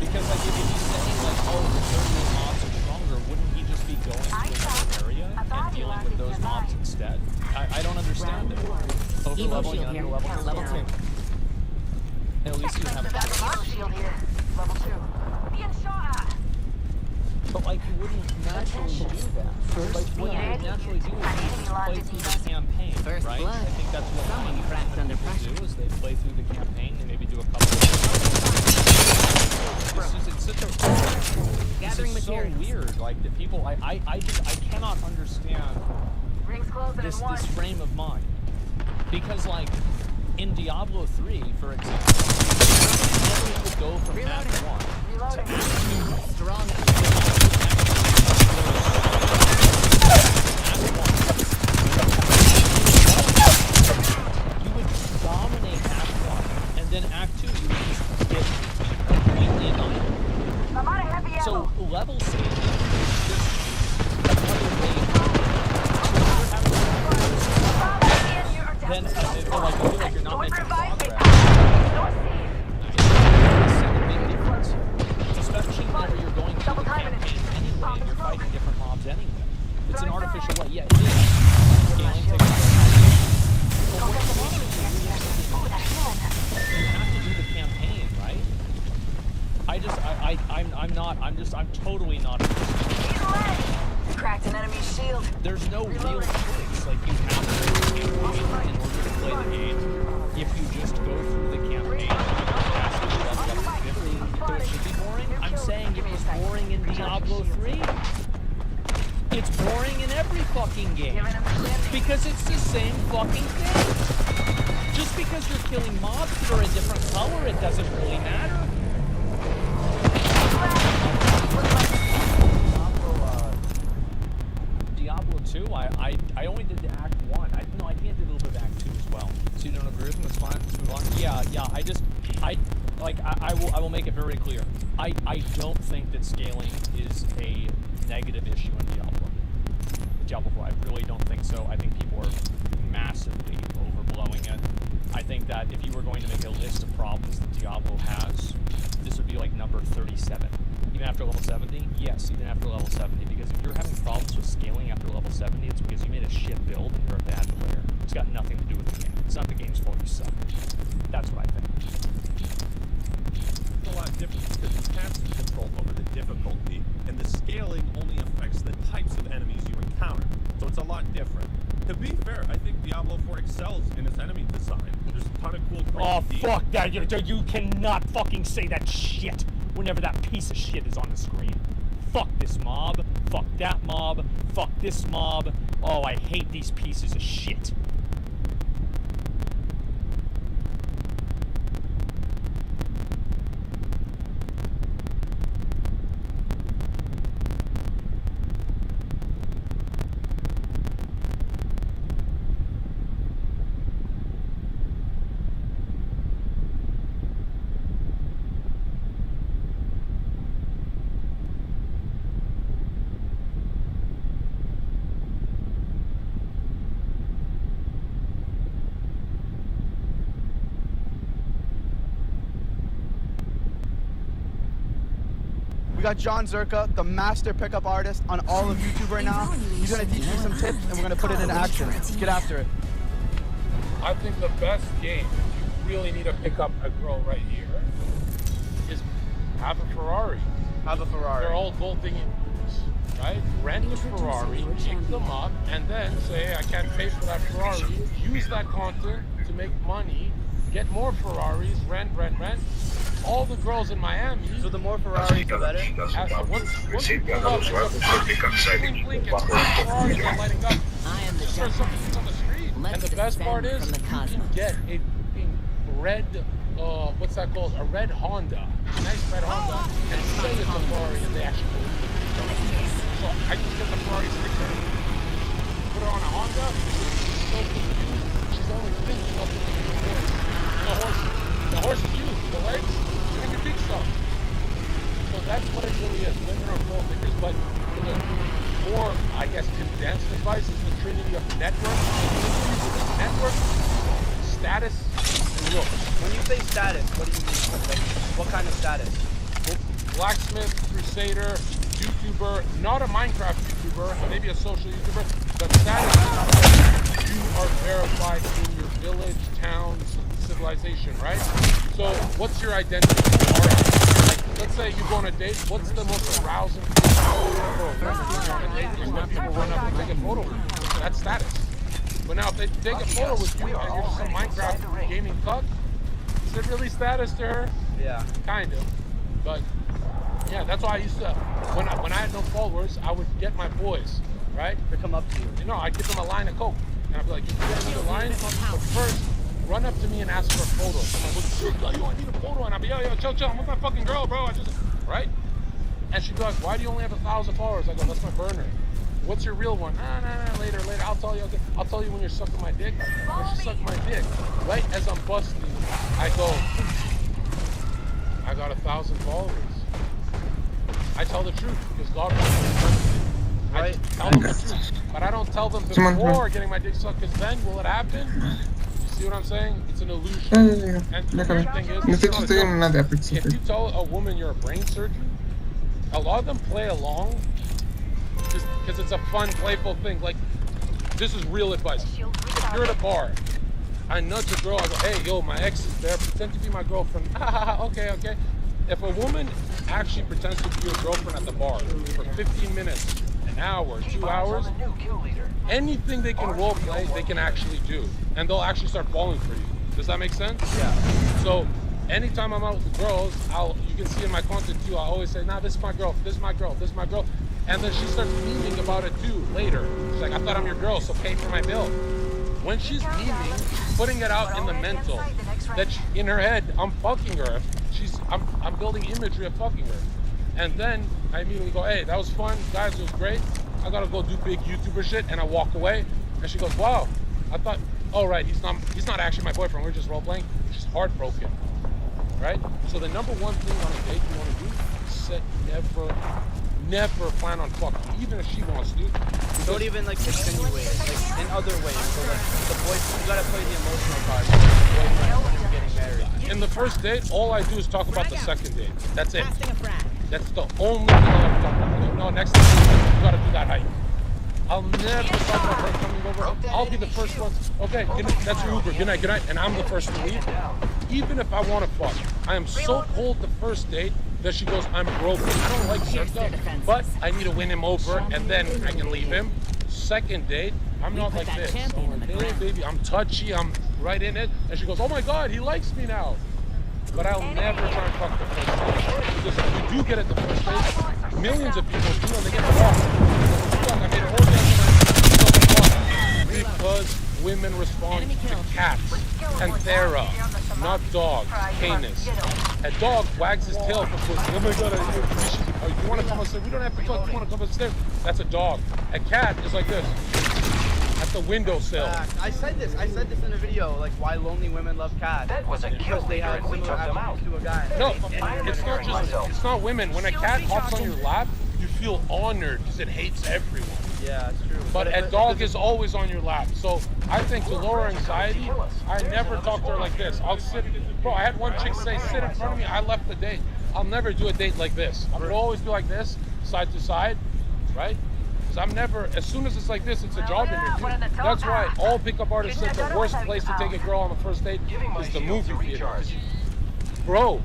Because like if he's saying like, oh, the 38 mobs are stronger, wouldn't he just be going to another area and dealing with those mobs instead? I don't understand it. Over leveling and under leveling. Level 2. At least you have a Shield here. Level 2. Being shot at. But like you wouldn't naturally do that. Like what you would naturally do is play through the campaign, First right? blood. I think that's what Someone many cracked under people pressure. do is they play through the campaign, they maybe do a couple of it's such a Gathering this is materials. so weird, like the people I cannot understand Rings closing this in 1. frame of mind. Because like in Diablo 3, for example, you would go from Act 1 to Act 2. Strong. You would dominate Act 1, and then Act 2 you would just get completely annihilated. I'm out of heavy ammo. So level scaling is just another way then I feel like you're not making progress. It's a big difference here. Especially whenever you're going through the campaign anyway and you're fighting different mobs anyway. It's an artificial way. Yeah, it is. Scaling takes but what's the problem you have to do the campaign, right? I'm totally not interested. Cracked an enemy shield. There's no real choice. Like you have to do the campaign in order to play the game. If you just go through the campaign and you passively level up to 50, so it should be boring. I'm saying it was boring in Diablo 3. It's boring in every fucking game. Because it's the same fucking thing. Just because you're killing mobs that are a different color, it doesn't really matter. Diablo 2, I only did the Act 1. I think I did a little bit of Act 2 as well. So you don't agree with me? That's fine. Let's move on. Yeah. I will make it very clear. I don't think that scaling is a negative issue in Diablo 4. I really don't think so. I think people are massively overblowing it. I think that if you were going to make a list of problems that Diablo has, this would be like number 37. Even Even after level 70? Yes, even after level 70. Because if you're having problems with scaling after level 70, it's because you made a shit build and you're a bad player. It's got nothing to do with the game. It's not the game's fault, you suck. That's what I think. It's a lot different because you have some control over the difficulty, and the scaling only affects the types of enemies you encounter. So it's a lot different. To be fair, I think Diablo 4 excels in its enemy design. There's a ton of cool. Oh, fuck that. You cannot fucking say that shit whenever that piece of shit is on the screen. Fuck this mob. Fuck that mob. Fuck this mob. Oh, I hate these pieces of shit. We got John Zerka, the master pickup artist on all of YouTube right now. He's gonna teach you some tips and we're gonna put it into action. Let's get after it. I think the best game, if you really need to pick up a girl right here, is have a Ferrari. Have a Ferrari. They're all bolting in, right? Rent a Ferrari, pick them up, and then say, hey, I can't pay for that Ferrari. Use that content to make money, get more Ferraris, rent. All the girls in Miami. So the more Ferraris, the better. Once you pull up, blink, and Ferraris are lighting up. I am the Start something on the street. And the best part is, you can get a red, what's that called? A red Honda. A nice red Honda. And say it's a Ferrari, and they actually believe it. So I just get the Ferrari sticker, put her on a Honda. She's so confused. She's only thinking of the horse. The horse is used. The legs, you can big stuff. So that's what it really is. Women are gold diggers, but the more, I guess, condensed advice is the trinity of network, status, and looks. When you say status, what do you mean? Like, what kind of status? Blacksmith, Crusader, YouTuber, not a Minecraft YouTuber, maybe a social YouTuber, but status is you are verified in your village, town, civilization, right? So what's your identity? Like, let's say you go on a date, what's the most arousing thing in the world? There's when people run up and take a photo with you. That's status. But now if they take a photo with you and you're just some Minecraft gaming cuck, is it really status to her? Yeah. Kind of. But yeah, that's why I used to, when I had no followers, I would get my boys, right? To come up to you. You know, I'd give them a line of Coke. And I'd be like, you can get me the line, but first, run up to me and ask for a photo. Someone would, yo, I need a photo. And I'd be, yo, chill, I'm with my fucking girl, bro. Right? And she'd be like, why do you only have 1,000 followers? I go, that's my burner. What's your real one? Nah, later. I'll tell you, okay. I'll tell you when you're sucking my dick. When she's sucking my dick. Right as I'm busting, I go, I got 1,000 followers. I tell the truth because God wants me to trust me. I tell them the truth, but I don't tell them before getting my dick sucked because then will it happen? You see what I'm saying? It's an illusion. And the weird thing is, if you tell a woman you're a brain surgeon, a lot of them play along just because it's a fun, playful thing. Like, this is real advice. If you're at a bar, I nudge a girl, I go, hey, yo, my ex is there, pretend to be my girlfriend. Okay. If a woman actually pretends to be your girlfriend at the bar for 15 minutes, an hour, 2 hours, anything they can role play, they can actually do. And they'll actually start falling for you. Does that make sense? Yeah. So anytime I'm out with girls, you can see in my content too, I always say, nah, this is my girl. And then she starts memeing about it too later. She's like, I thought I'm your girl, so pay for my bill. When she's memeing, putting it out in the mental, that in her head, I'm fucking her. I'm building imagery of fucking her. And then I immediately go, hey, that was fun, guys, it was great. I gotta go do big YouTuber shit, and I walk away. And she goes, wow, I thought, oh right, he's not actually my boyfriend, we're just role playing. She's heartbroken, right? So the number one thing on a date you want to do is never plan on fucking, even if she wants to. Don't even like insinuate it, like in other ways. So like the boyfriend, you gotta play the emotional card. Boyfriend when you're getting married. In the first date, all I do is talk about the second date. That's it. That's the only thing I'll ever talk about. I go, no, next time you gotta do that hike. I'll never talk about her coming over. I'll be the first one. Okay, good night. That's your Uber. Good night, good night. And I'm the first to leave. Even if I want to fuck, I am so cold the first date that she goes, I'm broken. I don't like Circa, but I need to win him over and then I can leave him. Second date, I'm not like this. Hey, baby, I'm touchy. I'm right in it. And she goes, oh my God, he likes me now. But I'll never try and fuck the first date. Because if you do get it the first date, millions of people do and they get fucked. I made a whole dance because women respond to cats, Panthera, not dogs, canis. A dog wags his tail for pussy. Oh my God, you want to come upstairs? We don't have to talk. You want to come upstairs? That's a dog. A cat is like this. At the windowsill. I said this in a video, like why lonely women love cats. That was a because they have similar attributes to a guy. No, it's not women. When a cat hops on your lap, you feel honored because it hates everyone. Yeah, it's true. But a dog is always on your lap. So I think to lower anxiety, I never talk to her like this. I'll sit, bro, I had one chick say, sit in front of me. I left the date. I'll never do a date like this. I'm gonna always be like this, side to side, right? Because I'm never, as soon as it's like this, it's a job interview. That's why all pickup artists said the worst place to take a girl on the first date is the movie theater. Bro,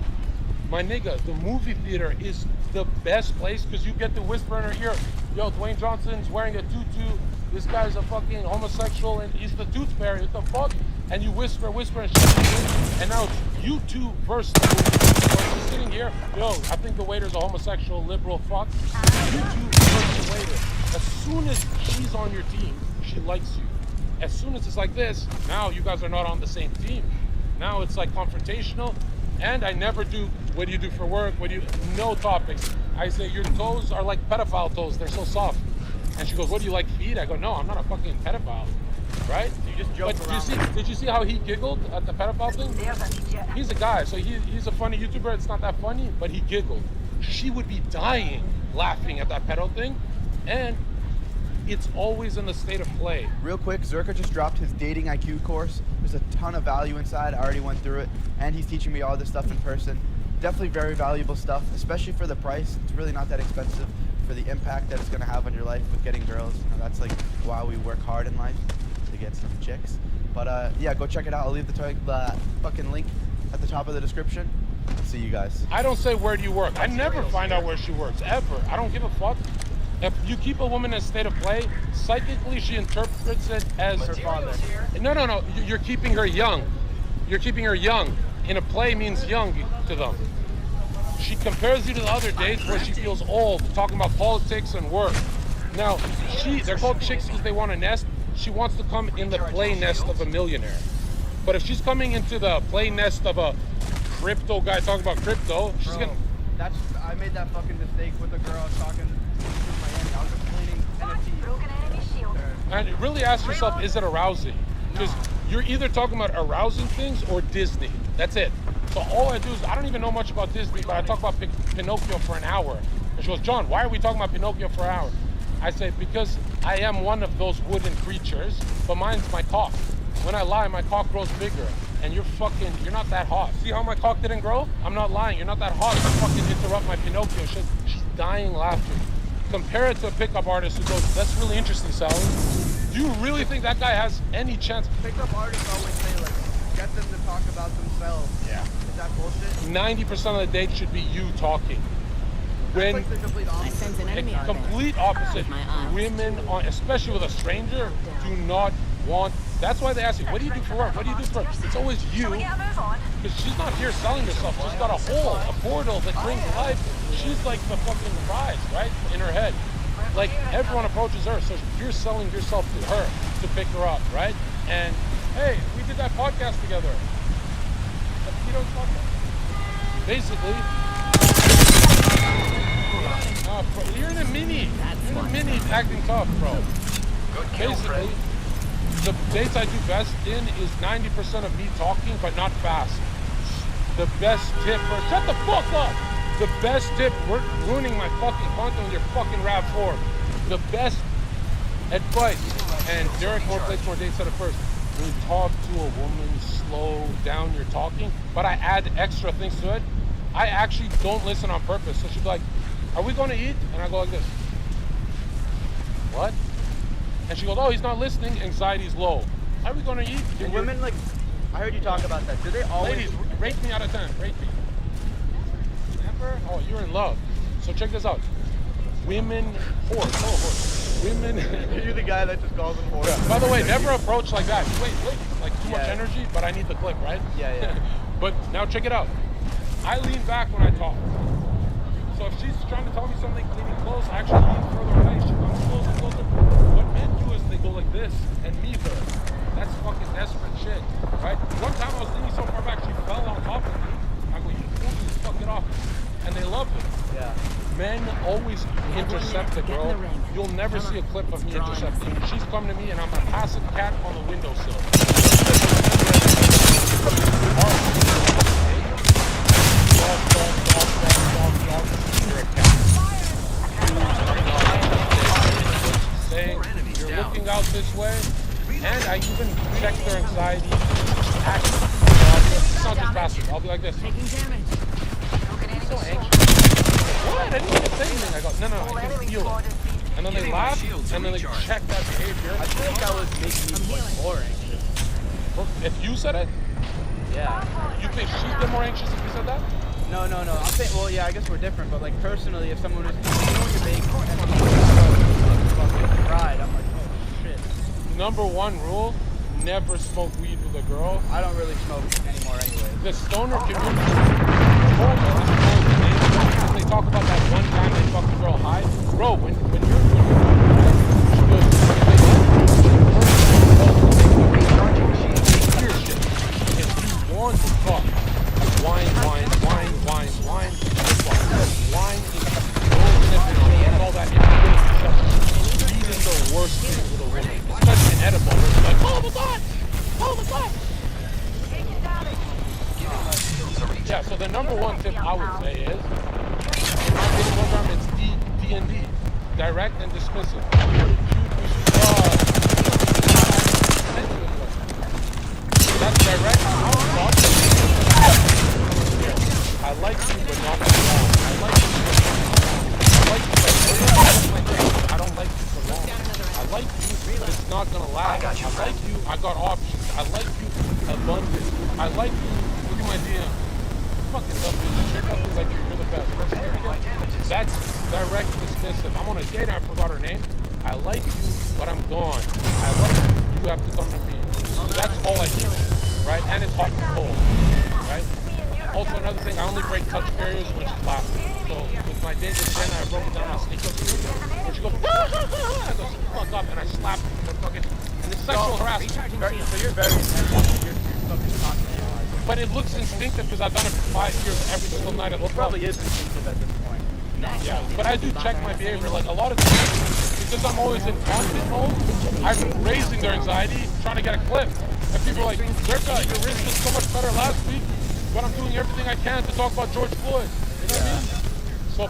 my nigga, the movie theater is the best place because you get to whisper in her ear, yo, Dwayne Johnson's wearing a tutu, this guy's a fucking homosexual and he's the tooth fairy, what the fuck? And you whisper and shit, and now it's you two versus the movie. So she's sitting here, yo, I think the waiter's a homosexual, liberal fuck. You two versus the waiter. As soon as she's on your team, she likes you. As soon as it's like this, now you guys are not on the same team. Now it's like confrontational. And I never do, what do you do for work? No topics. I say, your toes are like pedophile toes. They're so soft. And she goes, what do you like, feet? I go, no, I'm not a fucking pedophile. Right? You just joke but did you see how he giggled at the pedophile thing? He's a guy, so he's a funny YouTuber. It's not that funny, but he giggled. She would be dying laughing at that pedo thing. And it's always in the state of play. Real quick, Zerka just dropped his dating IQ course. There's a ton of value inside. I already went through it. And he's teaching me all this stuff in person. Definitely very valuable stuff, especially for the price. It's really not that expensive for the impact that it's going to have on your life with getting girls. You know, that's like why we work hard in life, to get some chicks. But yeah, go check it out. I'll leave the fucking link at the top of the description. See you guys. I don't say where do you work. I never find out where she works, ever. I don't give a fuck. If you keep a woman in a state of play, psychically she interprets it as her father. No. You're keeping her young. You're keeping her young. In a play means young to them. She compares you to the other dates where she feels old, talking about politics and work. Now, they're called chicks because they want a nest. She wants to come in the play nest of a millionaire. But if she's coming into the play nest of a crypto guy talking about crypto, she's gonna... I made that fucking mistake with a girl talking. I was explaining NFTs. And really ask yourself, is it arousing? Because you're either talking about arousing things or Disney. That's it. So all I do is, I don't even know much about Disney, but I talk about Pinocchio for an hour. And she goes, John, why are we talking about Pinocchio for an hour? I say, because I am one of those wooden creatures, but mine's my cock. When I lie, my cock grows bigger. And you're not that hot. See how my cock didn't grow? I'm not lying, you're not that hot. You fucking interrupt my Pinocchio. She's dying laughing. Compare it to a pickup artist who goes, that's really interesting, Sally. Do you really think that guy has any chance? Pickup artists always say, like, get them to talk about themselves. Yeah. Is that bullshit? 90% of the date should be you talking. When like the complete opposite. Complete opposite. Women, especially with a stranger, do not want. That's why they ask you, what do you do for work? What do you do for work? It's always you. Because she's not here selling herself. She's got a hole, a portal that brings life. She's like the fucking prize, right? In her head. Like, everyone approaches her, so you're selling yourself to her to pick her up, right? And, hey, we did that podcast together. The Keto podcast. Basically, you're in a mini. You're in a mini acting tough, bro. Basically, the dates I do best in is 90% of me talking, but not fast. The best tip for... Shut the fuck up! The best tip... We're ruining my fucking content with your fucking RAV4. The best advice, and Derek More Plates More Dates said it first, when you talk to a woman, slow down your talking, but I add extra things to it. I actually don't listen on purpose. So she'd be like, are we going to eat? And I go like this. What? And she goes, oh, he's not listening. Anxiety's low. Are we going to eat? Do women like, I heard you talk about that. Do they always? Ladies, rate me out of 10. Rate me. Never? Oh, you're in love. So check this out. Women, horse. Women. You're the guy that just calls them horse. Yeah. By the way, never approach like that. Wait, like too much energy, but I need the clip, right? Yeah. But now check it out. I lean back when I talk. So if she's trying to tell me something, leaning close, I actually lean further away. She comes closer, closer. What men do is they go like this and me her. That's fucking desperate shit, right? One time I was leaning so far back, she fell on top of me. I go, you fool, just fuck it off. And they love it. Yeah. Men always intercept the girl. You'll never see a clip of me intercepting. She's come to me and I'm a passive cat on the windowsill. You're a cat. Saying you're looking out this way, and I even check their anxiety. It's not just passive. I'll be like this. Taking damage. So anxious. What? I didn't even say anything. I go, no, I can feel it. And then they laugh, and then they check that behavior. I feel like that was making me more anxious. If you said it? Yeah. You think she'd get more anxious if you said that? No. I'm saying, well, yeah, I guess we're different, but like personally, if someone was you're big and fucking cried, I'm like, oh shit. Number one rule, never smoke weed with a girl. I don't really smoke anymore anyway. The stoner community, they talk about that one time they fucked a girl high. Bro, when you're if you want to talk, wine, wine is all that weed is the worst thing with a woman, especially an edible. It's like, oh my god. Yeah, so the number one tip I would say is, in my big program, it's D&D, direct and dismissive. That's direct. I like you, but not for long. I like you, but I don't like you for long. I like you, but it's not gonna last. I like you. I got options. I like you, abundant. I like you. Look at my DM. Fucking love you. You're nothing like you're the best. That's direct dismissive. I'm on a date. I forgot her name. I like you, but I'm gone. I like you. You have to come to me. That's all I do, right? And it's hot and cold, right? Also, another thing, I only break touch barriers when she's laughing. So with my date with Jen, I broke it down on sneakers. Where she goes, I go, fuck up, and I slap her. Fucking, and it's sexual harassment. So you're very intense. You're fucking talking. But it looks instinctive because I've done it for 5 years every single night. It probably is instinctive at this point. Yeah, but I do check my behavior. Like a lot of times, because I'm always in conflict mode, I'm raising their anxiety, trying to get a clip. And people are like, Zerka, your wrist was so much better last week, but I'm doing everything I can to talk about George Floyd. You know what I mean? So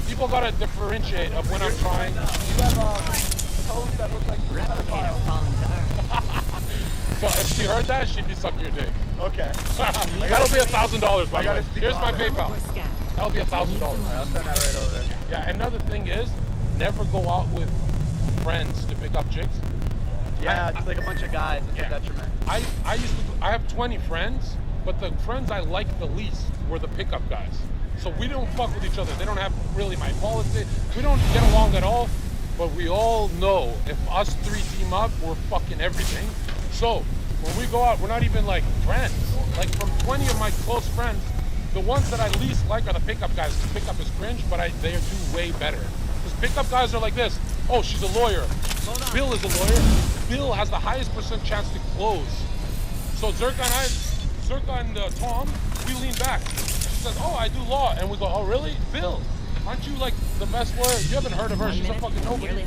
people gotta differentiate of when I'm trying. You have toes that look like So if she heard that, she'd be sucking your dick. Okay. That'll be $1,000, by the way. Here's my PayPal. That'll be $1,000. I'll send that right over there. Yeah, another thing is, never go out with friends to pick up chicks. Yeah, it's like a bunch of guys. It's a detriment. I have 20 friends, but the friends I like the least were the pickup guys. So we don't fuck with each other. They don't have really my politics. We don't get along at all, but we all know if us three team up, we're fucking everything. So when we go out, we're not even like friends. Like from 20 of my close friends, the ones that I least like are the pickup guys. The pickup is cringe, but they do way better. Because pickup guys are like this. Oh, she's a lawyer. Bill is a lawyer. Bill has the highest % chance to close. So Zerka and Tom, we lean back. She says, oh, I do law. And we go, oh, really? Bill, aren't you like the best lawyer? You haven't heard of her. She's a fucking nobody.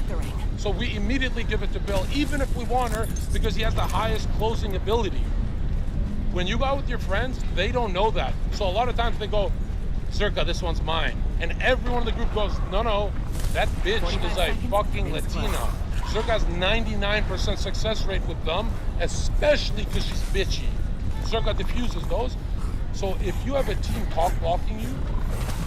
So we immediately give it to Bill, even if we want her, because he has the highest closing ability. When you go out with your friends, they don't know that. So a lot of times they go, Zerka, this one's mine. And everyone in the group goes, no, that bitch is a fucking Latina. Zerka has 99% success rate with them, especially because she's bitchy. Zerka diffuses those. So if you have a team cock blocking you,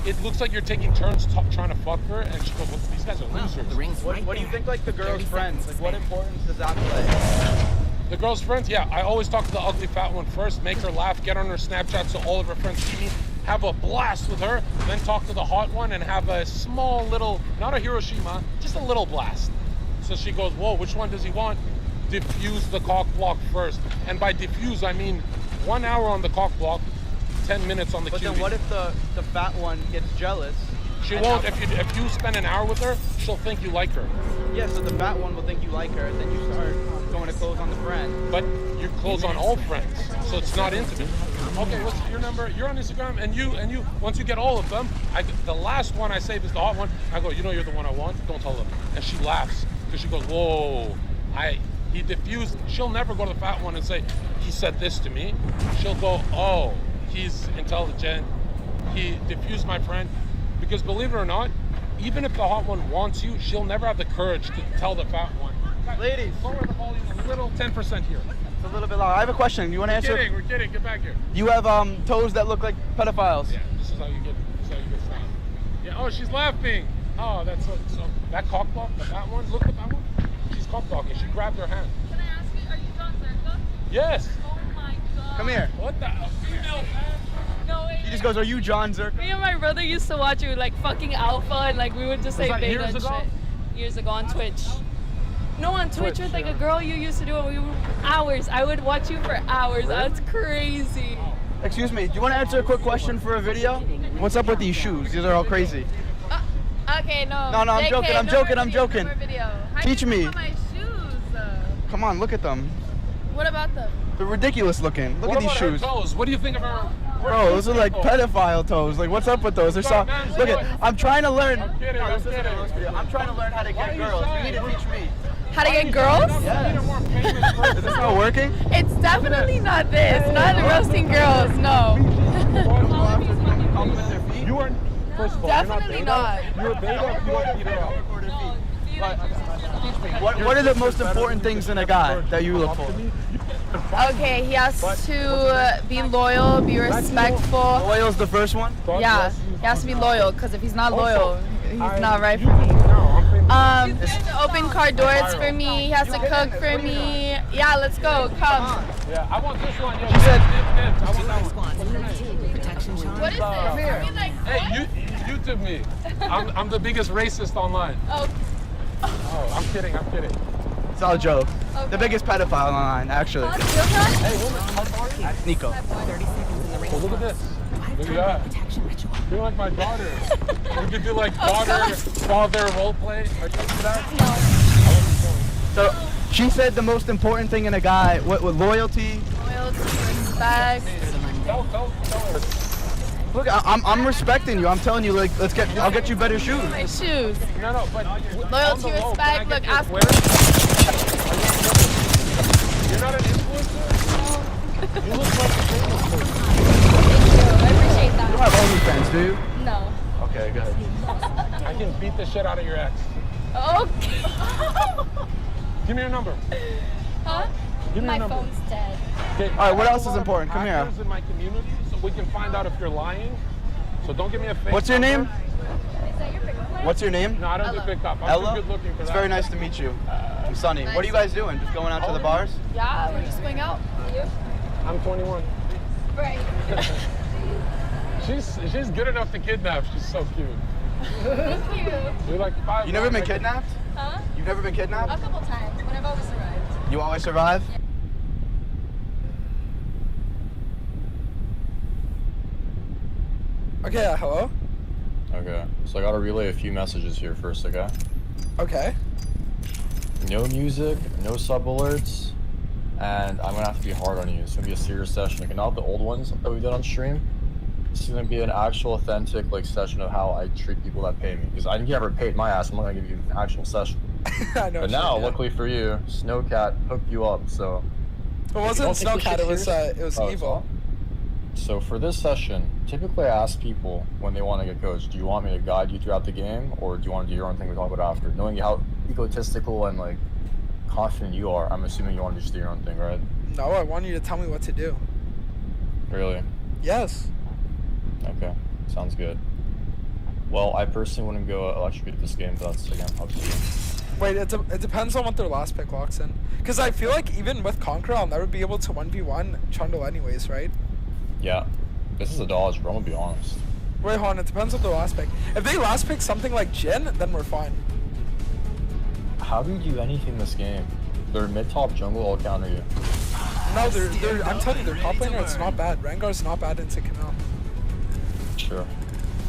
it looks like you're taking turns trying to fuck her, and she goes, well, these guys are losers. What do you think, like, the girl's friends? Like, what importance does that play? The girl's friends, yeah. I always talk to the ugly fat one first, make her laugh, get on her Snapchat so all of her friends see me, have a blast with her, then talk to the hot one and have a small little, not a Hiroshima, just a little blast. So she goes, whoa, which one does he want? Diffuse the cock block first. And by diffuse, I mean 1 hour on the cock block, 10 minutes on the But QB. then what if the fat one gets jealous? She won't. If you spend an hour with her, she'll think you like her. Yeah, so the fat one will think you like her, and then you start going to close on the friend. But you close on all friends, so it's not intimate. Okay, what's your number? You're on Instagram, and you. Once you get all of them, the last one I save is the hot one. I go, you know, you're the one I want. Don't tell them. And she laughs because she goes, whoa, he diffused. She'll never go to the fat one and say, he said this to me. She'll go, oh, he's intelligent. He diffused my friend. Because believe it or not, even if the hot one wants you, she'll never have the courage to tell the fat one. Ladies, lower the volume a little, 10% here. It's a little bit loud. I have a question. You want to answer? We're kidding. Get back here. You have toes that look like pedophiles. Yeah, this is how you get stopped. Yeah. Oh, she's laughing. Oh, that's so that cock block, the fat one. Look at that one. She's cock blocking. She grabbed her hand. Can I ask you, are you John Zerka? Yes. Oh my god. Come here. What the? A female fan? No way. He just goes, are you John Zerka? Me and my brother used to watch you like fucking Alpha, and like we would just say beta and shit. Years ago on Twitch. No, on Twitch with like a girl you used to do it. Hours. I would watch you for hours. That's crazy. Excuse me. Do you want to answer a quick question for a video? What's up with these shoes? These are all crazy. Okay, no. No, I'm joking. I'm joking. Teach me. My shoes. Come on, look at them. What about them? They're ridiculous looking. Look at these shoes. Toes? What do you think of her? Bro, those are like pedophile toes. Like, what's up with those? They're so. Look at. I'm trying to learn. I'm kidding. I'm trying to learn how to get girls. You need to teach me. How to get girls? Yes. Is this not working? It's definitely not this. Not roasting girls. No. You are. First of all, Definitely not. You're a beta. You don't beat it up. What are the most important things in a guy that you look for? Okay, he has to be loyal, be respectful. Loyal's the first one? Yeah, he has to be loyal, because if he's not loyal, he's not right for me. He has to open car doors for me, he has to cook for me. Yeah, let's go, come. Yeah, I want this one. She said, I want that one. What is this? I mean, like, hey, you YouTube me. I'm the biggest racist online. Oh. Oh, I'm kidding. It's all a joke. Okay. The biggest pedophile online, actually. Hey, woman, how far are you? That's Nico. 30 seconds in the ring. Oh, look at this. Look at that. You're like my daughter. We could do like father role play. Are you into that? No. So she said the most important thing in a guy, what loyalty? Loyalty, respect. Tell her. Look, I'm respecting you. I'm telling you, like, I'll get you better shoes. My shoes. No, but loyalty, respect. Look, ask. You're not an influencer? You look like a famous person. Thank you. I appreciate that. You don't have OnlyFans, do you? No. Okay, good. I can beat the shit out of your ex. Okay. Give me your number. Huh? Give me my your number. phone's dead. Okay, all right, what else is important? Come here. In my community, so we can find out if you're lying. So don't give me a fake What's your name? Is that your pickup line? What's your name? No, I don't do pickup. I'm Ella? too good looking for It's that. very nice to meet you. I'm Sunny. What are you guys doing? Just going out to the bars? Yeah, we're just going out. You? I'm 21. Right. She's good enough to kidnap. She's so cute. Thank you. You're like 5. You never been kidnapped? Huh? You've never been kidnapped? A couple times, but I've always survived. You always survive? Okay, hello? Okay, so I gotta relay a few messages here first, okay? Okay. No music, no sub alerts, and I'm gonna have to be hard on you. It's gonna be a serious session. Like, not the old ones that we've done on stream. This is gonna be an actual, authentic, like, session of how I treat people that pay me. Because I never paid my ass, I'm not gonna give you an actual session. I know. But now, luckily for you, Snowcat hooked you up, so... It wasn't Snowcat, it was Evil. So for this session, typically I ask people when they want to get coached, do you want me to guide you throughout the game, or do you want to do your own thing we talk about after? Knowing how egotistical and like confident you are, I'm assuming you want to just do your own thing, right? No, I want you to tell me what to do. Really? Yes. Okay, sounds good. Well, I personally wouldn't go electrocute this game, but that's again up to you. Wait, it depends on what their last pick locks in. Because I feel like even with Conqueror, I'll never be able to 1v1 Trundle anyways, right? Yeah, this is a dodge, bro. I'm gonna be honest. Wait, hold on. It depends on their last pick. If they last pick something like Jin, then we're fine. How do you do anything in this game? Their mid-top jungle will counter you. No, I'm telling you, their top laner, it's not bad. Rengar's not bad into Canal. Sure.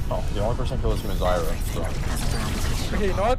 Oh, the only person who kills him is Zyra, so. Okay, you know what?